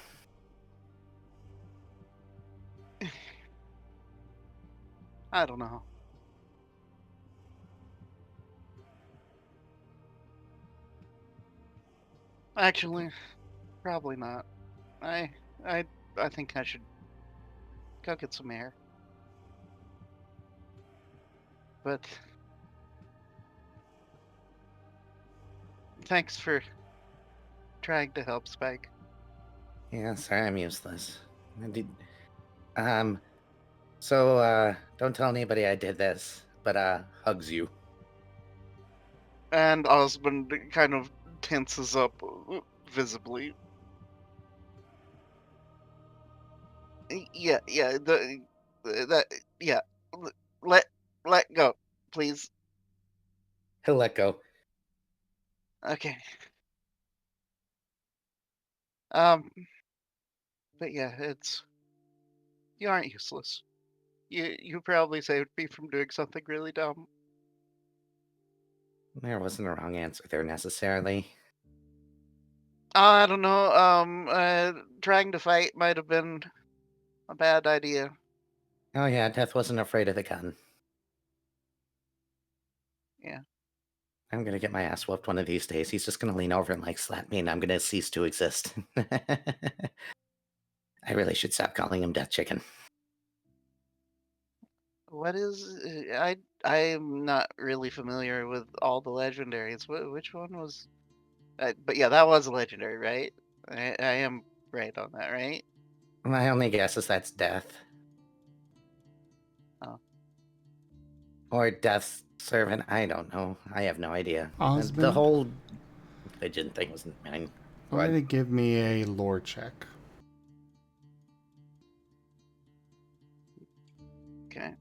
Speaker 6: I don't know. Actually, probably not. I think I should go get some air. But thanks for trying to help, Spike.
Speaker 4: Yeah, sorry, I'm useless. So, don't tell anybody I did this, but, hugs you.
Speaker 6: And Osmond kind of tenses up visibly. Yeah, yeah. Let go, please.
Speaker 4: He'll let go.
Speaker 6: Okay. But yeah, you aren't useless. You probably saved me from doing something really dumb.
Speaker 4: There wasn't a wrong answer there necessarily.
Speaker 6: I don't know. Trying to fight might have been a bad idea.
Speaker 4: Oh yeah, Death wasn't afraid of the gun.
Speaker 6: Yeah.
Speaker 4: I'm gonna get my ass whooped one of these days. He's just gonna lean over and like slap me, and I'm gonna cease to exist. I really should stop calling him Death Chicken.
Speaker 6: What is I'm not really familiar with all the legendaries. Which one was? But yeah, that was a legendary, right? I am right on that, right?
Speaker 4: My only guess is that's Death.
Speaker 6: Oh.
Speaker 4: Or Death's servant. I don't know. I have no idea.
Speaker 1: Osmond?
Speaker 4: The whole religion thing wasn't mine.
Speaker 1: Go ahead and give me a lore check.
Speaker 6: Okay.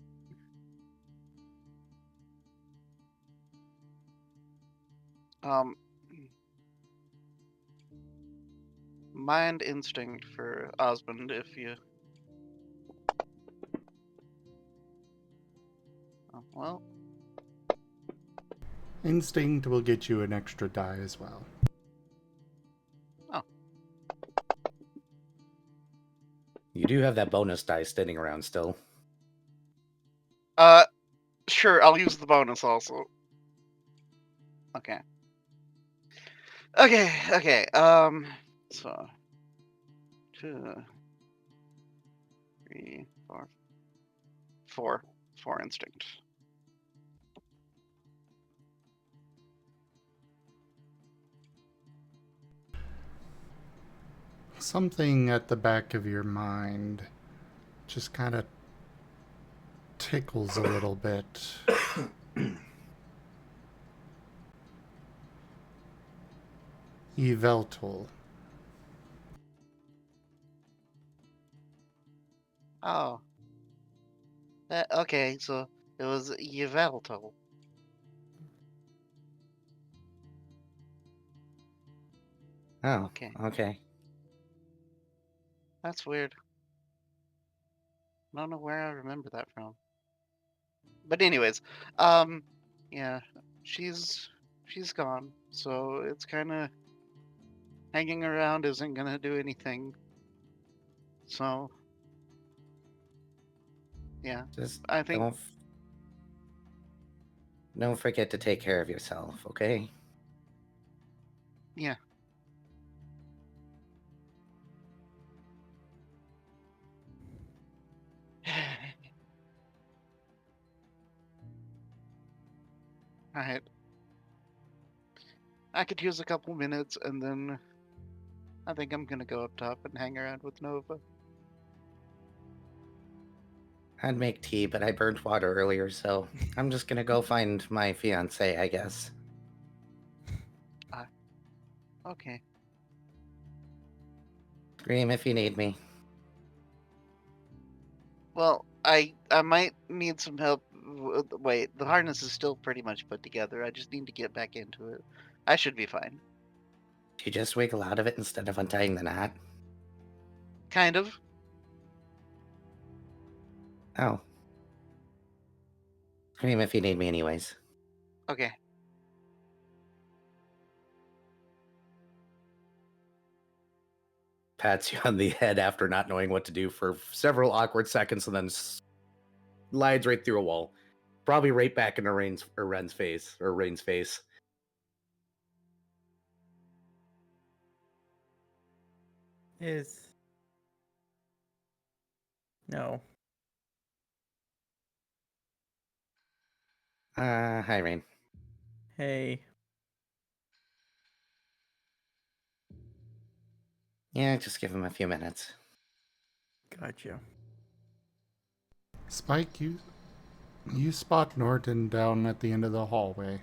Speaker 6: Mind instinct for Osmond, if you. Oh, well.
Speaker 1: Instinct will get you an extra die as well.
Speaker 6: Oh.
Speaker 4: You do have that bonus die sitting around still.
Speaker 6: Sure, I'll use the bonus also. Okay. Okay. So 2, 3, 4. 4 instinct.
Speaker 1: Something at the back of your mind just kind of tickles a little bit. Hexylotl.
Speaker 6: Oh. Okay, so it was Yveltal.
Speaker 4: Oh, okay.
Speaker 6: That's weird. I don't know where I remember that from. But anyways, yeah, she's gone. So it's kind of hanging around isn't gonna do anything. So yeah,
Speaker 4: Just
Speaker 6: I think
Speaker 4: don't forget to take care of yourself, okay?
Speaker 6: yeah. Alright. I could use a couple minutes and then I think I'm gonna go up top and hang around with Nova.
Speaker 4: I'd make tea, but I burnt water earlier, so I'm just gonna go find my fiance, I guess.
Speaker 6: Okay.
Speaker 4: Scream if you need me.
Speaker 6: Well, I might need some help. Wait, the harness is still pretty much put together. I just need to get back into it. I should be fine.
Speaker 4: You just wiggle out of it instead of untying the knot?
Speaker 6: Kind of.
Speaker 4: Oh. Scream if you need me anyways.
Speaker 6: Okay.
Speaker 4: Pats you on the head after not knowing what to do for several awkward seconds and then slides right through a wall. Probably right back into Rain's face.
Speaker 7: No.
Speaker 4: Hi, Rain.
Speaker 7: Hey.
Speaker 4: Yeah, just give him a few minutes.
Speaker 7: Gotcha.
Speaker 1: Spike, you spot Norton down at the end of the hallway.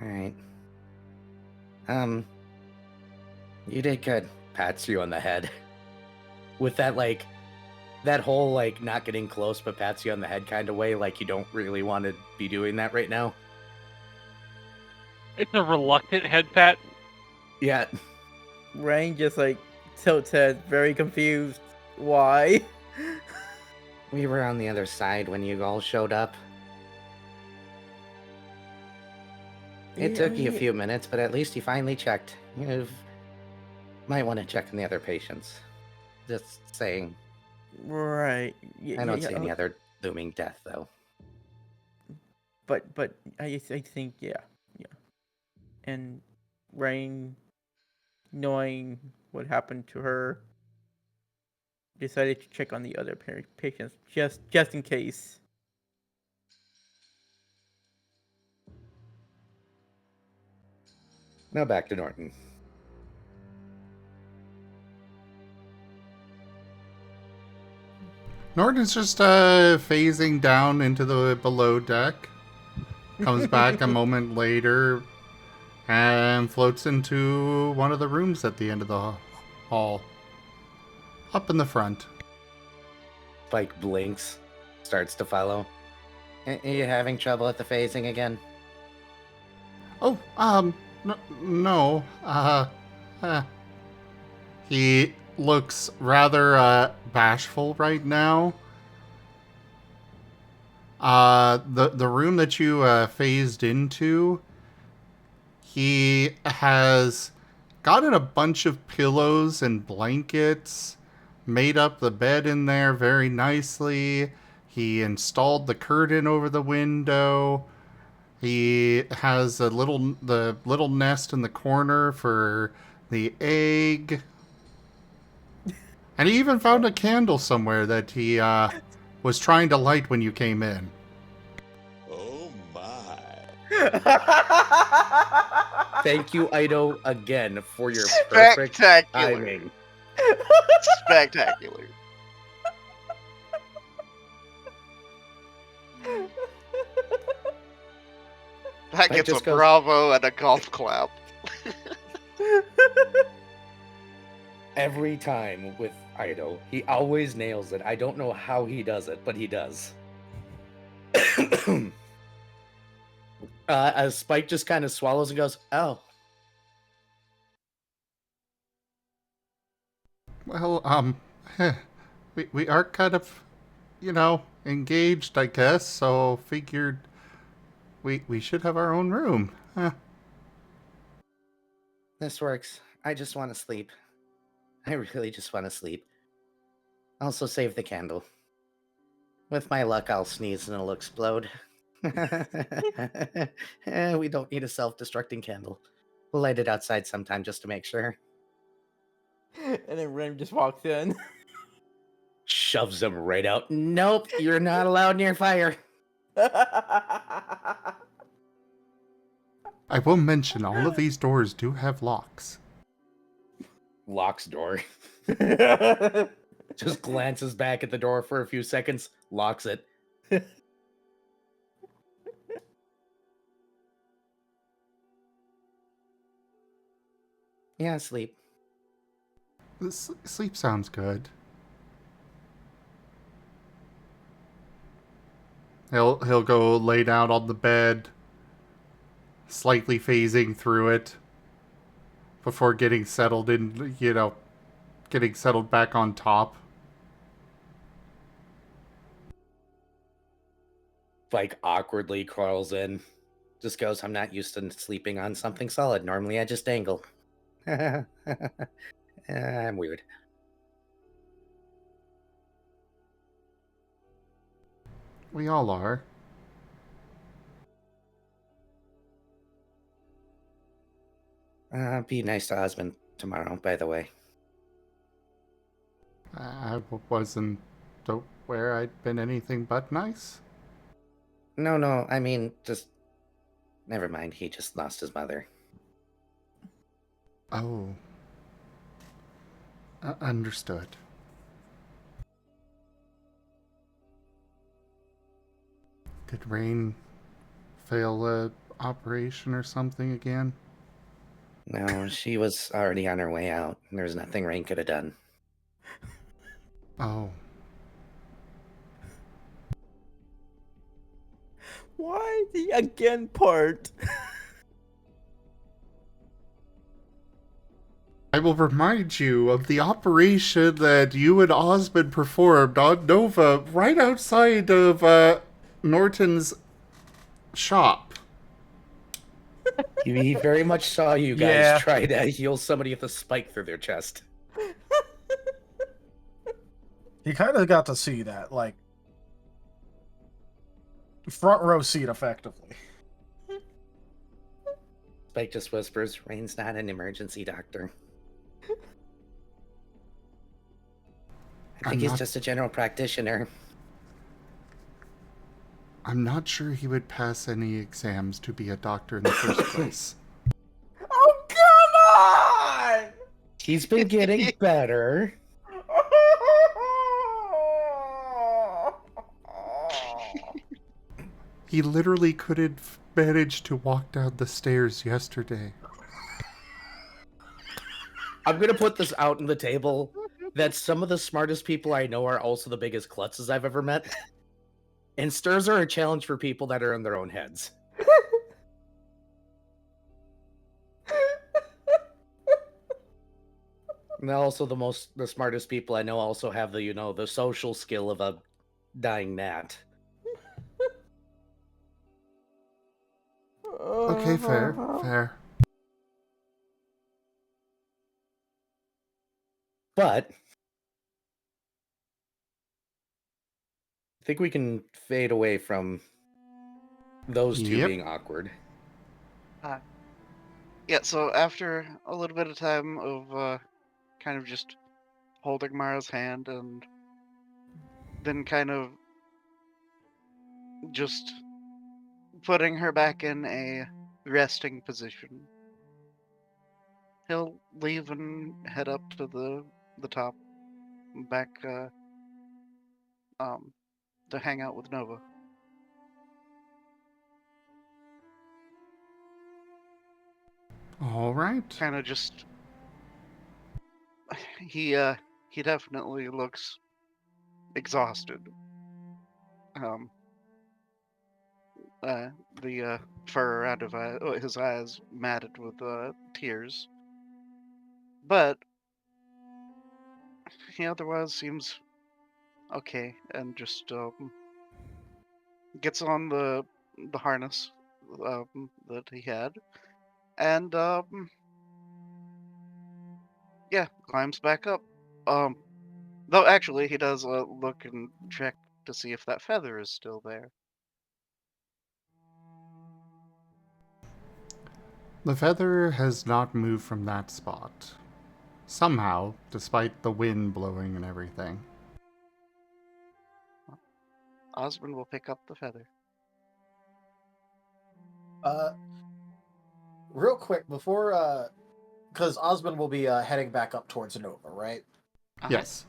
Speaker 4: Alright. You did good. Pats you on the head. With that, like, that whole, like, not getting close but pats you on the head kind of way, like you don't really want to be doing that right now.
Speaker 3: It's a reluctant head pat.
Speaker 4: Yeah.
Speaker 7: Rain just like tilts head, very confused. Why?
Speaker 4: We were on the other side when you all showed up. It took you a few minutes, but at least you finally checked. You might want to check on the other patients. Just saying.
Speaker 7: Right.
Speaker 4: I don't see any other looming death, though.
Speaker 7: But I think yeah. And Rain, knowing what happened to her, decided to check on the other patients just in case.
Speaker 4: Now back to Norton.
Speaker 1: Norton's just phasing down into the below deck. Comes back a moment later and floats into one of the rooms at the end of the hall. Up in the front.
Speaker 4: Spike blinks, starts to follow. Are you having trouble at the phasing again?
Speaker 1: Oh, no. He looks rather bashful right now. The room that you phased into, he has gotten a bunch of pillows and blankets, made up the bed in there very nicely. He installed the curtain over the window. He has the little nest in the corner for the egg. And he even found a candle somewhere that he was trying to light when you came in.
Speaker 9: Oh my.
Speaker 4: Thank you, Ido, again for your perfect timing.
Speaker 6: Spectacular. That gets a bravo and a golf clap.
Speaker 4: Every time with Ido, he always nails it. I don't know how he does it, but he does. As Spike just kind of swallows and goes, "Oh."
Speaker 1: Well, we are kind of, engaged, I guess, so figured we should have our own room. Huh.
Speaker 4: This works. I just want to sleep. I really just want to sleep. Also save the candle. With my luck, I'll sneeze and it'll explode. We don't need a self-destructing candle. We'll light it outside sometime just to make sure.
Speaker 7: And then Ren just walks in.
Speaker 4: Shoves him right out. Nope, you're not allowed near fire.
Speaker 1: I will mention all of these doors do have locks.
Speaker 4: Locks door. Just glances back at the door for a few seconds, locks it. Yeah, sleep.
Speaker 1: Sleep sounds good. He'll go lay down on the bed, slightly phasing through it before getting settled in, getting settled back on top.
Speaker 4: Like awkwardly crawls in. Just goes, I'm not used to sleeping on something solid. Normally I just dangle. I'm weird.
Speaker 1: We all are.
Speaker 4: Be nice to Osmund tomorrow, by the way.
Speaker 1: I wasn't aware I'd been anything but nice.
Speaker 4: No, I mean, just... Never mind, he just lost his mother.
Speaker 1: Oh. Understood. Did Rain feel operation or something again?
Speaker 4: No, she was already on her way out. There's nothing Rain could have done.
Speaker 1: Oh.
Speaker 7: Why the again part?
Speaker 1: I will remind you of the operation that you and Osmond performed on Nova right outside of Norton's shop.
Speaker 4: He very much saw you guys
Speaker 13: Yeah.
Speaker 4: try to heal somebody with a spike through their chest.
Speaker 13: He kind of got to see that, like, front row seat, effectively.
Speaker 4: Spike just whispers, Rain's not an emergency doctor. I think he's just a general practitioner.
Speaker 1: I'm not sure he would pass any exams to be a doctor in the first place.
Speaker 7: Oh, come on!
Speaker 4: He's been getting better.
Speaker 1: He literally couldn't manage to walk down the stairs yesterday.
Speaker 4: I'm gonna put this out on the table that some of the smartest people I know are also the biggest klutzes I've ever met. And stirs are a challenge for people that are in their own heads. And also the smartest people I know also have the social skill of a dying gnat.
Speaker 1: Okay, fair.
Speaker 4: But I think we can fade away from those two being awkward.
Speaker 6: Yeah, so after a little bit of time of kind of just holding Mara's hand and then kind of just putting her back in a resting position, he'll leave and head up to the top back to hang out with Nova.
Speaker 1: All right.
Speaker 6: Kind of just he definitely looks exhausted. The fur out of his eyes matted with tears, but he otherwise seems okay, and just gets on the harness that he had, and yeah, climbs back up. Though actually he does look and check to see if that feather is still there.
Speaker 1: The feather has not moved from that spot. Somehow, despite the wind blowing and everything.
Speaker 6: Osmond will pick up the feather.
Speaker 8: Real quick before, because Osmond will be heading back up towards Nova, right?
Speaker 1: Yes.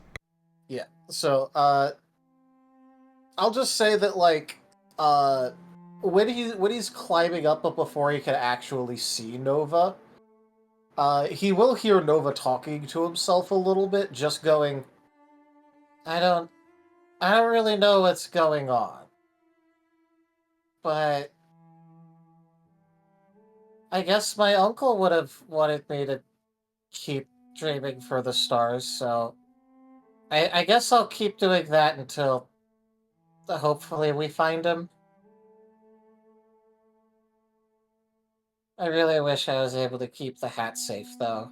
Speaker 8: Yeah. So, I'll just say that when he's climbing up, but before he can actually see Nova, he will hear Nova talking to himself a little bit, just going, I don't really know what's going on. But I guess my uncle would have wanted me to keep dreaming for the stars, so I guess I'll keep doing that until hopefully we find him. I really wish I was able to keep the hat safe, though.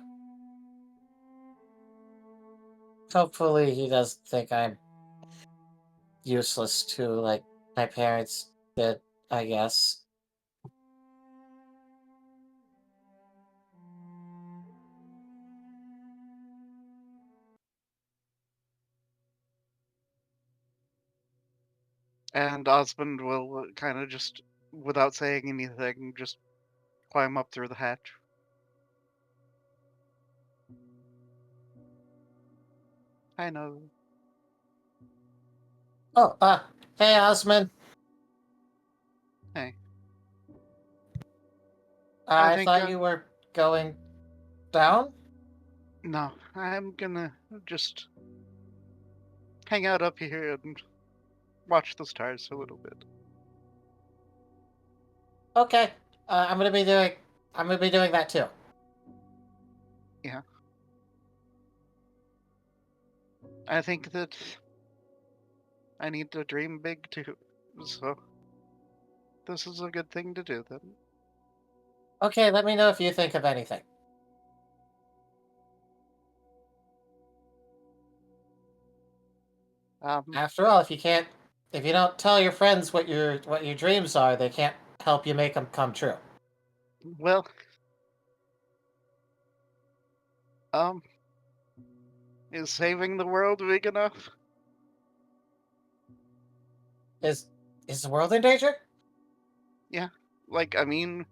Speaker 8: Hopefully he doesn't think I'm useless too, like my parents did, I guess.
Speaker 6: And Osmond will kind of just, without saying anything, just climb up through the hatch. I know.
Speaker 11: Oh, hey, Osmond.
Speaker 6: Hey. I
Speaker 11: I
Speaker 6: think
Speaker 11: thought you were going down?
Speaker 6: No, I'm gonna just hang out up here and watch the stars a little bit.
Speaker 11: Okay. I'm gonna be doing that too.
Speaker 6: Yeah. I think that I need to dream big too. So this is a good thing to do then.
Speaker 11: Okay, let me know if you think of anything. After all, if you don't tell your friends what your dreams are, they can't help you make them come true.
Speaker 6: Well, is saving the world big enough?
Speaker 11: Is the world in danger?
Speaker 6: Yeah. Like, I mean,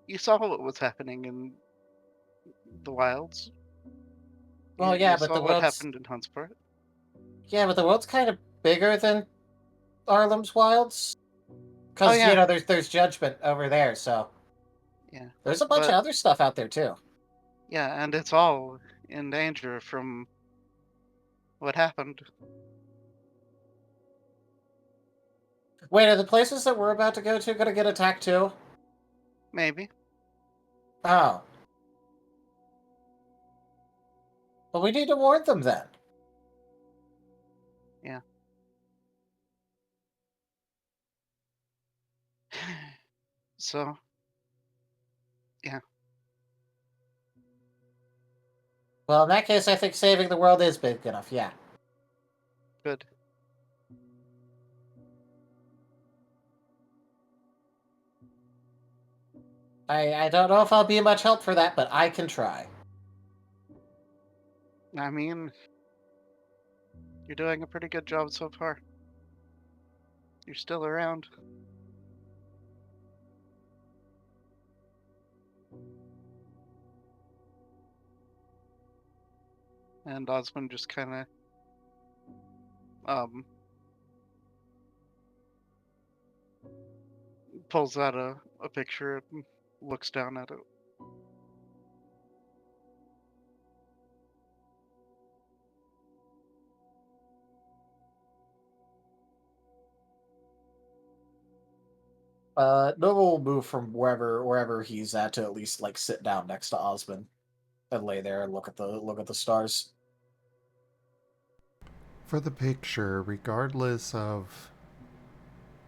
Speaker 6: you saw what was happening in the wilds.
Speaker 11: Well,
Speaker 6: You
Speaker 11: yeah, but
Speaker 6: saw
Speaker 11: the
Speaker 6: what
Speaker 11: world's
Speaker 6: happened in Huntsport.
Speaker 11: kind of bigger than Arlem's Wilds.
Speaker 6: Oh,
Speaker 11: Because
Speaker 6: yeah.
Speaker 11: there's Judgment over there, so
Speaker 6: Yeah.
Speaker 11: there's a bunch of other stuff out there too.
Speaker 6: Yeah, and it's all in danger from what happened.
Speaker 11: Wait, are the places that we're about to go to gonna get attacked too?
Speaker 6: Maybe.
Speaker 11: Oh. Well, we need to warn them then.
Speaker 6: Yeah. So, yeah.
Speaker 11: Well, in that case, I think saving the world is big enough, yeah.
Speaker 6: Good.
Speaker 11: I don't know if I'll be much help for that, but I can try.
Speaker 6: I mean, you're doing a pretty good job so far. You're still around. And Osmond just kind of pulls out a picture and looks down at it.
Speaker 8: Nova will move from wherever he's at least like sit down next to Osmond and lay there and look at the stars.
Speaker 1: For the picture, regardless of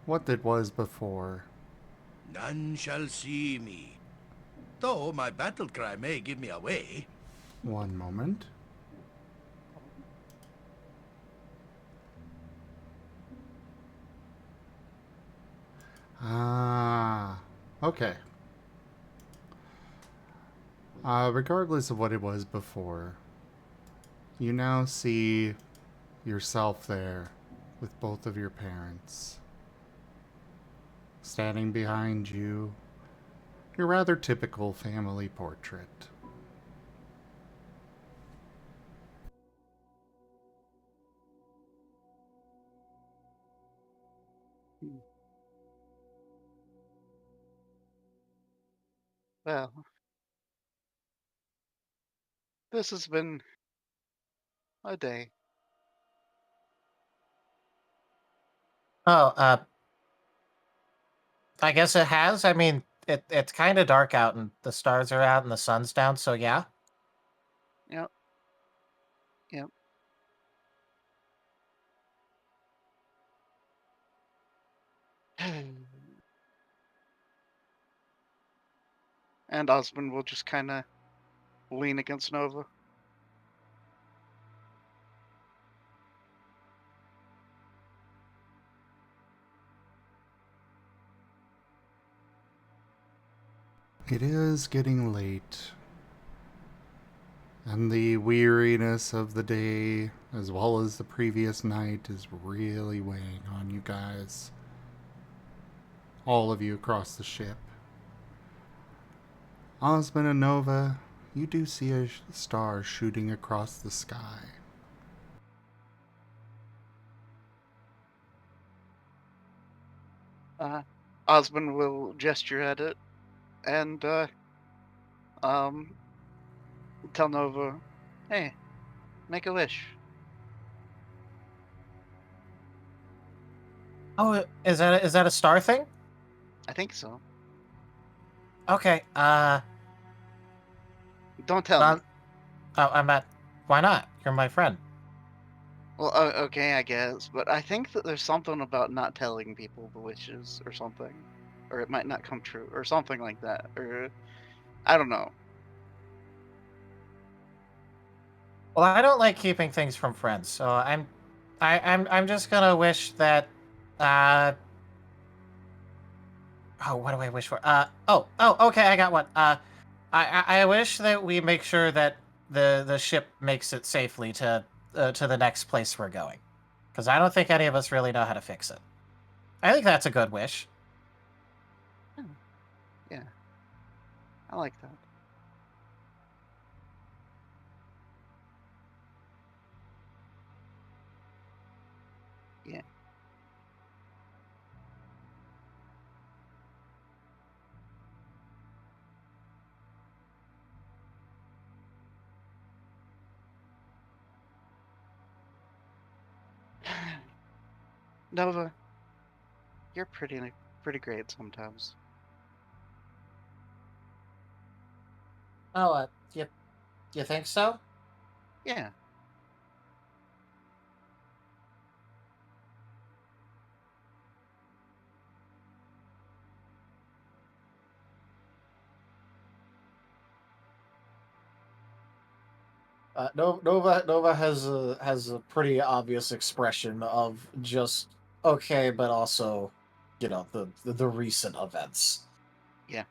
Speaker 1: what it was before,
Speaker 10: None shall see me. Though my battle cry may give me away.
Speaker 1: one moment. Okay. Regardless of what it was before, you now see yourself there with both of your parents. Standing behind you, your rather typical family portrait.
Speaker 6: Well, this has been a day.
Speaker 11: Oh, I guess it has. I mean, it's kind of dark out and the stars are out and the sun's down, so yeah.
Speaker 6: Yep. Yep. And Osmond will just kind of lean against Nova.
Speaker 1: It is getting late, and the weariness of the day, as well as the previous night, is really weighing on you guys. All of you across the ship. Osmond and Nova, you do see a star shooting across the sky.
Speaker 6: Osmond will gesture at it and um, tell Nova, hey, make a wish.
Speaker 11: Oh, is that a star thing?
Speaker 6: I think so.
Speaker 11: Okay.
Speaker 6: Don't tell me.
Speaker 11: Oh, I'm at. Why not? You're my friend.
Speaker 6: Well, okay, I guess, but I think that there's something about not telling people the wishes or something, or it might not come true, or something like that, or I don't know.
Speaker 11: Well, I don't like keeping things from friends, so I'm just gonna wish that. Oh, what do I wish for? Okay, I got one. I wish that we make sure that the ship makes it safely to the next place we're going, because I don't think any of us really know how to fix it. I think that's a good wish.
Speaker 6: Yeah, I like that. Yeah. Nova, you're pretty great sometimes.
Speaker 11: Oh, you think so?
Speaker 6: Yeah.
Speaker 8: Nova has a pretty obvious expression of just okay, but also, the recent events.
Speaker 6: Yeah.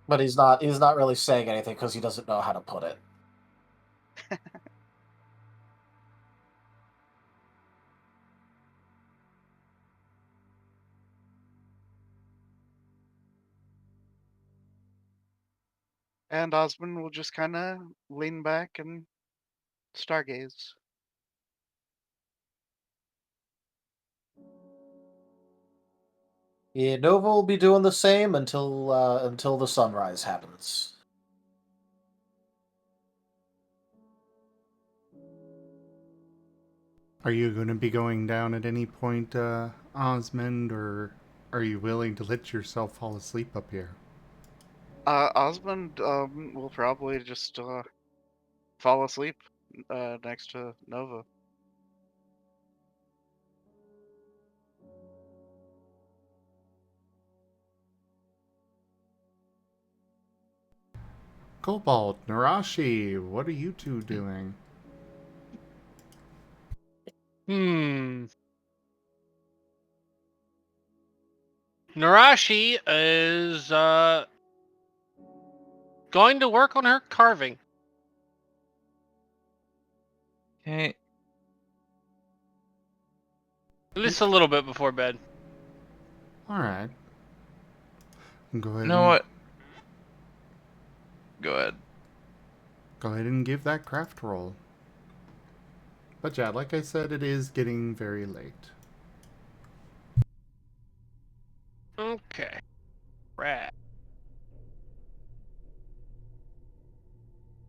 Speaker 8: But he's not really saying anything because he doesn't know how to put it.
Speaker 6: And Osmond will just kind of lean back and stargaze.
Speaker 8: Yeah, Nova will be doing the same until the sunrise happens.
Speaker 1: Are you going to be going down at any point, Osmond, or are you willing to let yourself fall asleep up here?
Speaker 6: Osmond will probably just fall asleep next to Nova.
Speaker 1: Cobalt, Nerashi, what are you two doing?
Speaker 3: Nerashi is going to work on her carving.
Speaker 2: Okay.
Speaker 3: At least a little bit before bed.
Speaker 1: Alright. Go ahead
Speaker 2: You know what? Go ahead.
Speaker 1: Go ahead and give that craft roll. But yeah, like I said, it is getting very late.
Speaker 3: Okay. Right.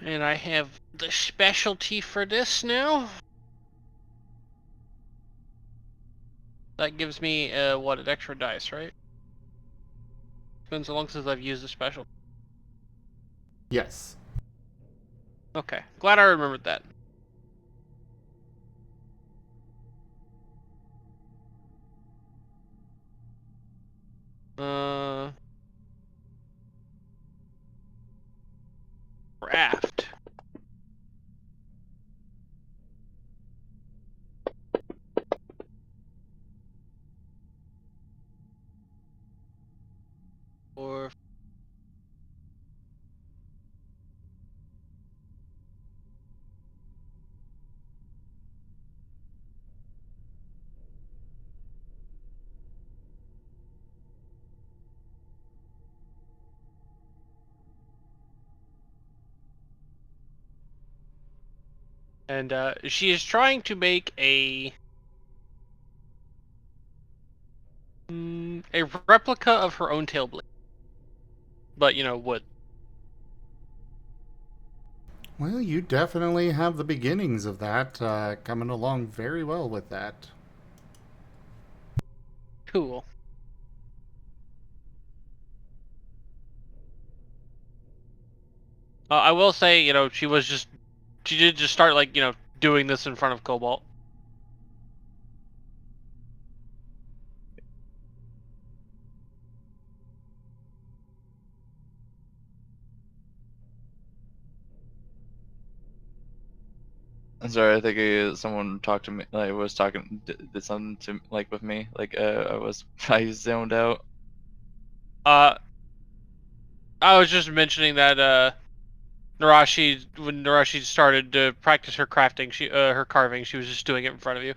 Speaker 3: And I have the specialty for this now. That gives me an extra dice, right? It's been so long since I've used a special.
Speaker 1: Yes.
Speaker 3: Okay. Glad I remembered that. Craft. Or and she is trying to make a a replica of her own tail blade. But, wood.
Speaker 1: Well, you definitely have the beginnings of that, coming along very well with that.
Speaker 3: Cool. I will say, she did just start, doing this in front of Cobalt.
Speaker 2: I'm sorry, I think someone talked to me, was talking, did something to, with me, I zoned out.
Speaker 3: I was just mentioning that, when Nerashi started to practice her crafting, her carving, she was just doing it in front of you.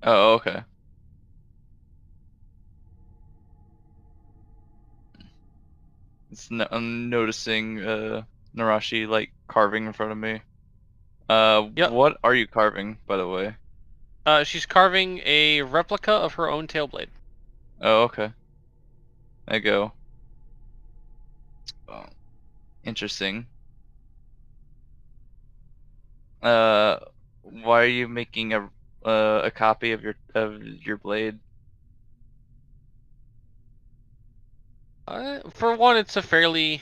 Speaker 2: Oh, okay. I'm noticing, Nerashi, carving in front of me.
Speaker 3: Yep.
Speaker 2: What are you carving, by the way?
Speaker 3: She's carving a replica of her own tail blade.
Speaker 2: Oh, okay. There you go. Oh, interesting. Why are you making a copy of your blade?
Speaker 3: For one, it's a fairly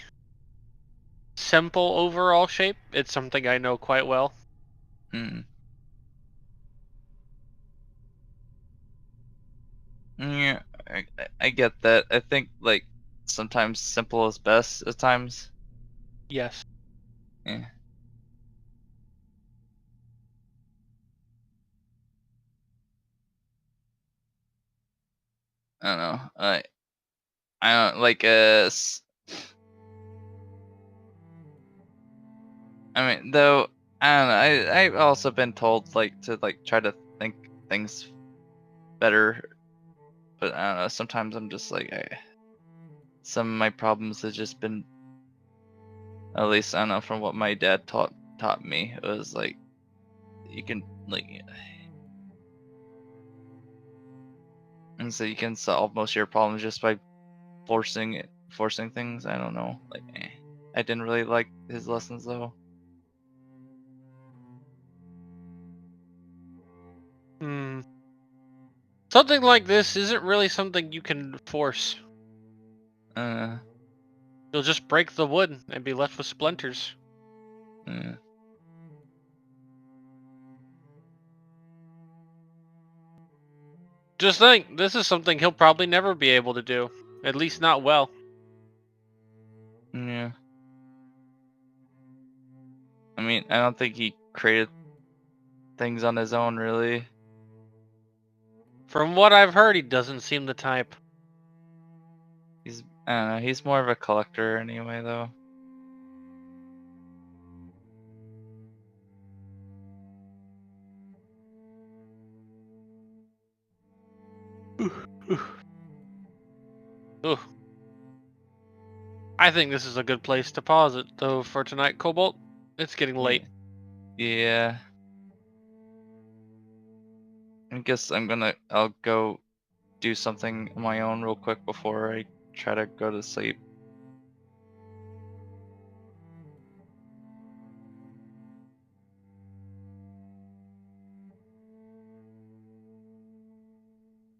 Speaker 3: simple overall shape. It's something I know quite well.
Speaker 2: Hmm. Yeah, I get that. I think sometimes simple is best at times.
Speaker 3: Yes.
Speaker 2: Yeah. I don't know. I don't I mean, though, I don't know. I've also been told to try to think things better, but I don't know. Sometimes I'm just some of my problems have just been, at least I don't know, from what my dad taught me. It was you can and so you can solve most of your problems just by forcing things. I don't know. I didn't really like his lessons though.
Speaker 3: Hmm. Something like this isn't really something you can force. You'll just break the wood and be left with splinters. Just think, this is something he'll probably never be able to do. At least not well.
Speaker 2: Yeah. I mean, I don't think he created things on his own, really.
Speaker 3: From what I've heard, he doesn't seem the type.
Speaker 2: I don't know, he's more of a collector anyway, though.
Speaker 3: Ooh. I think this is a good place to pause it, though, for tonight, Cobalt. It's getting late.
Speaker 2: Yeah. I guess I'll go do something on my own real quick before I try to go to sleep.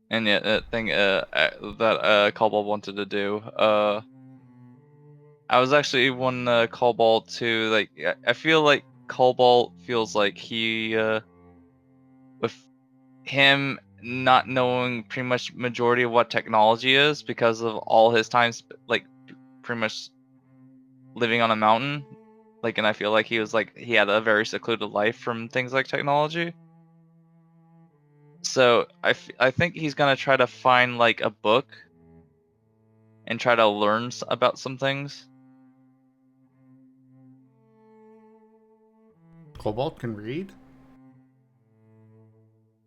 Speaker 2: And yeah, that thing that Cobalt wanted to do. I was actually one Cobalt to I feel like Cobalt feels like he with him not knowing pretty much majority of what technology is because of all his time pretty much living on a mountain, and I feel like he was he had a very secluded life from things like technology. So I think he's gonna try to find a book and try to learn about some things.
Speaker 1: Cobalt can read?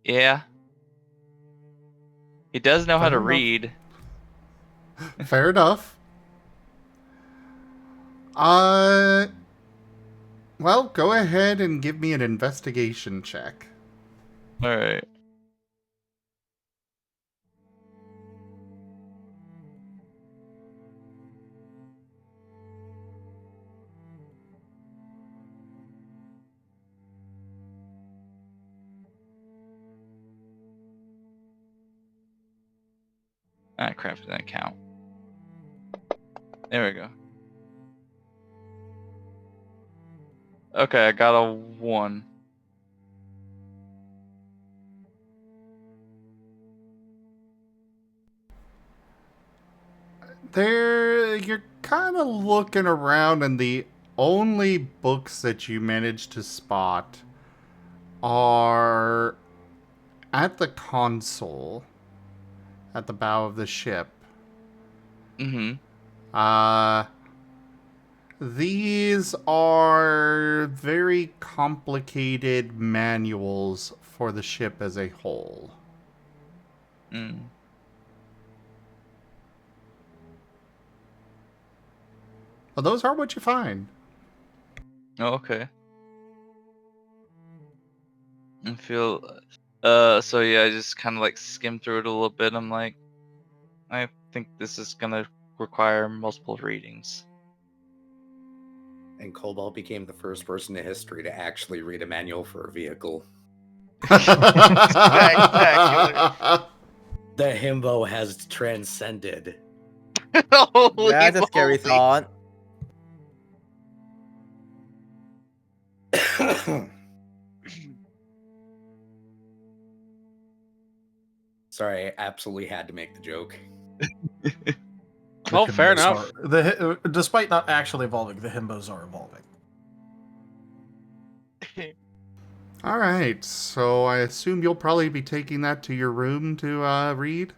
Speaker 2: Yeah. He does know how to read.
Speaker 1: Fair enough. Well, go ahead and give me an investigation check.
Speaker 2: Alright. Ah, crap, it didn't count. There we go. Okay, I got a 1.
Speaker 1: You're kind of looking around, and the only books that you managed to spot are at the console at the bow of the ship.
Speaker 2: Mm-hmm.
Speaker 1: These are very complicated manuals for the ship as a whole.
Speaker 2: Mm.
Speaker 1: But those are what you find.
Speaker 2: Oh, okay. I feel, so yeah, I just kind of like skimmed through it a little bit. I'm like, I think this is gonna require multiple readings.
Speaker 4: And Cobalt became the first person in history to actually read a manual for a vehicle.
Speaker 6: Spectacular.
Speaker 4: The himbo has transcended.
Speaker 2: Holy
Speaker 7: That's a scary
Speaker 2: moly.
Speaker 7: thought.
Speaker 4: Sorry, I absolutely had to make the joke.
Speaker 3: Oh, fair enough.
Speaker 13: Despite not actually evolving, the himbos are evolving.
Speaker 1: Alright, so I assume you'll probably be taking that to your room to read?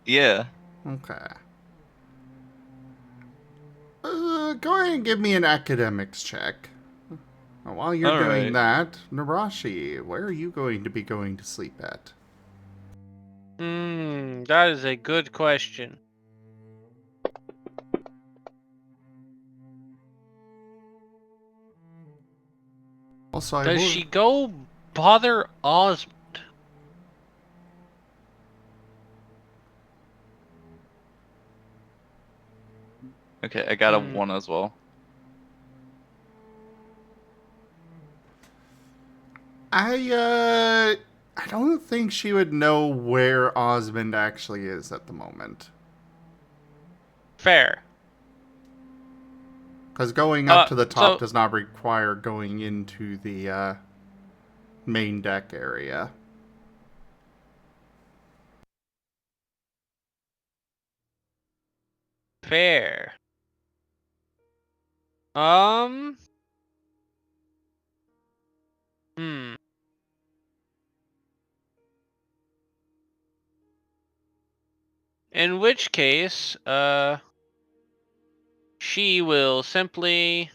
Speaker 2: Yeah.
Speaker 1: Okay. Go ahead and give me an academics check. While you're doing that, Nerashi, where are you going to be going to sleep at?
Speaker 3: That is a good question.
Speaker 1: Also,
Speaker 3: Does she go bother Osmond?
Speaker 2: Okay, I got a 1 as well.
Speaker 1: I don't think she would know where Osmond actually is at the moment.
Speaker 3: Fair.
Speaker 1: Because going up to the top
Speaker 3: so-
Speaker 1: does not require going into the main deck area.
Speaker 3: Fair. In which case, she will simply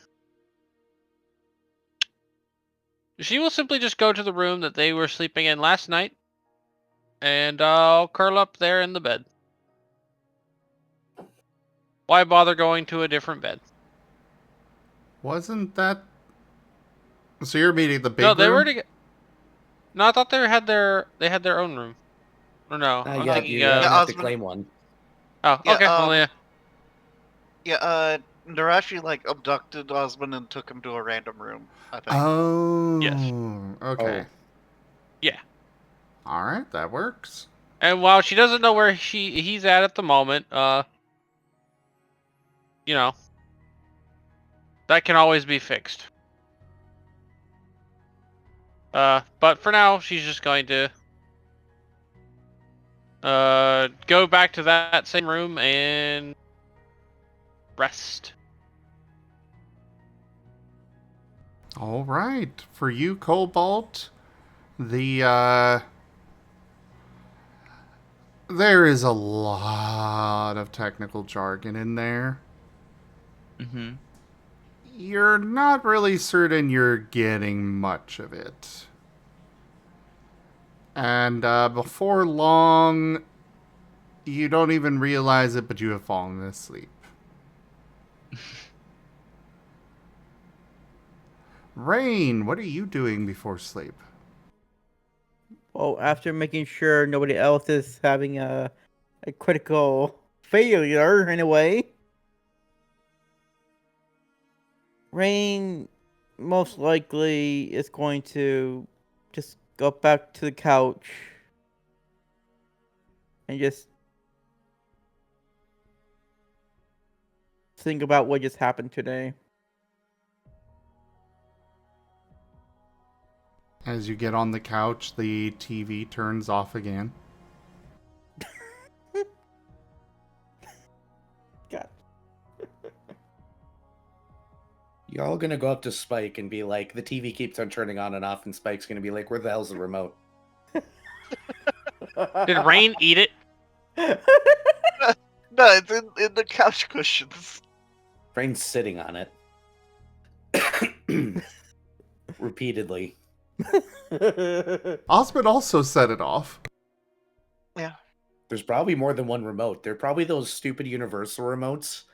Speaker 3: just go to the room that they were sleeping in last night, and I'll curl up there in the bed. Why bother going to a different bed?
Speaker 1: Wasn't that... So you're meeting the big
Speaker 3: No, they
Speaker 1: room?
Speaker 3: were together. No, I thought they had their own room. Or no, I'm
Speaker 4: Yeah,
Speaker 3: thinking.
Speaker 4: you have to claim one.
Speaker 3: Oh,
Speaker 6: Yeah,
Speaker 3: okay. Well, yeah.
Speaker 6: Yeah, Nerashi like abducted Osmond and took him to a random room, I think.
Speaker 1: Oh.
Speaker 3: Yes.
Speaker 1: Okay.
Speaker 3: Yeah.
Speaker 1: Alright, that works.
Speaker 3: And while she doesn't know where he's at the moment, you know, that can always be fixed. But for now, she's just going to go back to that same room and rest.
Speaker 1: Alright. For you, Cobalt, there is a lot of technical jargon in there.
Speaker 2: Mm-hmm.
Speaker 1: You're not really certain you're getting much of it. And before long, you don't even realize it, but you have fallen asleep. Rain, what are you doing before sleep?
Speaker 7: Well, after making sure nobody else is having a critical failure in a way, Rain most likely is going to just go back to the couch and just think about what just happened today.
Speaker 1: As you get on the couch, the TV turns off again.
Speaker 7: God.
Speaker 4: Y'all gonna go up to Spike and be like, the TV keeps on turning on and off, and Spike's gonna be like, where the hell's the remote?
Speaker 3: Did Rain eat it?
Speaker 6: No, it's in the couch cushions.
Speaker 4: Rain's sitting on it. Repeatedly.
Speaker 1: Osmond also set it off.
Speaker 6: Yeah.
Speaker 4: There's probably more than one remote. They're probably those stupid universal remotes.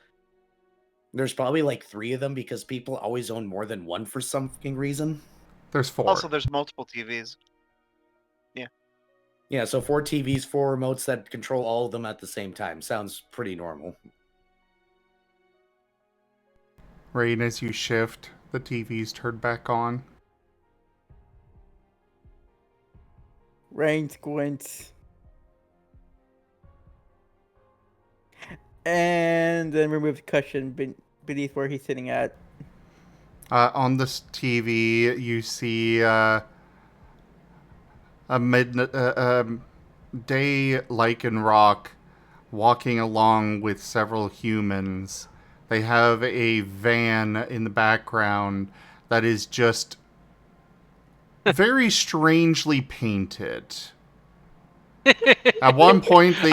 Speaker 4: There's probably like 3 of them because people always own more than one for some fucking reason.
Speaker 1: There's 4.
Speaker 6: Also, there's multiple TVs. Yeah.
Speaker 4: Yeah, so 4 TVs, 4 remotes that control all of them at the same time. Sounds pretty normal.
Speaker 1: Rain, as you shift, the TV's turned back on.
Speaker 7: Rain squints. And then remove the cushion beneath where he's sitting at.
Speaker 1: On this TV, you see a day lichen rock walking along with several humans. They have a van in the background that is just very strangely painted. At one point, the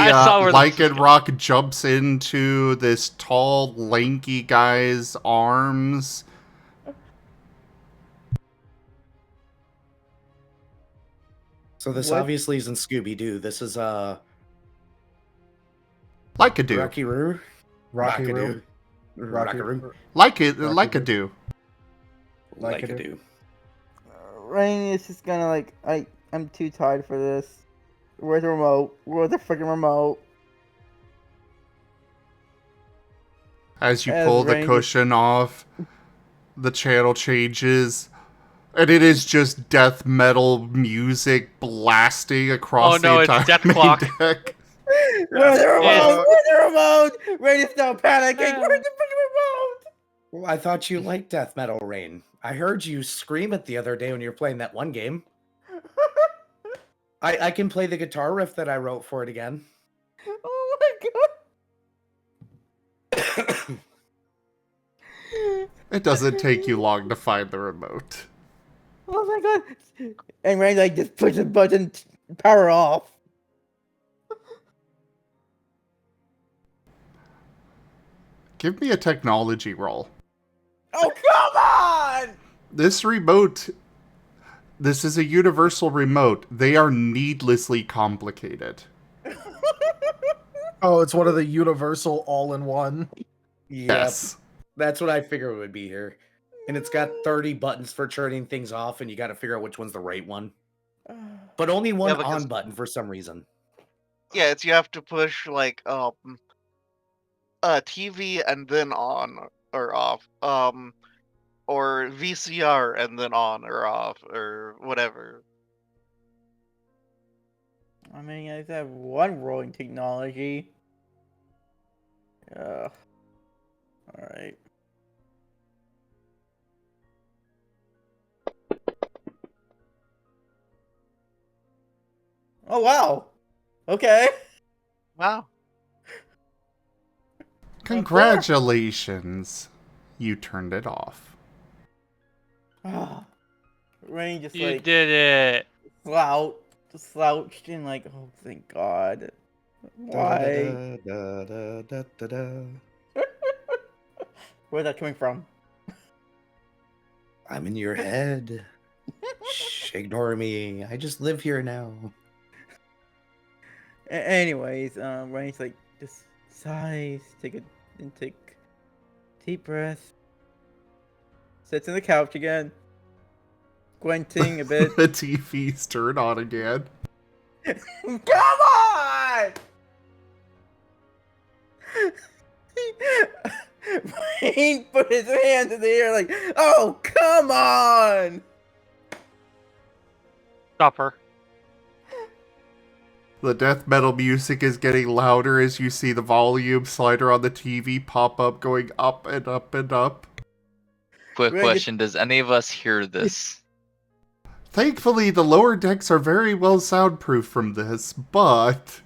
Speaker 1: lichen rock jumps into this tall, lanky guy's arms.
Speaker 4: So this
Speaker 7: What?
Speaker 4: obviously isn't Scooby-Doo. This is
Speaker 1: Like-a-do.
Speaker 4: Rocky-Roo?
Speaker 13: Rocky-Roo.
Speaker 4: Rocky-Roo.
Speaker 1: Like-a-do.
Speaker 4: Like-a-do.
Speaker 7: Rain is just gonna like, I'm too tired for this. Where's the remote? Where's the freaking remote?
Speaker 1: As you pull the cushion off, the channel changes, and it is just death metal music blasting across the entire
Speaker 3: it's Death
Speaker 1: main
Speaker 3: Clock.
Speaker 1: deck.
Speaker 7: Where's the remote? Where's the remote? Rain is now panicking. Where's the freaking remote?
Speaker 4: Well, I thought you liked death metal, Rain. I heard you scream it the other day when you were playing that one game. I can play the guitar riff that I wrote for it again.
Speaker 7: Oh my god.
Speaker 1: It doesn't take you long to find the remote.
Speaker 7: Oh my god. And Rain like just push the button, power off.
Speaker 1: Give me a technology roll.
Speaker 7: Oh come on!
Speaker 1: This remote, this is a universal remote. They are needlessly complicated.
Speaker 13: Oh, it's one of the universal all-in-one.
Speaker 1: Yes.
Speaker 4: That's what I figured it would be here. And it's got 30 buttons for turning things off, and you got to figure out which one's the right one. But only one on button for some reason.
Speaker 6: Yeah, it's you have to push like TV and then on or off. Or VCR and then on or off or whatever.
Speaker 7: I mean, I have one rolling technology. Alright. Oh, wow. Okay.
Speaker 6: Wow.
Speaker 1: Congratulations. You turned it off.
Speaker 7: Rain just
Speaker 3: You
Speaker 7: like
Speaker 3: did it.
Speaker 7: slouched and like, oh thank God. Why? Where's that coming from?
Speaker 4: I'm in your head. Shh, ignore me. I just live here now.
Speaker 7: Anyways, Rain's like just sighs, take a deep breath. Sits on the couch again. Squinting a bit.
Speaker 1: The TV's turned on again.
Speaker 7: Come on! Rain put his hands in the air like, oh, come on!
Speaker 3: Stop her.
Speaker 1: The death metal music is getting louder as you see the volume slider on the TV pop up, going up and up and up.
Speaker 2: Quick question, does any of us hear this?
Speaker 1: Thankfully, the lower decks are very well soundproof from this, but...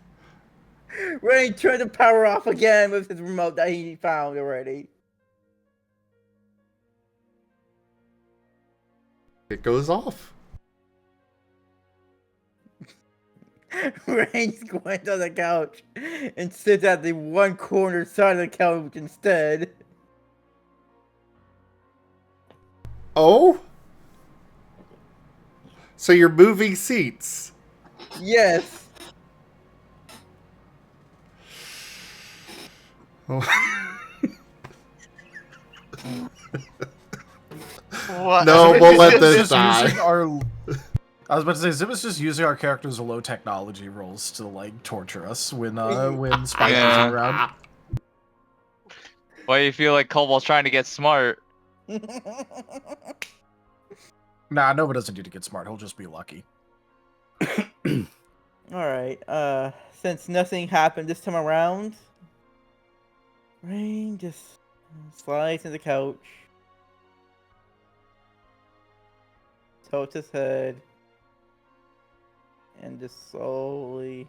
Speaker 7: Rain turned the power off again with his remote that he found already.
Speaker 1: It goes off.
Speaker 7: Rain squints on the couch and sits at the one corner side of the couch instead.
Speaker 1: Oh? So you're moving seats?
Speaker 7: Yes.
Speaker 1: Oh.
Speaker 6: What?
Speaker 1: No, we'll let this
Speaker 13: Just
Speaker 1: die.
Speaker 13: using our- I was about to say, Zip is just using our characters' low technology rules to like torture us when Spike
Speaker 2: Yeah.
Speaker 13: is around.
Speaker 2: Why do you feel like Cobalt's trying to get smart?
Speaker 13: Nah, Nova doesn't need to get smart. He'll just be lucky.
Speaker 7: Alright, since nothing happened this time around, Rain just slides in the couch, tilts his head, and just slowly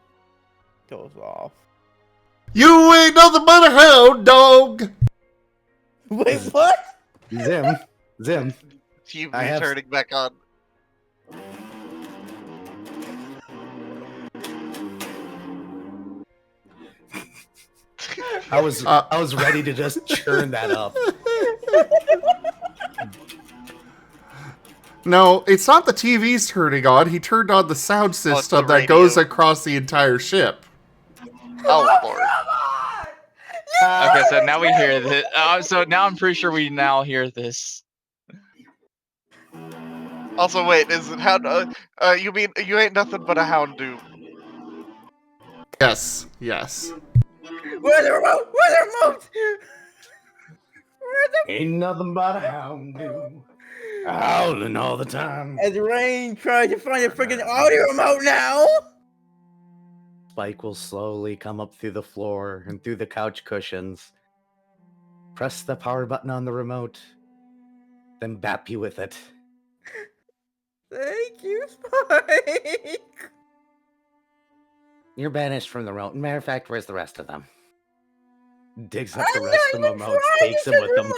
Speaker 7: goes off.
Speaker 1: You ain't nothing but a hound dog!
Speaker 7: Wait, what?
Speaker 4: Zim.
Speaker 6: TV
Speaker 4: I have-
Speaker 6: turning back on.
Speaker 4: I was ready to just churn that up.
Speaker 1: No, it's not the TV's turning on. He turned on the sound system that goes across the entire ship.
Speaker 6: Oh, Lord.
Speaker 2: Okay, so now we hear this. So now I'm pretty sure we now hear this.
Speaker 6: Also, wait, is it hound? You mean you ain't nothing but a hound dude?
Speaker 1: Yes, yes.
Speaker 7: Where's the remote? Where's the remote? Where's the...
Speaker 4: Ain't nothing but a hound dude. Howling all the time.
Speaker 7: As Rain tries to find a freaking audio remote now!
Speaker 4: Spike will slowly come up through the floor and through the couch cushions. Press the power button on the remote, then bap you with it.
Speaker 7: Thank you, Spike!
Speaker 4: You're banished from the remote. Matter of fact, where's the rest of them? Digs up the rest of the remotes, takes them with them.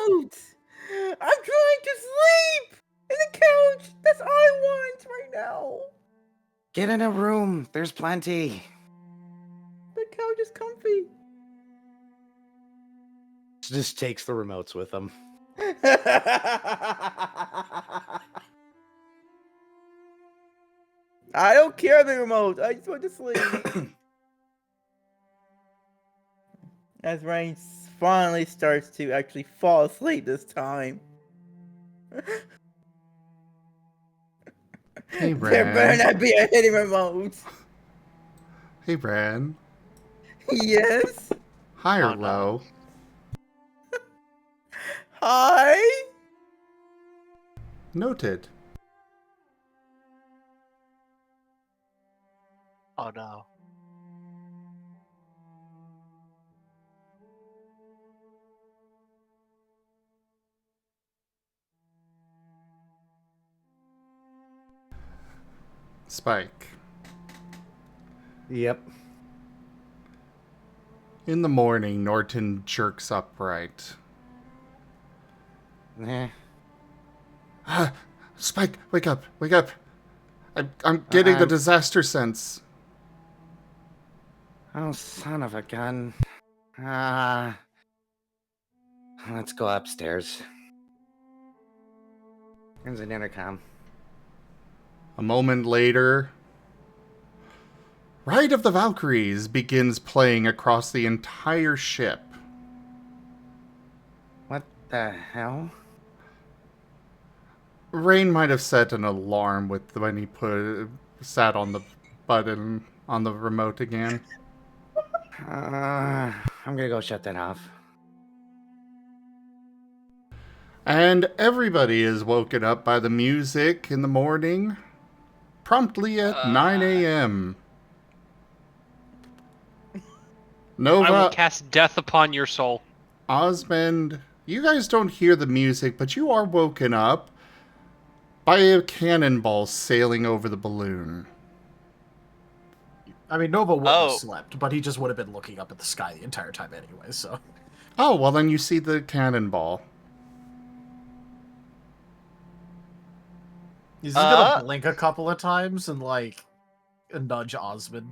Speaker 7: I'm trying to sleep in the couch. That's all I want right now.
Speaker 4: Get in a room. There's plenty.
Speaker 7: The couch is comfy.
Speaker 4: Just takes the remotes with him.
Speaker 7: I don't care the remote. I just want to sleep. As Rain finally starts to actually fall asleep this time.
Speaker 1: Hey,
Speaker 7: There better
Speaker 1: Bran.
Speaker 7: not be a hidden remote.
Speaker 1: Hey, Bran.
Speaker 7: Yes.
Speaker 1: High or low?
Speaker 7: Hi.
Speaker 1: Noted.
Speaker 6: Oh no.
Speaker 1: Spike.
Speaker 4: Yep.
Speaker 1: In the morning, Norton jerks upright. Spike, wake up, wake up. I'm getting the disaster sense.
Speaker 4: Oh, son of a gun. Let's go upstairs. There's an intercom.
Speaker 1: A moment later, Ride of the Valkyries begins playing across the entire ship.
Speaker 4: What the hell?
Speaker 1: Rain might have set an alarm with when he sat on the button on the remote again.
Speaker 4: I'm gonna go shut that off.
Speaker 1: And everybody is woken up by the music in the morning, promptly at 9 a.m. Nova,
Speaker 3: I will cast death upon your soul.
Speaker 1: Osmond, you guys don't hear the music, but you are woken up by a cannonball sailing over the balloon.
Speaker 13: I mean, Nova wouldn't have slept, but he just would have been looking up at the sky the entire time anyway, so.
Speaker 1: Oh, well then you see the cannonball.
Speaker 13: He's just gonna blink a couple of times and, like, nudge Osmond.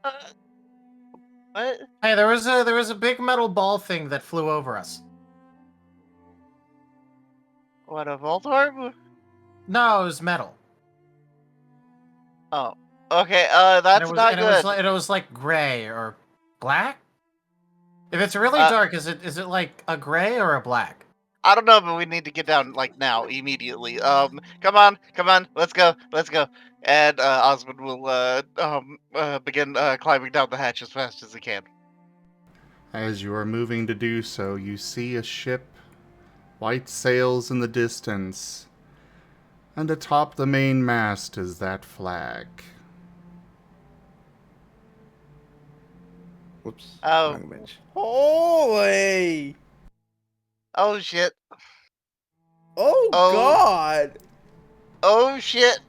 Speaker 6: What?
Speaker 11: Hey, there was a big metal ball thing that flew over us.
Speaker 6: What, a Volt Orb?
Speaker 11: No, it was metal.
Speaker 6: Oh. Okay, that's not good.
Speaker 11: It was like gray or black? If it's really dark, is it like a gray or a black?
Speaker 6: I don't know, but we need to get down, like, now, immediately. Come on, let's go. And, Osmond will, begin, climbing down the hatch as fast as he can.
Speaker 1: As you are moving to do so, you see a ship, white sails in the distance, and atop the main mast is that flag.
Speaker 14: Whoops.
Speaker 6: Oh.
Speaker 14: Wrong bench.
Speaker 7: Holy!
Speaker 6: Oh, shit.
Speaker 7: Oh, God!
Speaker 6: Oh, shit.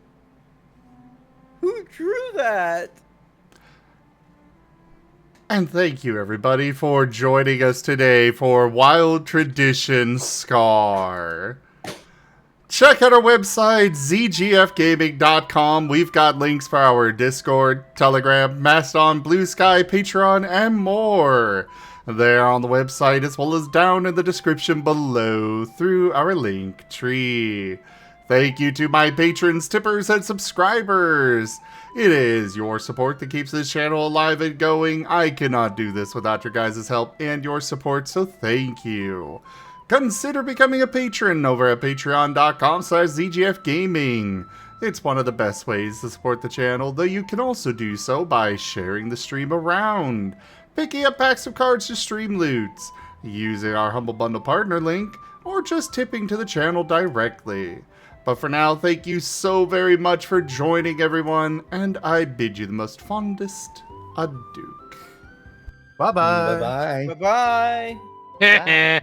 Speaker 7: Who drew that?
Speaker 1: And thank you, everybody, for joining us today for Wild Tradition Scar. Check out our website, zgfgaming.com. We've got links for our Discord, Telegram, Mastodon, Blue Sky, Patreon, and more. There on the website, as well as down in the description below through our link tree. Thank you to my patrons, tippers, and subscribers. It is your support that keeps this channel alive and going. I cannot do this without your guys' help and your support, so thank you. Consider becoming a patron over at patreon.com/zgfgaming. It's one of the best ways to support the channel, though you can also do so by sharing the stream around, picking up packs of cards to stream loots, using our Humble Bundle partner link, or just tipping to the channel directly. But for now, thank you so very much for joining, everyone, and I bid you the most fondest adieu.
Speaker 13: Bye-bye.
Speaker 14: Bye-bye.
Speaker 7: Bye-bye.
Speaker 6: Bye.